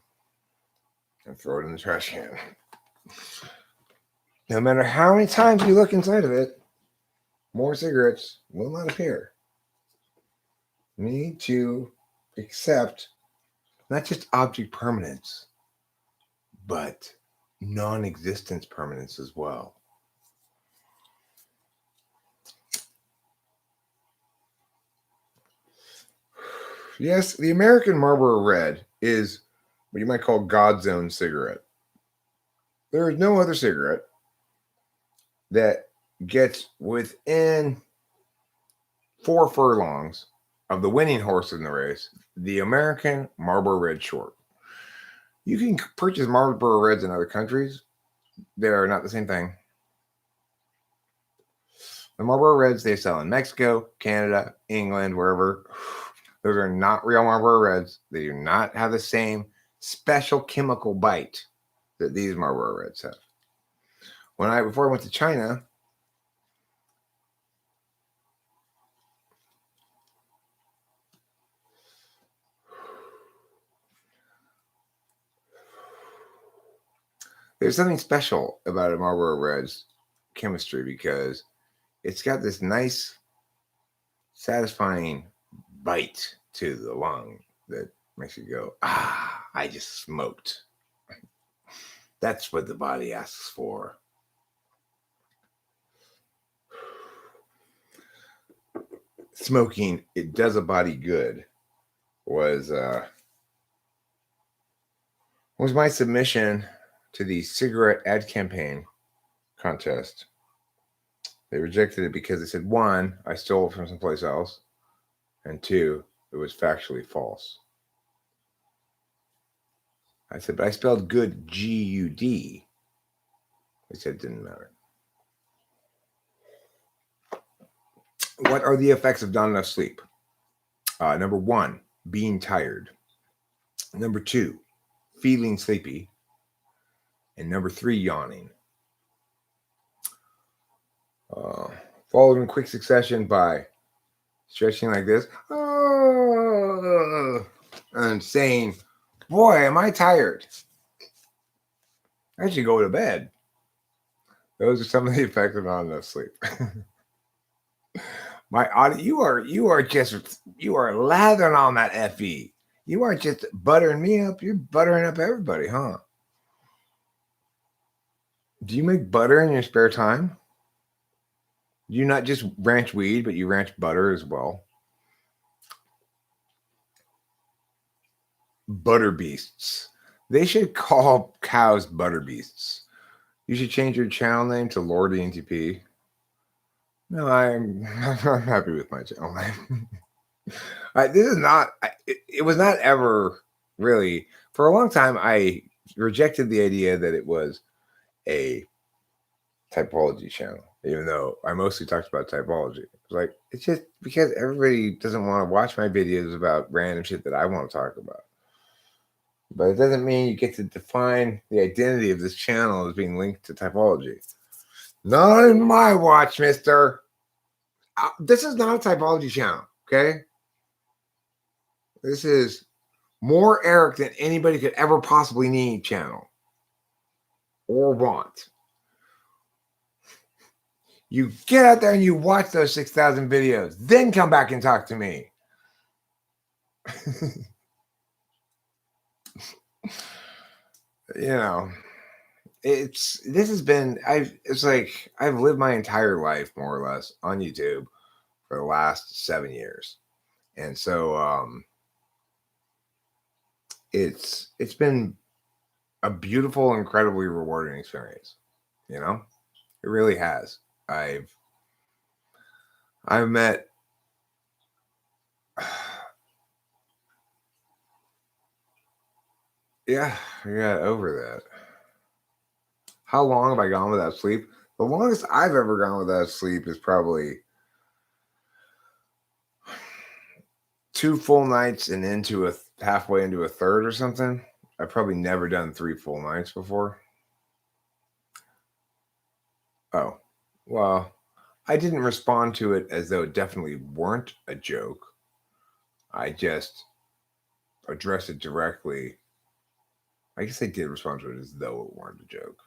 Speaker 1: and throw it in the trash can. No matter how many times you look inside of it, more cigarettes will not appear. We need to accept not just object permanence, but non-existence permanence as well. Yes, the American Marlboro Red is what you might call God's own cigarette. There is no other cigarette that gets within 4 furlongs of the winning horse in the race, the American Marlboro Red Short. You can purchase Marlboro Reds in other countries. They are not the same thing. The Marlboro Reds they sell in Mexico, Canada, England, wherever. Those are not real Marlboro Reds. They do not have the same special chemical bite that these Marlboro Reds have. Before I went to China, There's something special about a Marlboro Red's chemistry because it's got this nice, satisfying bite to the lung that makes you go, ah, I just smoked. That's what the body asks for. Smoking, it does a body good, was my submission to the cigarette ad campaign contest. They rejected it because they said, one, I stole it from someplace else, and two, it was factually false. I said, but I spelled good G-U-D. They said it didn't matter. What are the effects of not enough sleep? Number one, being tired. Number two, feeling sleepy. And number three, yawning. Followed in quick succession by stretching like this and saying, boy, am I tired. I should go to bed. Those are some of the effects of not enough sleep. My audio, you are lathering on that FE. You aren't just buttering me up, you're buttering up everybody, huh? Do you make butter in your spare time? Do you not just ranch weed, but you ranch butter as well? Butter beasts. They should call cows butter beasts. You should change your channel name to Lord ENTP. No, I'm happy with my channel name. This is not. It was not ever really. For a long time, I rejected the idea that it was a typology channel, even though I mostly talked about typology. It's just because everybody doesn't want to watch my videos about random shit that I want to talk about. But it doesn't mean you get to define the identity of this channel as being linked to typology. Not in my watch, mister. This is not a typology channel, okay? This is more Eric than anybody could ever possibly need channel or want. You get out there and you watch those 6,000 videos, then come back and talk to me. It's like I've lived my entire life more or less on YouTube for the last 7 years. And so it's been a beautiful, incredibly rewarding experience. It really has. I've met yeah, I got over that. How long have I gone without sleep? The longest I've ever gone without sleep is probably 2 full nights and halfway into a third or something. I've probably never done 3 full nights before. Oh, well, I didn't respond to it as though it definitely weren't a joke. I just addressed it directly. I guess I did respond to it as though it weren't a joke.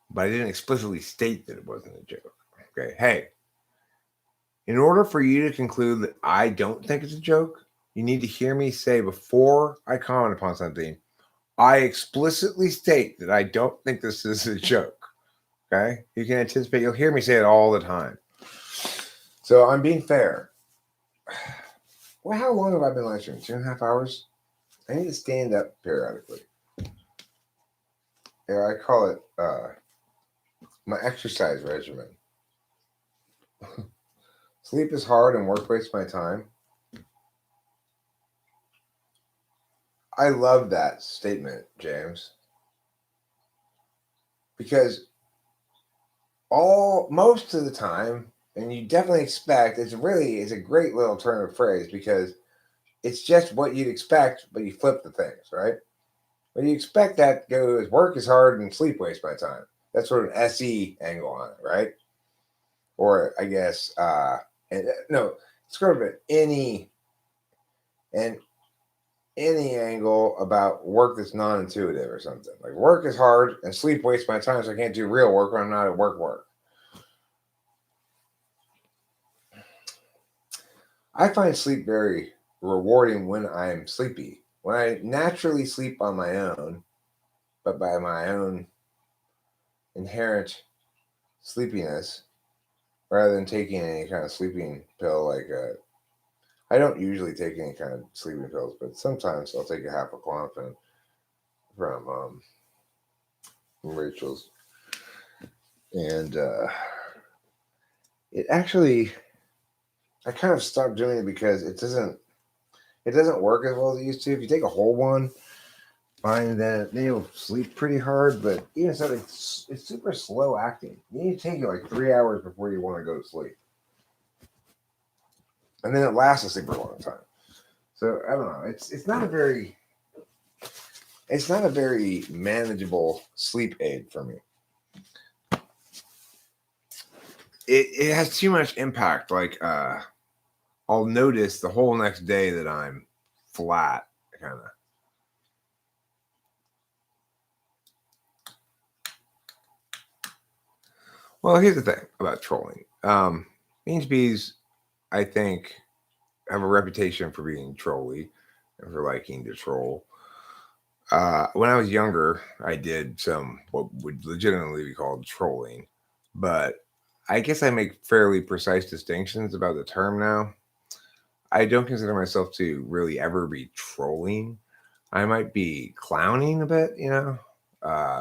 Speaker 1: But I didn't explicitly state that it wasn't a joke. Okay, hey, in order for you to conclude that I don't think it's a joke, you need to hear me say before I comment upon something, I explicitly state that I don't think this is a joke. Okay? You can anticipate, you'll hear me say it all the time. So I'm being fair. Well, how long have I been live streaming? 2.5 hours? I need to stand up periodically. Yeah, I call it my exercise regimen. Sleep is hard and work wastes my time. I love that statement, James. Because most of the time, and you definitely expect, it's a great little turn of phrase because it's just what you'd expect, but you flip the things, right? But you expect that goes, work is hard and sleep wastes my time. That's sort of an SE angle on it, right? Or I guess, it's sort of an NE. And any angle about work that's non-intuitive or something. Like work is hard and sleep wastes my time, so I can't do real work when I'm not at work. I find sleep very rewarding when I'm sleepy. When I naturally sleep on my own, but by my own inherent sleepiness, rather than taking any kind of sleeping pill, I don't usually take any kind of sleeping pills, but sometimes I'll take a half a Klonopin from Rachel's, and it actually I kind of stopped doing it because it doesn't work as well as it used to. If you take a whole one, fine, then you'll sleep pretty hard. But even so, it's super slow acting. You need to take it like 3 hours before you want to go to sleep, and then it lasts a super long time. So I don't know. It's not a very manageable sleep aid for me. It has too much impact. I'll notice the whole next day that I'm flat, kind of. Well, here's the thing about trolling. ENTPs, I think, have a reputation for being trolly and for liking to troll. When I was younger, I did some what would legitimately be called trolling, but I guess I make fairly precise distinctions about the term now. I don't consider myself to really ever be trolling. I might be clowning a bit,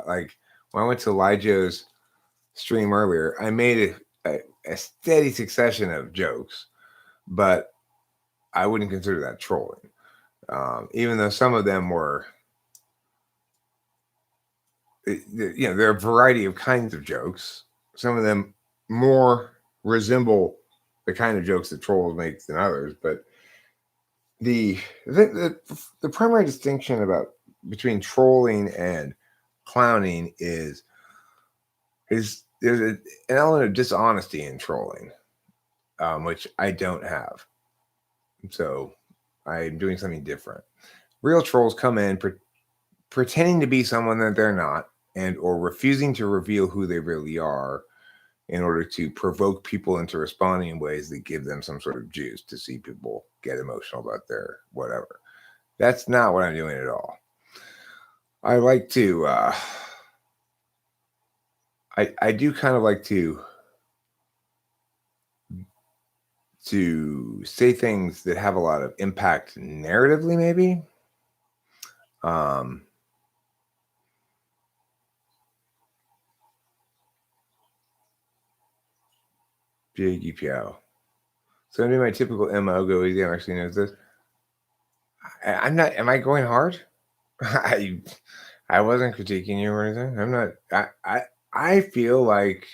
Speaker 1: like when I went to Elijah's stream earlier, I made a steady succession of jokes, but I wouldn't consider that trolling. Even though some of them were, there are a variety of kinds of jokes. Some of them more resemble the kind of jokes that trolls make than others, but the primary distinction between trolling and clowning is there's an element of dishonesty in trolling, which I don't have. So I'm doing something different. Real trolls come in pretending to be someone that they're not, and or refusing to reveal who they really are in order to provoke people into responding in ways that give them some sort of juice to see people get emotional about their whatever. That's not what I'm doing at all. I like to I do kind of like to say things that have a lot of impact narratively, maybe. GPO. So I'm doing my typical MO, go easy. I'm actually knows this. I'm not. Am I going hard? I wasn't critiquing you or anything. I'm not. I feel like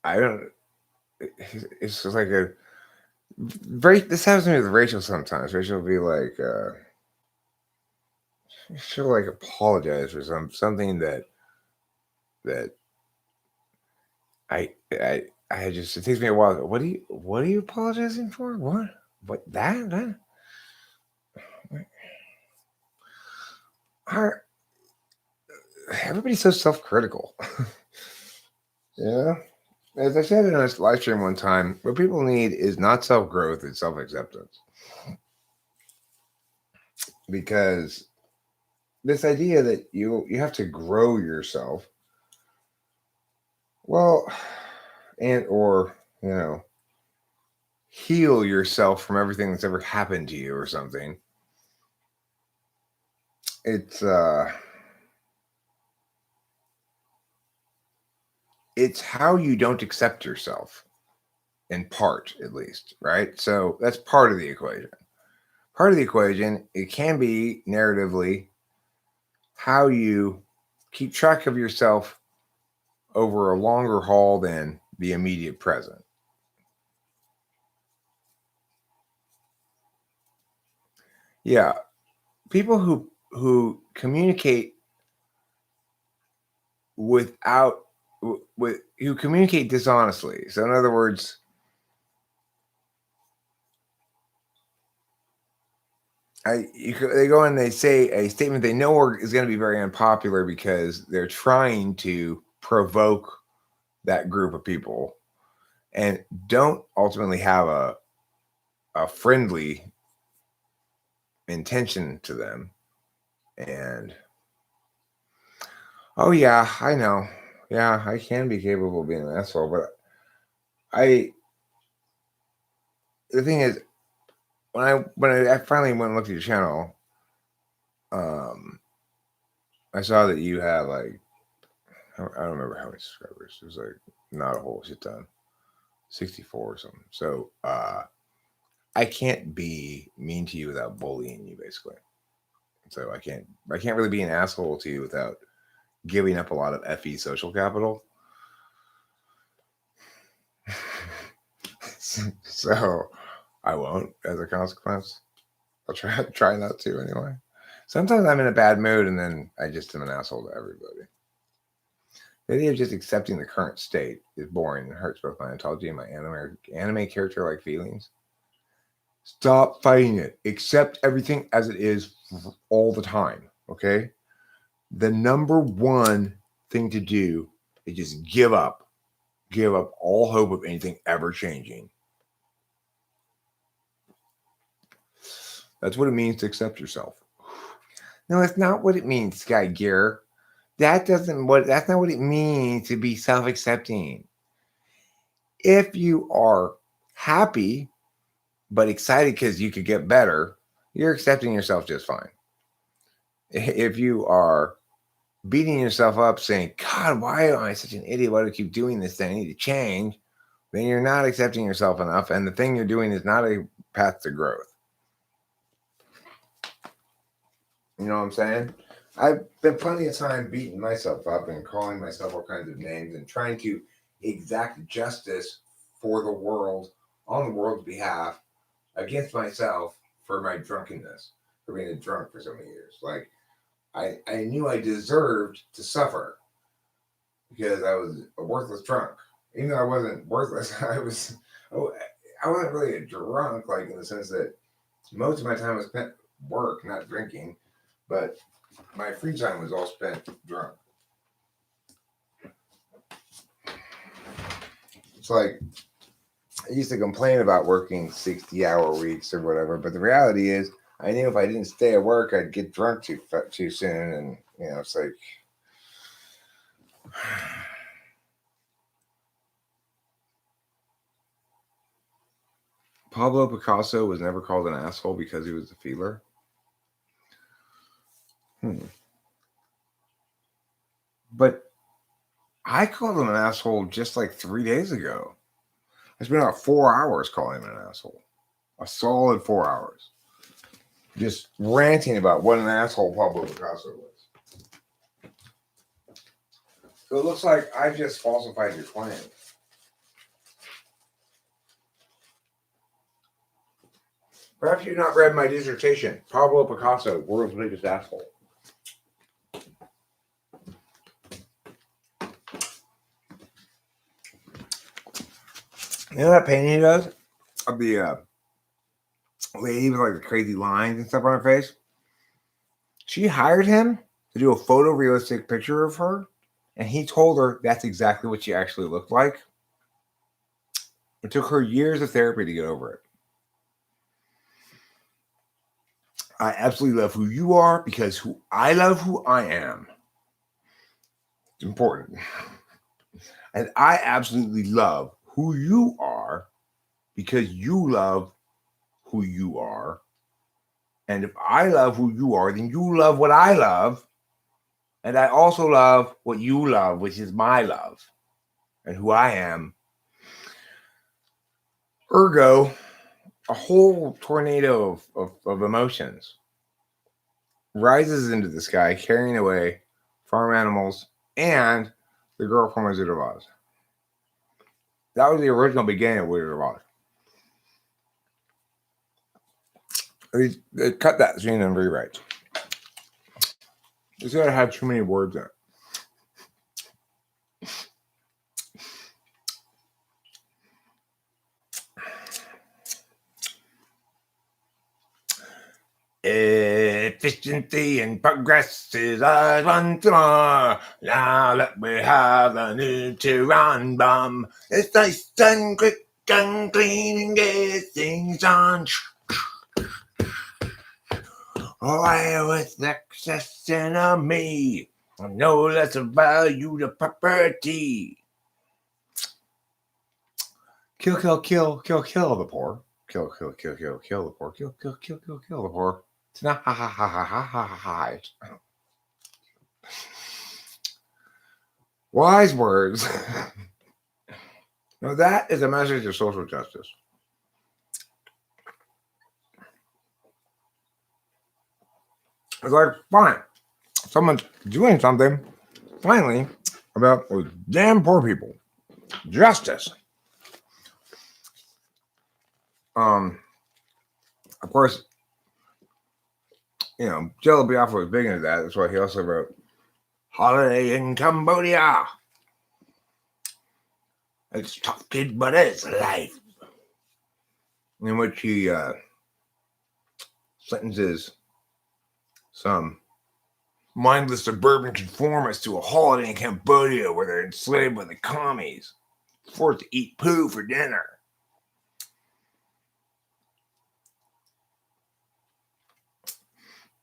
Speaker 1: I don't. It's just like a very. This happens to me with Rachel sometimes. Rachel will be like, she'll like apologize for something that I just, it takes me a while. What are you apologizing for? What that? Everybody's so self-critical. Yeah. As I said in a live stream one time, what people need is not self-growth, it's self-acceptance. Because this idea that you have to grow yourself, well, and or heal yourself from everything that's ever happened to you or something. It's how you don't accept yourself, in part at least, right? So that's part of the equation. Part of the equation, it can be narratively how you keep track of yourself over a longer haul than the immediate present. Yeah, people who communicate who communicate dishonestly. So in other words, They go and they say a statement they know is going to be very unpopular because they're trying to provoke that group of people and don't ultimately have a friendly intention to them. And oh yeah, I know. Yeah, I can be capable of being an asshole, but the thing is, when I finally went and looked at your channel, I saw that you have like, I don't remember how many subscribers. It was like not a whole shit ton, 64 or something. So I can't be mean to you without bullying you, basically. So I can't really be an asshole to you without giving up a lot of FE social capital. So I won't, as a consequence. I'll try not to anyway. Sometimes I'm in a bad mood and then I just am an asshole to everybody. The idea of just accepting the current state is boring and hurts both my ontology and my anime character-like feelings. Stop fighting it. Accept everything as it is all the time, okay? The number one thing to do is just give up. Give up all hope of anything ever changing. That's what it means to accept yourself. No, that's not what it means, Sky Gear. That's not what it means to be self-accepting. If you are happy but excited because you could get better, you're accepting yourself just fine. If you are beating yourself up saying, God, why am I such an idiot? Why do I keep doing this thing? I need to change. Then you're not accepting yourself enough. And the thing you're doing is not a path to growth. You know what I'm saying? I've been plenty of time beating myself up and calling myself all kinds of names and trying to exact justice for the world on the world's behalf against myself for my drunkenness, for being a drunk for so many years. Like, I knew I deserved to suffer because I was a worthless drunk. Even though I wasn't worthless, I wasn't really a drunk, like in the sense that most of my time was spent work, not drinking, but my free time was all spent drunk. It's like I used to complain about working 60-hour weeks or whatever, but the reality is I knew if I didn't stay at work, I'd get drunk too soon, and it's like Pablo Picasso was never called an asshole because he was a feeler. But I called him an asshole just like 3 days ago. I spent about 4 hours calling him an asshole. A solid 4 hours. Just ranting about what an asshole Pablo Picasso was. So it looks like I just falsified your claim. Perhaps you've not read my dissertation, Pablo Picasso, world's biggest asshole. You know that painting he does of the lady with like the crazy lines and stuff on her face? She hired him to do a photorealistic picture of her, and he told her that's exactly what she actually looked like. It took her years of therapy to get over it. I absolutely love who you are because I love who I am. It's important. And I absolutely love who you are because you love who you are. And if I love who you are, then you love what I love. And I also love what you love, which is my love and who I am. Ergo, a whole tornado of emotions rises into the sky, carrying away farm animals and the girl from Wizard of Oz. That was the original beginning of Wizard of Oz. They cut that scene and rewrite. It's gonna have too many words in it. Efficiency and progress is as one to more. Now that we have a new Tyrann bomb, it's nice and quick and clean and get things done. Away with excess enemy. No less value to property. Kill, kill, kill, kill, kill the poor. Kill, kill, kill, kill, kill the poor. Kill, kill, kill, kill, kill the poor. It's not ha ha ha ha ha ha ha. Wise words. Now that is a message of social justice. It's like, fine, someone's doing something, finally, about those damn poor people. Justice. Of course, you know, Jello Biafra was big into that. That's why he also wrote Holiday in Cambodia. It's tough, kid, but it's life. In which he sentences some mindless suburban conformists to a holiday in Cambodia where they're enslaved by the commies, forced to eat poo for dinner.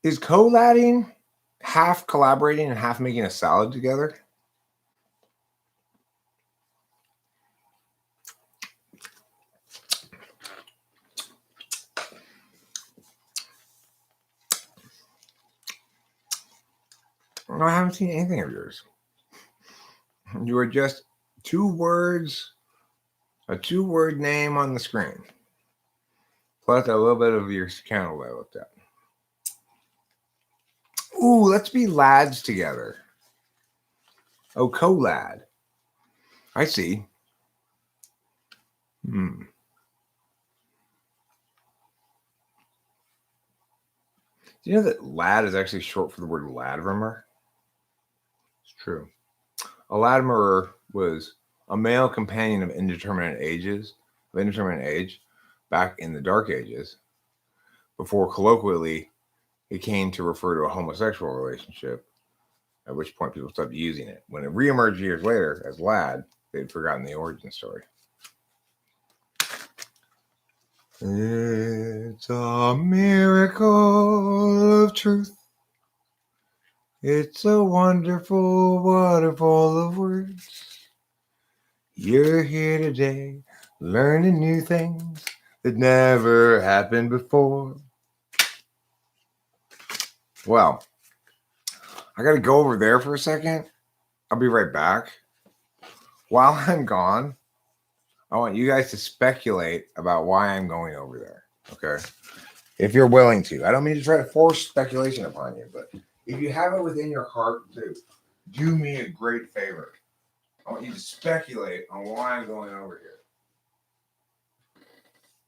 Speaker 1: Is co-ladding half collaborating and half making a salad together? I haven't seen anything of yours. You are just two words, a two-word name on the screen, plus a little bit of your channel that I looked at. Ooh, let's be lads together. Oh, co-lad. I see. Do you know that lad is actually short for the word Latimer? It's true. A Latimer was a male companion of indeterminate age, back in the Dark Ages, before colloquially it came to refer to a homosexual relationship, at which point people stopped using it. When it reemerged years later as lad, they'd forgotten the origin story. It's a miracle of truth. It's a wonderful waterfall of words. You're here today, learning new things that never happened before. Well, I got to go over there for a second. I'll be right back. While I'm gone, I want you guys to speculate about why I'm going over there. Okay? If you're willing to. I don't mean to try to force speculation upon you, but if you have it within your heart to do me a great favor, I want you to speculate on why I'm going over here.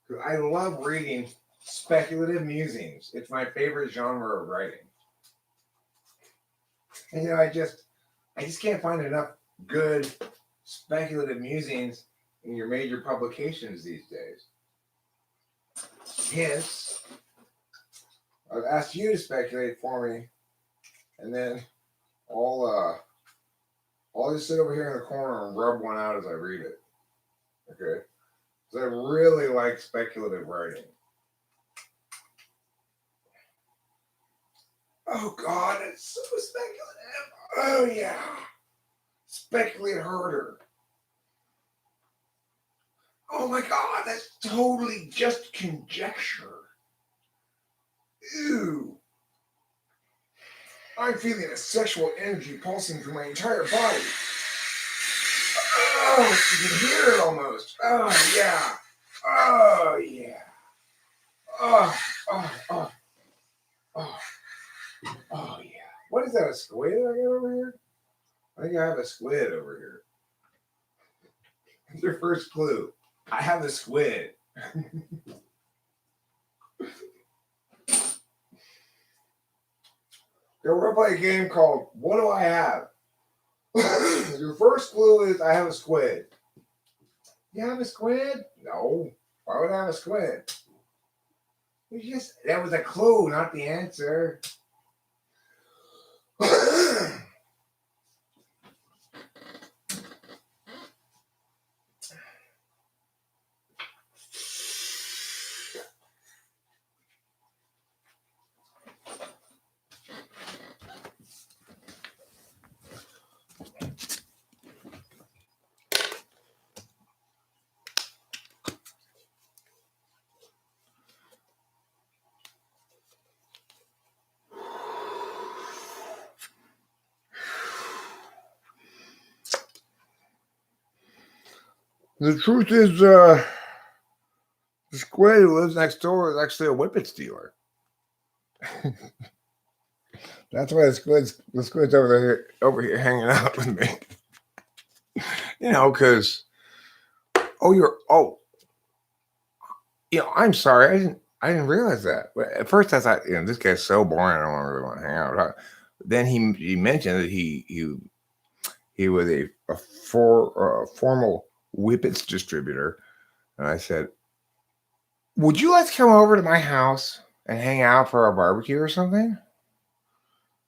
Speaker 1: Because I love reading speculative musings. It's my favorite genre of writing. And you know, I just can't find enough good speculative musings in your major publications these days. Hence, I've asked you to speculate for me, and then I'll just sit over here in the corner and rub one out as I read it. Okay? Because I really like speculative writing. Oh God, it's so speculative. Oh yeah. Speculate harder. Oh my God, that's totally just conjecture. Ew. I'm feeling a sexual energy pulsing through my entire body. Oh, you can hear it almost. Oh yeah. Oh yeah. Oh, oh, oh, oh. Oh yeah. What is that, a squid I got over here? I think I have a squid over here. That's your first clue. I have a squid. We're going to play a game called What Do I Have? Your first clue is I have a squid. You have a squid? No. Why would I have a squid? That was a clue, not the answer. The truth is, the squid who lives next door is actually a whippet stealer. That's why the squid's over here hanging out with me. Because I'm sorry, I didn't realize that. But at first I thought, this guy's so boring, I don't really want to hang out with him. Then he mentioned that he was a formal whippets distributor, and I said, would you like to come over to my house and hang out for a barbecue or something?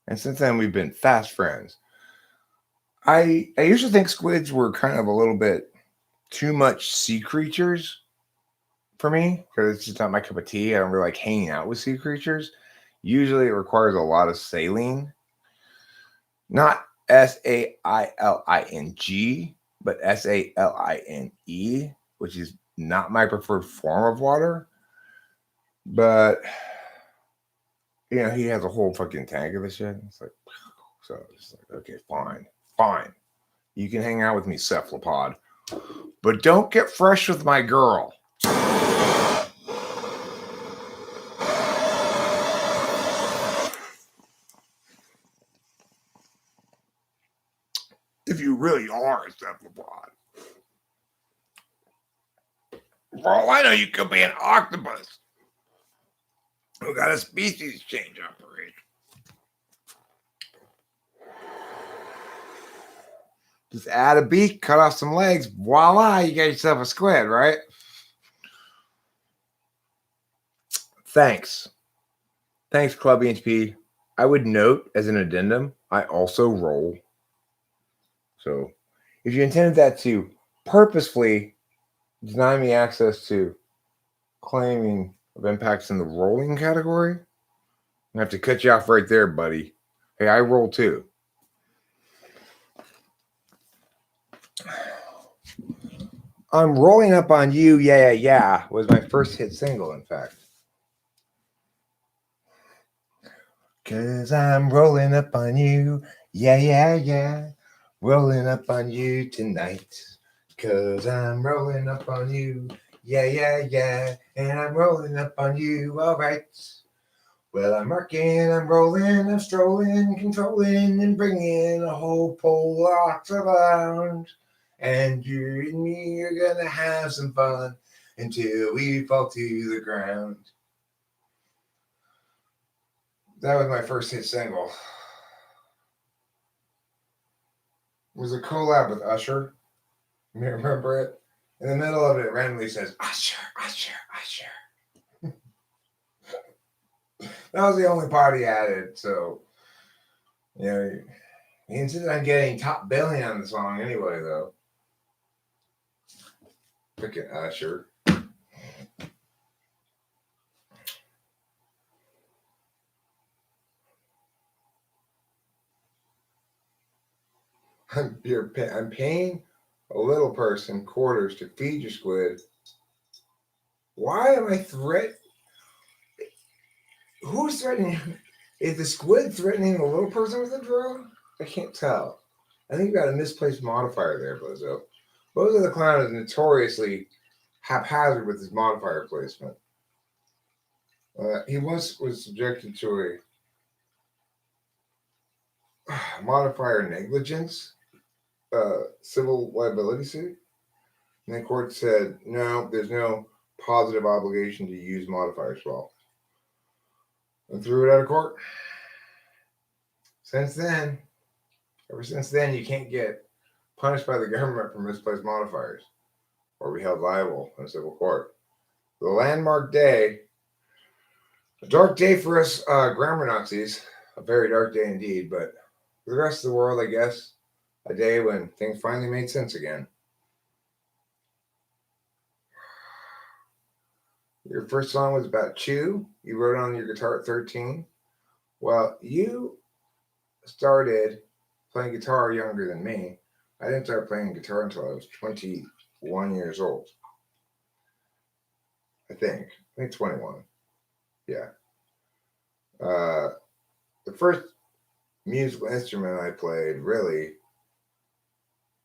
Speaker 1: And since then, we've been fast friends. I used to think squids were kind of a little bit too much sea creatures for me, because it's just not my cup of tea. I don't really like hanging out with sea creatures. Usually it requires a lot of sailing. Not sailing, but saline, which is not my preferred form of water. But he has a whole fucking tank of this shit. It's like, so it's like, okay, fine. You can hang out with me, cephalopod, but don't get fresh with my girl. If you really are a cephalopod. For all I know, you could be an octopus who got a species change operation. Just add a beak, cut off some legs, voila, you got yourself a squid, right? Thanks, Club ENTP. I would note as an addendum, I also roll. So if you intended that to purposefully deny me access to claiming of impacts in the rolling category, I have to cut you off right there, buddy. Hey, I roll too. I'm Rolling Up on You, yeah, was my first hit single, in fact. 'Cause I'm rolling up on you, yeah. Rolling up on you tonight. 'Cause I'm rolling up on you, yeah. And I'm rolling up on you, all right. Well, I'm rocking, I'm rolling, I'm strolling, controlling, and bringing a whole pole lot around. And you and me are gonna have some fun until we fall to the ground. That was my first hit single. It was a collab with Usher. You may remember it. In the middle of it, randomly says, Usher. That was the only part he added. So, he insisted on getting top billing on the song anyway, though. Freaking Usher. I'm paying a little person quarters to feed your squid. Why am I Who's threatening? Is the squid threatening the little person with a drill? I can't tell. I think you got a misplaced modifier there, Bozo. Bozo the Clown is notoriously haphazard with his modifier placement. He was subjected to a modifier negligence civil liability suit. And the court said, no, there's no positive obligation to use modifiers well. And threw it out of court. Ever since then, you can't get punished by the government for misplaced modifiers or be held liable in a civil court. The landmark day A dark day for us grammar Nazis. A very dark day indeed, but for the rest of the world, I guess, a day when things finally made sense again. Your first song was about Chew. You wrote on your guitar at 13. Well, you started playing guitar younger than me. I didn't start playing guitar until I was 21 years old. I think 21. Yeah. The first musical instrument I played, really,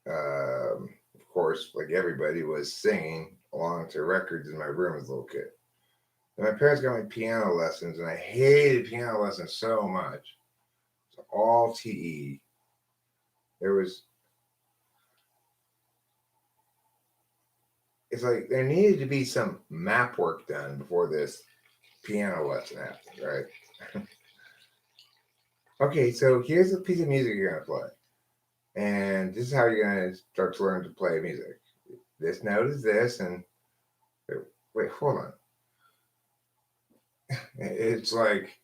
Speaker 1: of course, like everybody, was singing along to records in my room as a little kid. And my parents got me piano lessons, and I hated piano lessons so much. So all TE. It's like there needed to be some map work done before this piano lesson happened, right? Okay, so here's a piece of music you're going to play. And this is how you're going to start to learn to play music. This note is this, and wait, hold on. It's like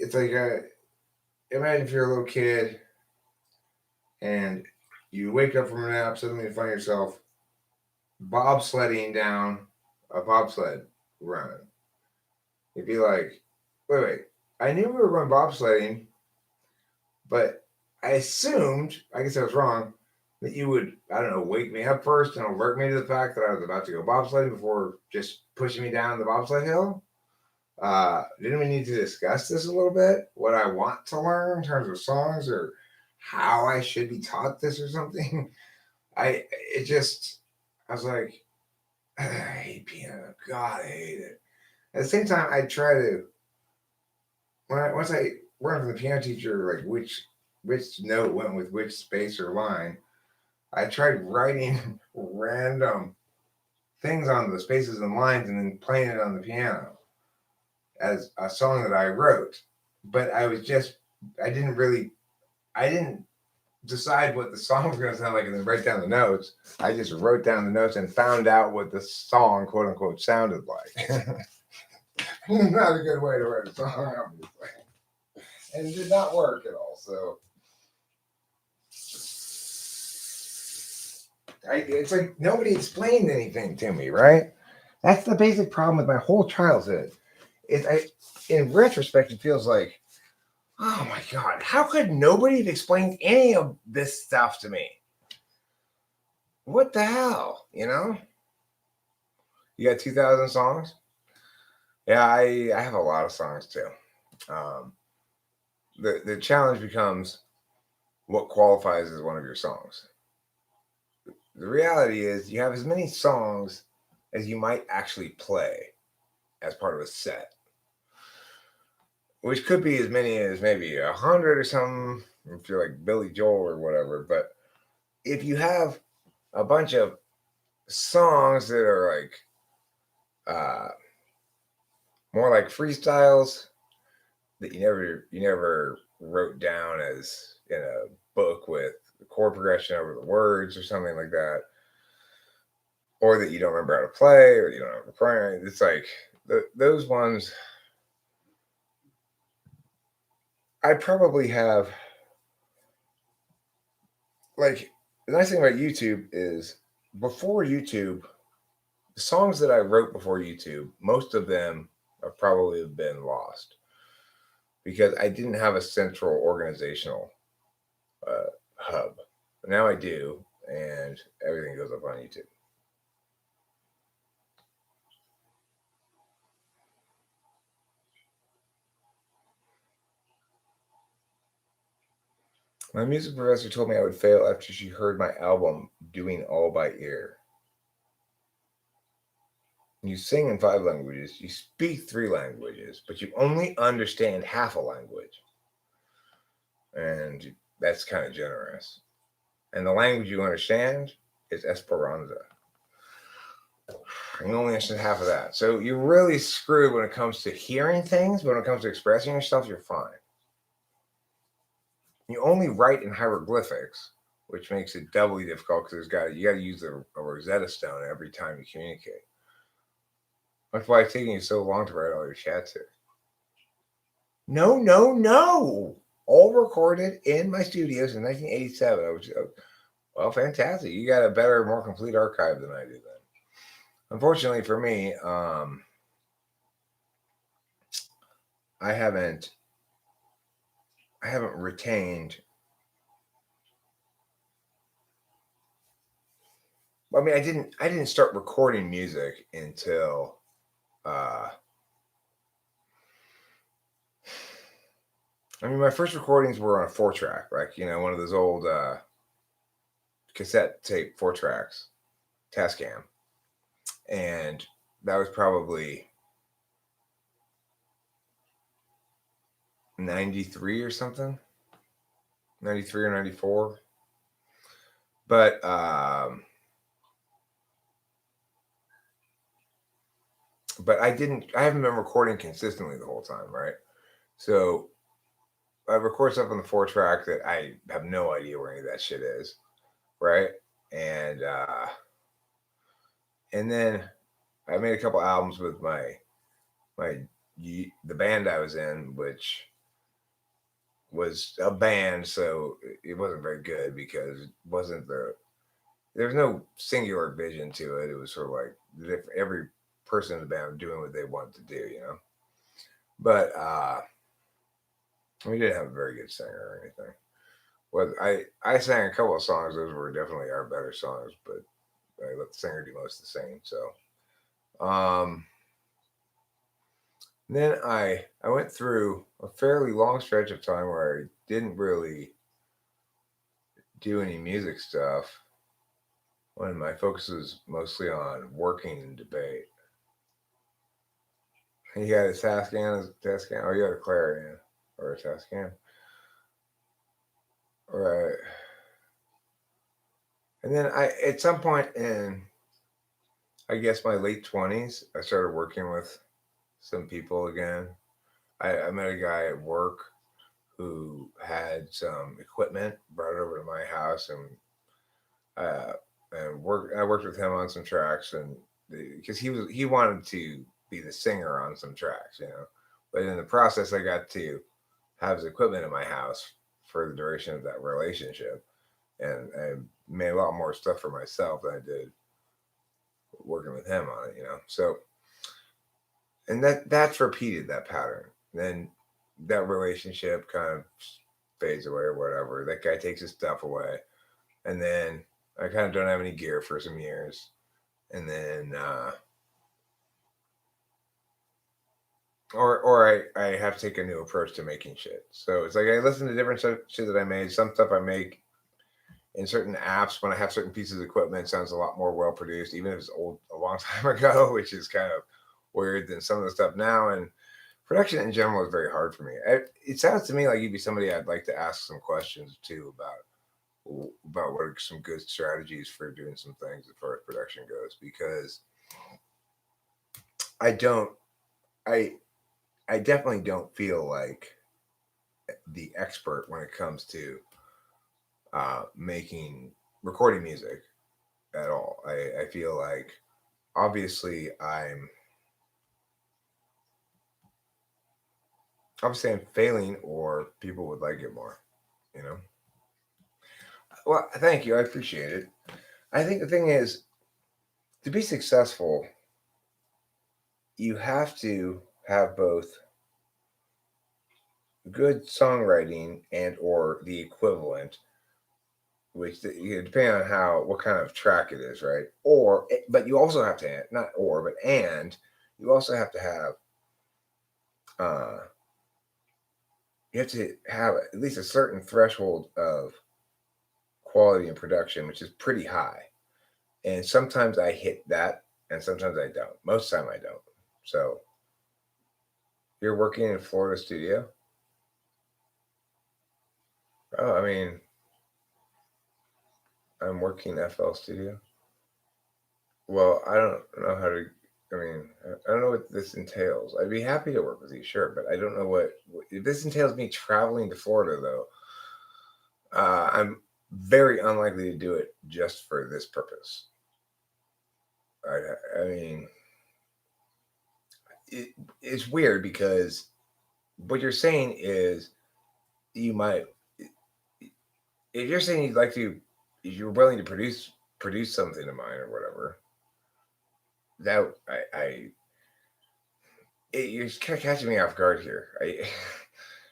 Speaker 1: imagine if you're a little kid and you wake up from a nap, suddenly you find yourself bobsledding down a bobsled run. You'd be like, wait, I knew we were going bobsledding, but I assumed, I guess I was wrong, that you would, I don't know, wake me up first and alert me to the fact that I was about to go bobsledding before just pushing me down the bobsled hill. Didn't we need to discuss this a little bit? What I want to learn in terms of songs or how I should be taught this or something? I was like, I hate piano. God, I hate it. At the same time, I try to, once I learned from the piano teacher, like which note went with which space or line, I tried writing random things on the spaces and lines and then playing it on the piano as a song that I wrote. But I didn't decide what the song was going to sound like and then write down the notes. I just wrote down the notes and found out what the song, quote unquote, sounded like. Not a good way to write a song, obviously. And it did not work at all. So it's like nobody explained anything to me, right? That's the basic problem with my whole childhood. In retrospect, it feels like, oh my God, how could nobody have explained any of this stuff to me? What the hell, you know? You got 2,000 songs? Yeah, I have a lot of songs too. The challenge becomes what qualifies as one of your songs. The reality is you have as many songs as you might actually play as part of a set, which could be as many as maybe 100 or something if you're like Billy Joel or whatever. But if you have a bunch of songs that are like more like freestyles that you never wrote down as in a book with the chord progression over the words or something like that, or that you don't remember how to play or you don't know how to play, it's like those ones. I probably have, like, the nice thing about YouTube is before YouTube, the songs that I wrote before YouTube, most of them have probably been lost because I didn't have a central organizational hub. But now I do, and everything goes up on YouTube. My music professor told me I would fail after she heard my album Doing All by Ear. You sing in 5 languages, you speak 3 languages, but you only understand half a language. And that's kind of generous. And the language you understand is Esperanto. You only understand half of that. So you're really screwed when it comes to hearing things, but when it comes to expressing yourself, you're fine. You only write in hieroglyphics, which makes it doubly difficult because you got to use a Rosetta Stone every time you communicate. That's why it's taking you so long to write all your chats here. No. All recorded in my studios in 1987. I was, well, fantastic. You got a better, more complete archive than I do then. Unfortunately for me, I haven't retained. I mean, I didn't start recording music until I mean, my first recordings were on a 4-track, like, you know, one of those old cassette tape 4-tracks, Tascam. And that was probably 93 or something, 93 or 94. But I haven't been recording consistently the whole time, right? So I record stuff on the 4-track that I have no idea where any of that shit is, right? And then I made a couple albums with the band I was in, which was a band, so it wasn't very good because it wasn't there was no singular vision to it. It was sort of like every person in the band was doing what they wanted to do, you know. But we didn't have a very good singer or anything. Well, I sang a couple of songs; those were definitely our better songs, but I let the singer do most of the singing. So, then I went through a fairly long stretch of time where I didn't really do any music stuff when my focus was mostly on working and debate. He had a Tascam, or you had a Clarion or a Tascam. Right. And then at some point in, I guess, my late 20s, I started working with some people again. I met a guy at work who had some equipment, brought it over to my house, and I worked with him on some tracks, and because he wanted to be the singer on some tracks, you know. But in the process, I got to have his equipment in my house for the duration of that relationship, and I made a lot more stuff for myself than I did working with him on it, you know. So, and that's repeated that pattern. Then that relationship kind of fades away or whatever. That guy takes his stuff away, and then I kind of don't have any gear for some years, and then or I have to take a new approach to making shit. So it's like I listen to different shit that I made. Some stuff I make in certain apps when I have certain pieces of equipment sounds a lot more well produced, even if it's old a long time ago, which is kind of weird than some of the stuff now. And production in general is very hard for me. It sounds to me like you'd be somebody I'd like to ask some questions to about what are some good strategies for doing some things as far as production goes, because I definitely don't feel like the expert when it comes to recording music at all. I feel like obviously I'm failing, or people would like it more, you know. Well, thank you, I appreciate it. I think the thing is, to be successful, you have to have both good songwriting and or the equivalent, which depending on what kind of track it is, right? But you also have to you also have to have you have to have at least a certain threshold of quality and production, which is pretty high. And sometimes I hit that, and sometimes I don't. Most of the time I don't. So you're working in a Florida studio? Oh, I mean, I'm working FL Studio. Well, I don't know how to. I mean, I don't know what this entails. I'd be happy to work with you, sure, but I don't know what if this entails me traveling to Florida, though. I'm very unlikely to do it just for this purpose. I mean, it's weird because what you're saying is you might, if you're saying you'd like to, if you're willing to produce something of mine or whatever, that you're kind of catching me off guard here.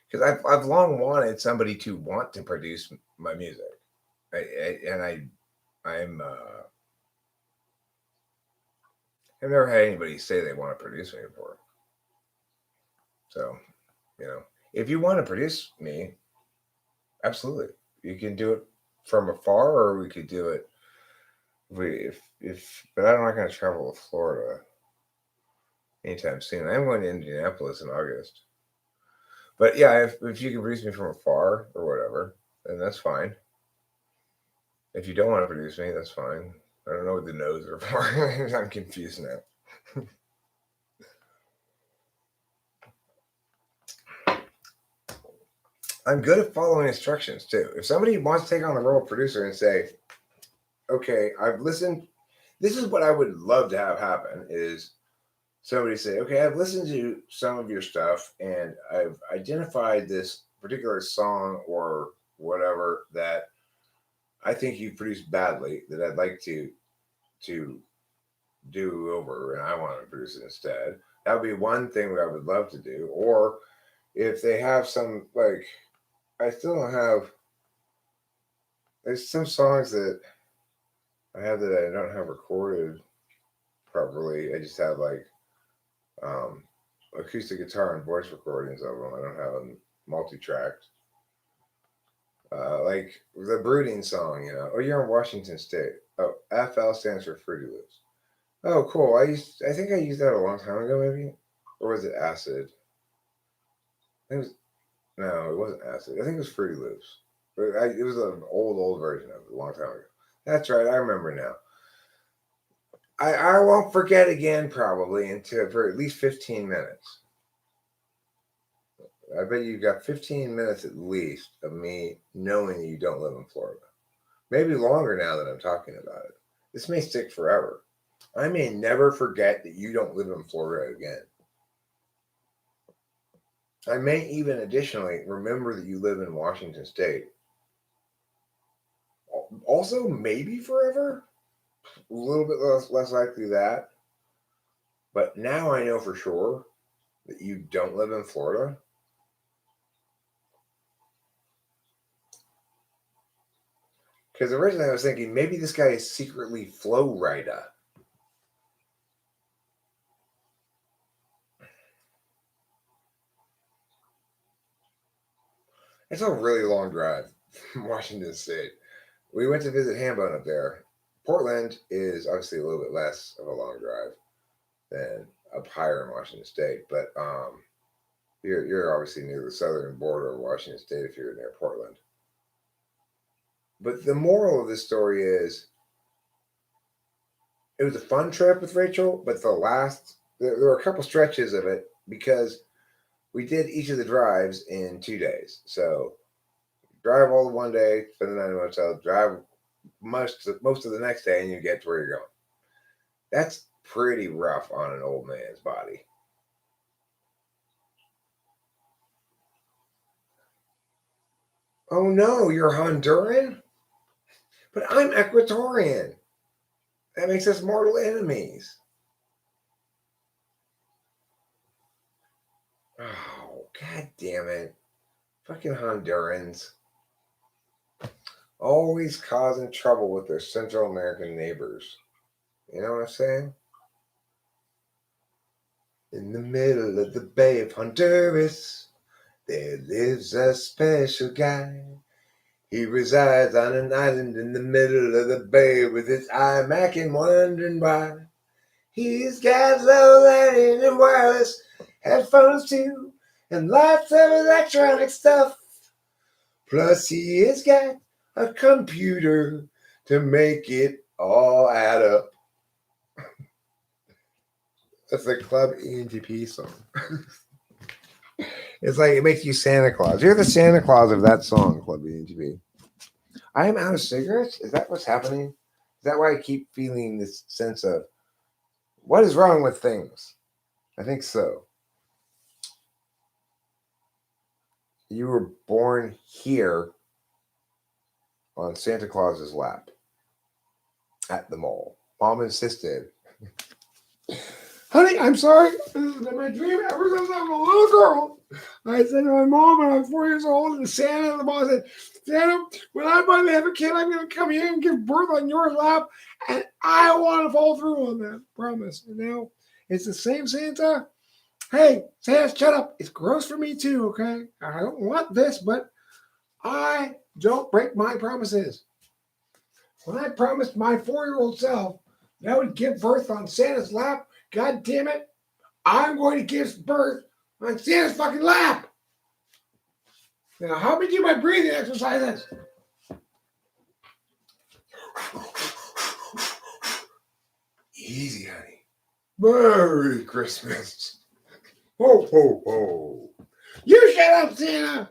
Speaker 1: Because I've long wanted somebody to want to produce my music, I'm I've never had anybody say they want to produce me before. So, if you want to produce me, absolutely, you can do it from afar, or we could do it. But I'm not going to travel to Florida anytime soon. I'm going to Indianapolis in August. But yeah, if you can produce me from afar or whatever, then that's fine. If you don't want to produce me, that's fine. I don't know what the no's are for. I'm confused now. I'm good at following instructions too. If somebody wants to take on the role of producer and say, okay, I've listened, this is what I would love to have happen is somebody say, okay, I've listened to some of your stuff and I've identified this particular song or whatever that I think you produced badly that I'd like to do over and I want to produce it instead. That would be one thing that I would love to do. Or if they have some, like, I still don't have, there's some songs that I have that I don't have recorded properly. I just have like acoustic guitar and voice recordings of them. I don't have them multi-tracked. Like the Brooding song, Oh, you're in Washington State. Oh, FL stands for Fruity Loops. Oh, cool. I think I used that a long time ago, maybe, or was it Acid? No, it wasn't Acid. I think it was Fruity Loops. But it was an old version of it a long time ago. That's right. I remember now. I won't forget again probably until for at least 15 minutes. I bet you've got 15 minutes at least of me knowing that you don't live in Florida. Maybe longer now that I'm talking about it. This may stick forever. I may never forget that you don't live in Florida again. I may even additionally remember that you live in Washington State. Also, maybe forever. A little bit less likely that. But now I know for sure that you don't live in Florida. Because originally I was thinking maybe this guy is secretly Flo Rida. It's a really long drive from Washington State. We went to visit Hambone up there. Portland is obviously a little bit less of a long drive than up higher in Washington State, but you're obviously near the southern border of Washington State if you're near Portland. But the moral of this story is it was a fun trip with Rachel, but there were a couple stretches of it because we did each of the drives in 2 days. So drive all the one day, spend the night in a hotel, drive most of the next day, and you get to where you're going. That's pretty rough on an old man's body. Oh no, you're Honduran? But I'm Ecuadorian. That makes us mortal enemies. Oh, god damn it. Fucking Hondurans. Always causing trouble with their Central American neighbors. You know what I'm saying? In the middle of the Bay of Honduras, there lives a special guy. He resides on an island in the middle of the bay with his iMac and wondering why. He's got low lighting and wireless headphones too, and lots of electronic stuff. Plus he has got a computer to make it all add up. That's the Club ENTP song. It's like it makes you Santa Claus. You're the Santa Claus of that song, Club ENTP. I am out of cigarettes? Is that what's happening? Is that why I keep feeling this sense of what is wrong with things? I think so. You were born here on Santa Claus's lap at the mall. Mom insisted. Honey, I'm sorry. This has been my dream ever since I was a little girl. I said to my mom when I was 4 years old, and Santa and the mom said, Santa, when I finally have a kid, I'm going to come here and give birth on your lap, and I want to follow through on that promise. And now it's the same Santa. Hey, Santa, shut up. It's gross for me too, okay? I don't want this, but I don't break my promises. When I promised my 4-year-old self that I would give birth on Santa's lap, God damn it, I'm going to give birth on Santa's fucking lap. Now, help me do my breathing exercises. Easy, honey. Merry Christmas. Ho, ho, ho. You shut up, Santa.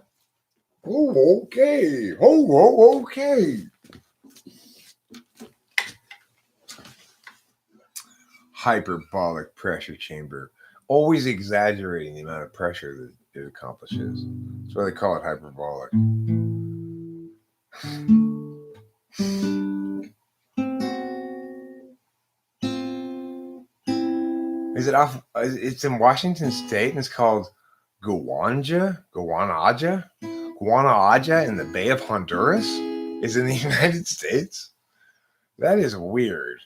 Speaker 1: Oh, okay. Ho, ho, okay. Hyperbolic pressure chamber. Always exaggerating the amount of pressure that it accomplishes. That's why they call it hyperbolic. Is it off? It's in Washington State, and it's called Guanaja in the Bay of Honduras. Is in the United States. That is weird.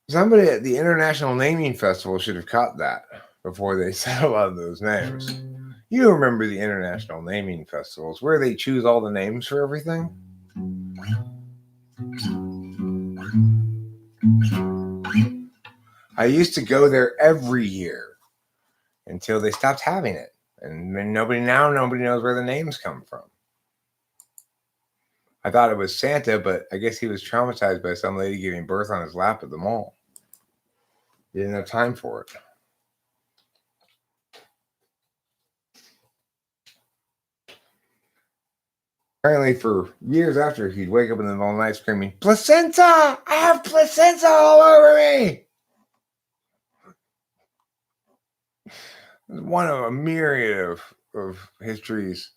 Speaker 1: Somebody at the International Naming Festival should have caught that before they said a lot of those names. You remember the International Naming Festivals where they choose all the names for everything? I used to go there every year until they stopped having it. And then nobody knows where the names come from. I thought it was Santa, but I guess he was traumatized by some lady giving birth on his lap at the mall. He didn't have time for it. Apparently, for years after, he'd wake up in the middle of the night screaming, "Placenta! I have placenta all over me!" One of a myriad of history's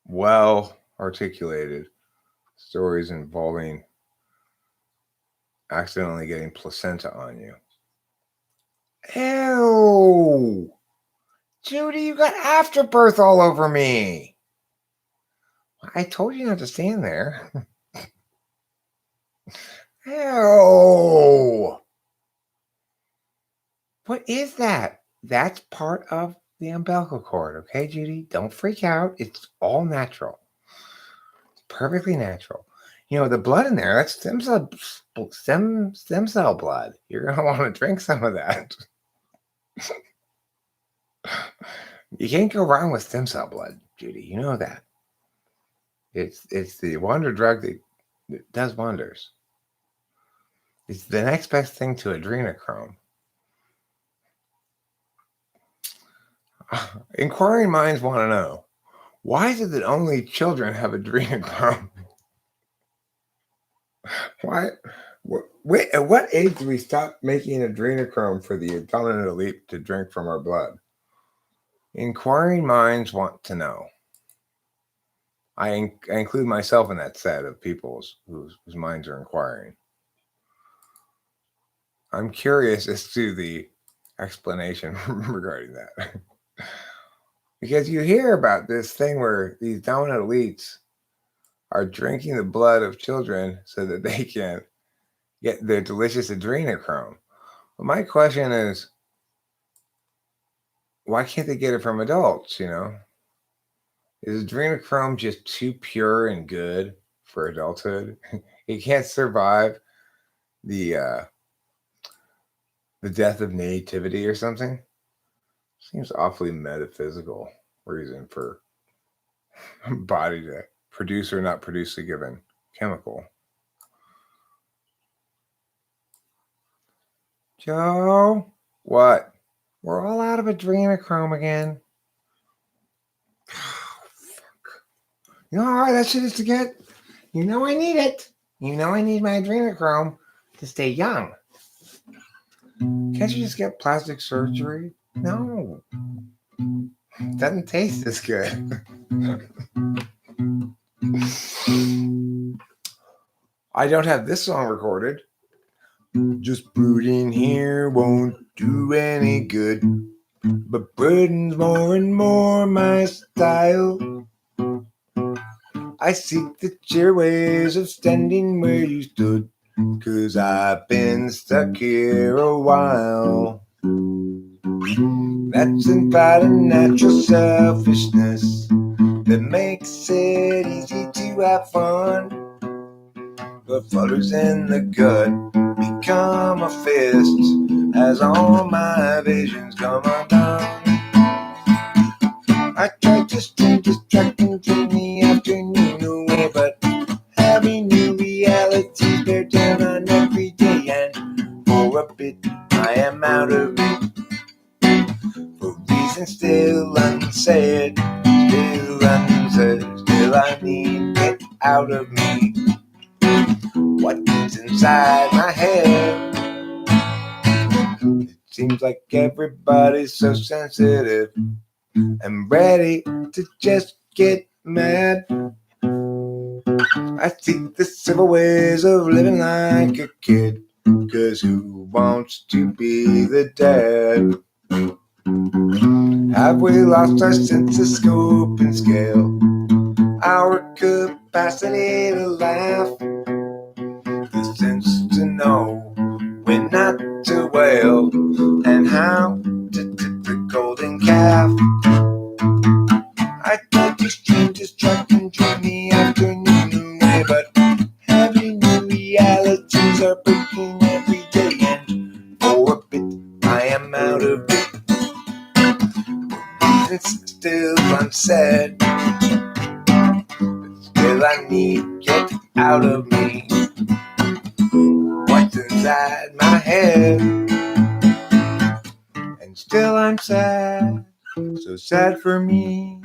Speaker 1: well-articulated stories involving accidentally getting placenta on you. Ew! Judy, you got afterbirth all over me. I told you not to stand there. Ew! What is that? That's part of the umbilical cord, okay, Judy? Don't freak out. It's all natural. It's perfectly natural. You know, the blood in there, that's stem cell blood. You're going to want to drink some of that. You can't go wrong with stem cell blood, Judy. You know that. It's the wonder drug that does wonders. It's the next best thing to adrenochrome. Inquiring minds want to know, why is it that only children have adrenochrome? Why? At what age do we stop making adrenochrome for the dominant elite to drink from our blood? Inquiring minds want to know. I include myself in that set of people whose minds are inquiring. I'm curious as to the explanation regarding that. Because you hear about this thing where these dominant elites are drinking the blood of children so that they can get their delicious adrenochrome. But my question is, why can't they get it from adults, you know? Is adrenochrome just too pure and good for adulthood? It can't survive the death of nativity or something? Seems awfully metaphysical reason for a body to produce or not produce a given chemical. Joe? What? We're all out of adrenochrome again. Oh, fuck. You know how hard that shit is to get? You know I need it. You know I need my adrenochrome to stay young. Can't you just get plastic surgery? No. Doesn't taste as good. I don't have this song recorded. Just brooding here won't do any good. But brooding's more and more my style. I seek the cheer ways of standing where you stood, 'cause I've been stuck here a while. That's in part a natural selfishness that makes it easy to have fun. But flutters in the gut become a fist as all my visions come undone. I tried to stay distracting from the afternoon away, but having new realities bear down on every day, and for a bit I am out of it. For reasons still unsaid, still I need it out of me. What's inside my head? It seems like everybody's so sensitive and ready to just get mad. I think the civil ways of living like a kid, 'cause who wants to be the dad? Have we lost our sense of scope and scale, our capacity to laugh, the sense to know when not to wail, and how to tip the golden calf? I thought these changes tried to dream the afternoon away, but having new realities are breaking every day, and for a bit I am out of it. Reasons still unsaid, but still I need get out of me. What's inside my head? And still I'm sad, so sad for me,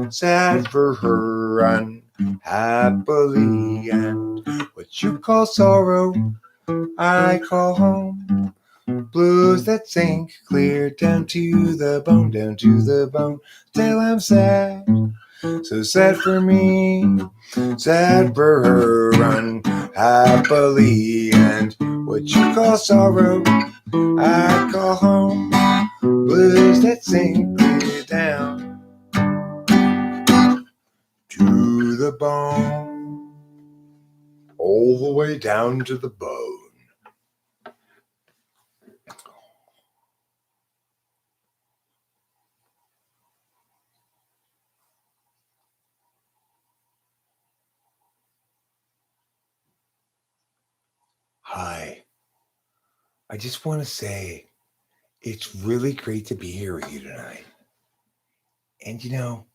Speaker 1: sad for her unhappily, and what you call sorrow I call home. Blues that sink clear down to the bone, down to the bone. Still I'm sad, so sad for me, sad for her unhappily, and what you call sorrow I call home. Blues that sink clear down to the bone, all the way down to the bone. Hi, I just want to say it's really great to be here with you tonight. And you know,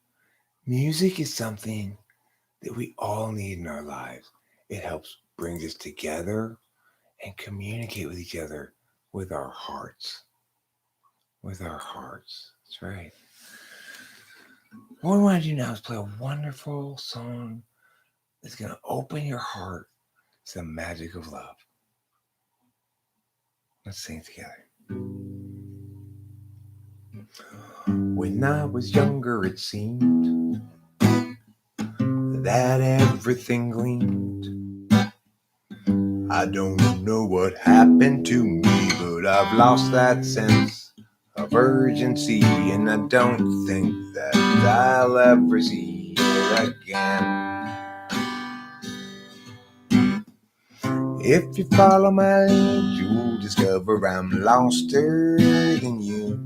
Speaker 1: music is something that we all need in our lives. It helps bring us together and communicate with each other with our hearts. With our hearts. That's right. What we want to do now is play a wonderful song that's going to open your heart to the magic of love. Let's sing it together. When I was younger, it seemed that everything gleamed. I don't know what happened to me, but I've lost that sense of urgency, and I don't think that I'll ever see it again. If you follow my lead, you'll discover I'm loster than you,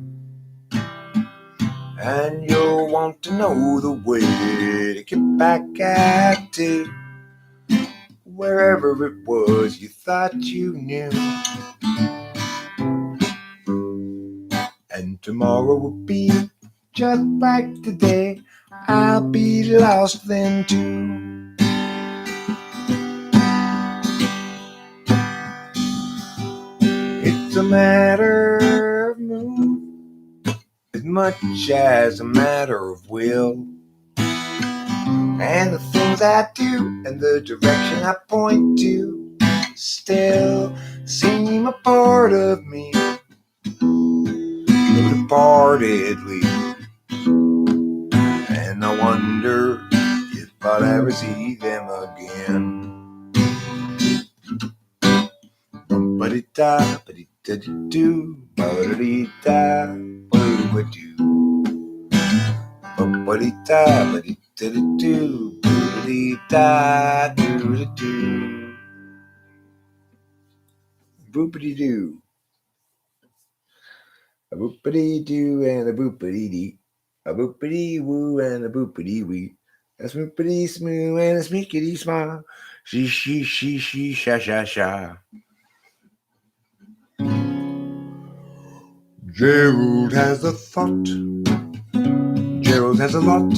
Speaker 1: and you'll want to know the way to get back at it, wherever it was you thought you knew. And tomorrow will be just like today. I'll be lost then too. It's a matter of mood as much as a matter of will, and the things I do and the direction I point to
Speaker 2: still seem a part of me, but departedly. And I wonder if I'll ever see them again. Ba-da-da, ba-da-da-do, ba-da-dee-da, ba-da-da-do. Ba-da-da, ba-da-da-do, ba-da-dee-da, do-da-do. Boopity-doo. A boopity-doo and a boopity-dee. A boopity-woo and a boopity-wee. A smoopity-smoo and a smeekity-sma. She, sha. Gerald has a thought. Gerald has a lot.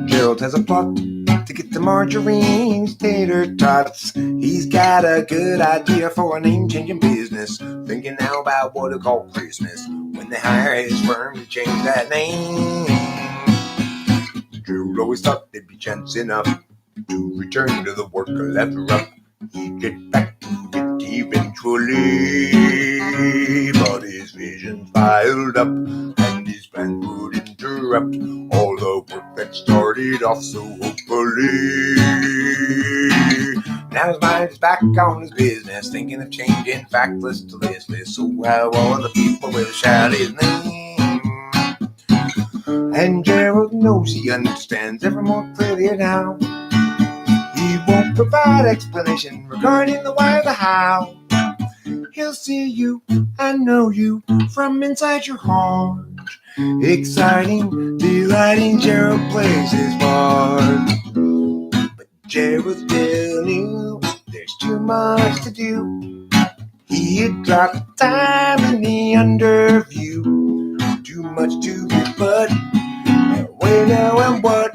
Speaker 2: Gerald has a plot to get the margarine tater tots. He's got a good idea for a name-changing business. Thinking now about what to call Christmas when they hire his firm to change that name. Gerald always thought there'd be chance enough to return to the work after up. He'd get back to it eventually, but his vision piled up and his plan would interrupt all the work that started off so hopefully. Now his mind is back on his business, thinking of changing factless to listless. So how all the people will shout his name. And Gerald knows he understands ever more clearly now. He won't provide explanation regarding the why or the how. He'll see you and know you from inside your heart. Exciting, delighting, Gerald plays his part. But Gerald still knew there's too much to do. He had dropped time in the underview. Too much to be but where now and what?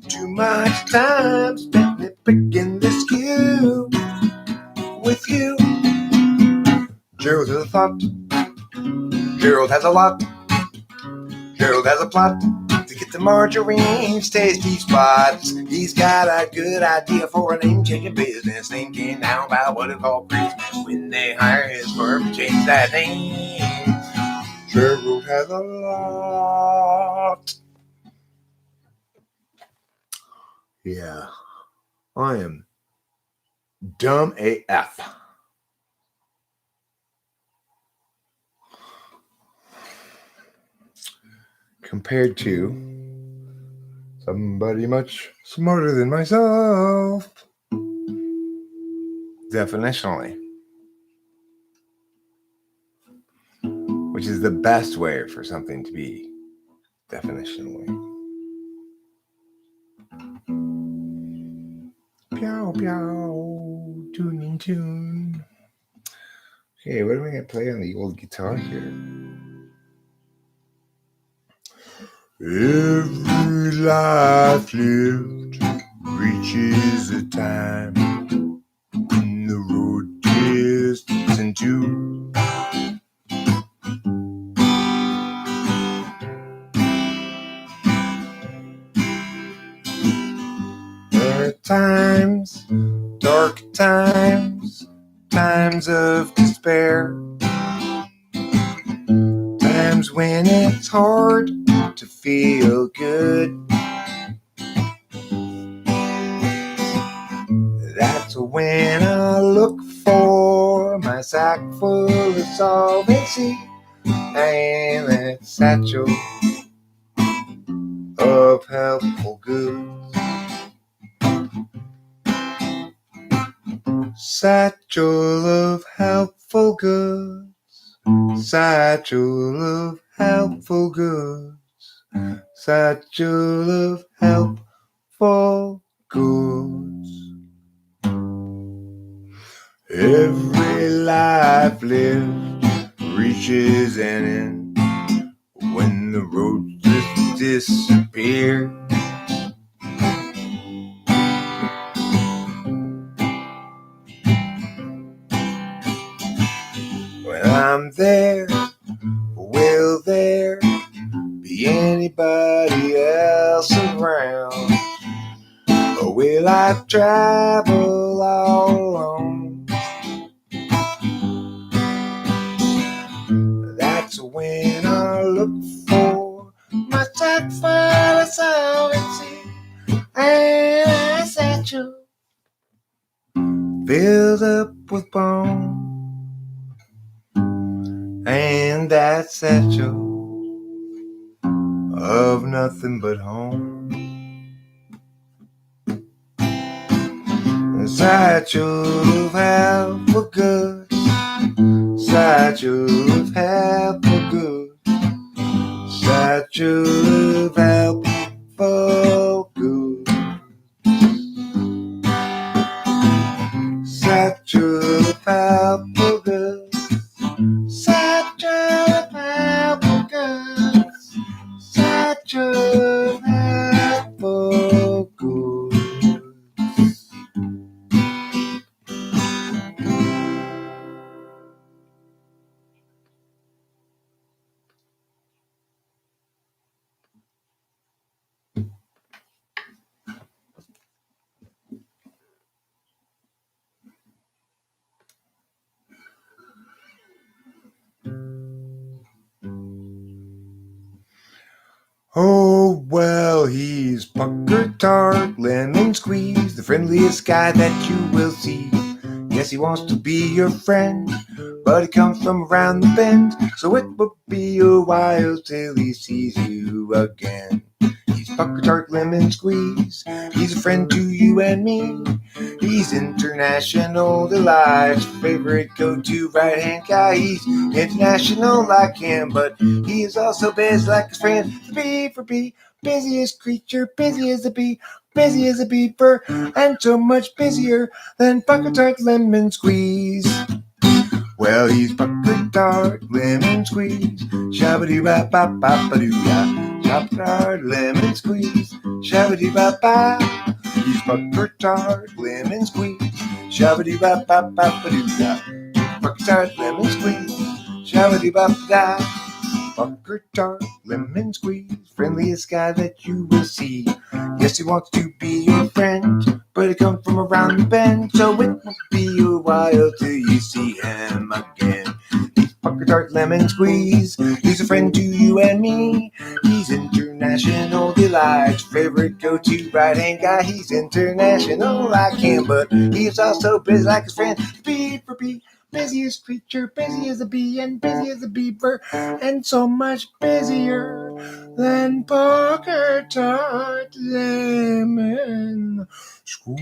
Speaker 2: Too much time spent picking this cue with you. Gerald has a thought. Gerald has a lot. Gerald has a plot to get the margarine's tasty spots. He's got a good idea for a name-changing business. Thinking now about what to call Christmas when they hire his firm to change that name. Gerald has a lot. Yeah, I am dumb AF. Compared to somebody much smarter than myself. Definitionally. Which is the best way for something to be definitionally. Pew, pew, tuning tune. Okay, what am I going to play on the old guitar here? Every life lived reaches a time when the road is into. There are times, dark times, times of despair, times when it's hard to feel good. That's when I look for my sack full of solvency and that satchel of helpful goods. Satchel of helpful goods. Satchel of helpful goods. Satchel of helpful goods. Every life lived reaches an end when the roads just disappear. When I'm there, will there be anybody else around?
Speaker 1: Or will I travel all alone? That's when I look for my sack full of solvency and a satchel filled up with bone. And that satchel of nothing but home. A satchel of helpful goods. Satchel of helpful goods. Satchel of helpful goods. Satchel of helpful goods. Satchel of helpful goods. Satchel of helpful goods. Oh, well, he's pucker tart, lemon squeeze, the friendliest guy that you will see. Yes, he wants to be your friend, but he comes from around the bend, so it will be a while till he sees you again. He's pucker tart, lemon squeeze, he's a friend to you and me. He's international delight's favorite go-to right-hand guy. He's international like him, but he is also biz like his friend. The bee for bee, busiest creature, busy as a bee, busy as a beaver, and so much busier than pucker tart lemon squeeze. Well, he's pucker tart lemon squeeze, shabba bop bop bop doo ya, pucker tart lemon squeeze, shabba bop bop. He's pucker tart lemon squeeze, shabba bop bop bop doo ya, pucker tart lemon squeeze, shabba bop da. Pucker tart lemon squeeze, friendliest guy that you will see. Yes, he wants to be your friend, but he comes from around the bend, so it won't be a while till you see him again. He's pucker tart lemon squeeze, he's a friend to you and me. He's international delight's favorite go-to right-hand guy. He's international like him, but he's also busy like his friend. Bee for bee, busiest creature, busy as a bee and busy as a beaver, and so much busier than pucker tart lemon squeeze.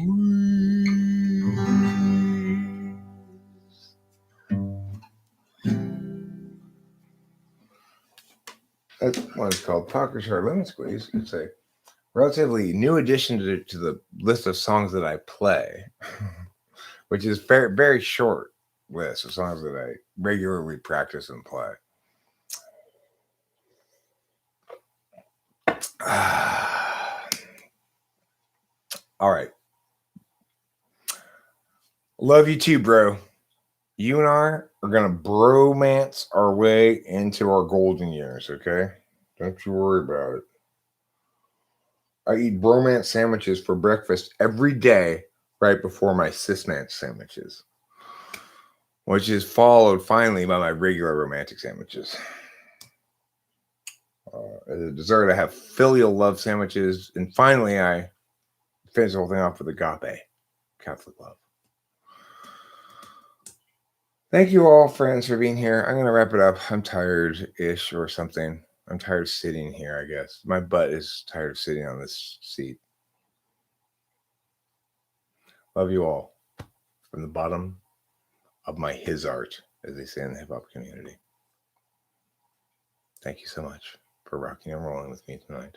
Speaker 1: That's what it's called, pucker tart lemon squeeze. It's a relatively new addition to the list of songs that I play, which is very, very short list of songs that I regularly practice and play. All right. Love you too, bro. You and I are going to bromance our way into our golden years, okay? Don't you worry about it. I eat bromance sandwiches for breakfast every day right before my cismance sandwiches, which is followed finally by my regular romantic sandwiches. As a dessert, I have filial love sandwiches, and finally I finish the whole thing off with agape, Catholic love. Thank you all, friends, for being here. I'm going to wrap it up. I'm tired-ish or something. I'm tired of sitting here, I guess. My butt is tired of sitting on this seat. Love you all from the bottom of my his art, as they say in the hip-hop community. Thank you so much for rocking and rolling with me tonight.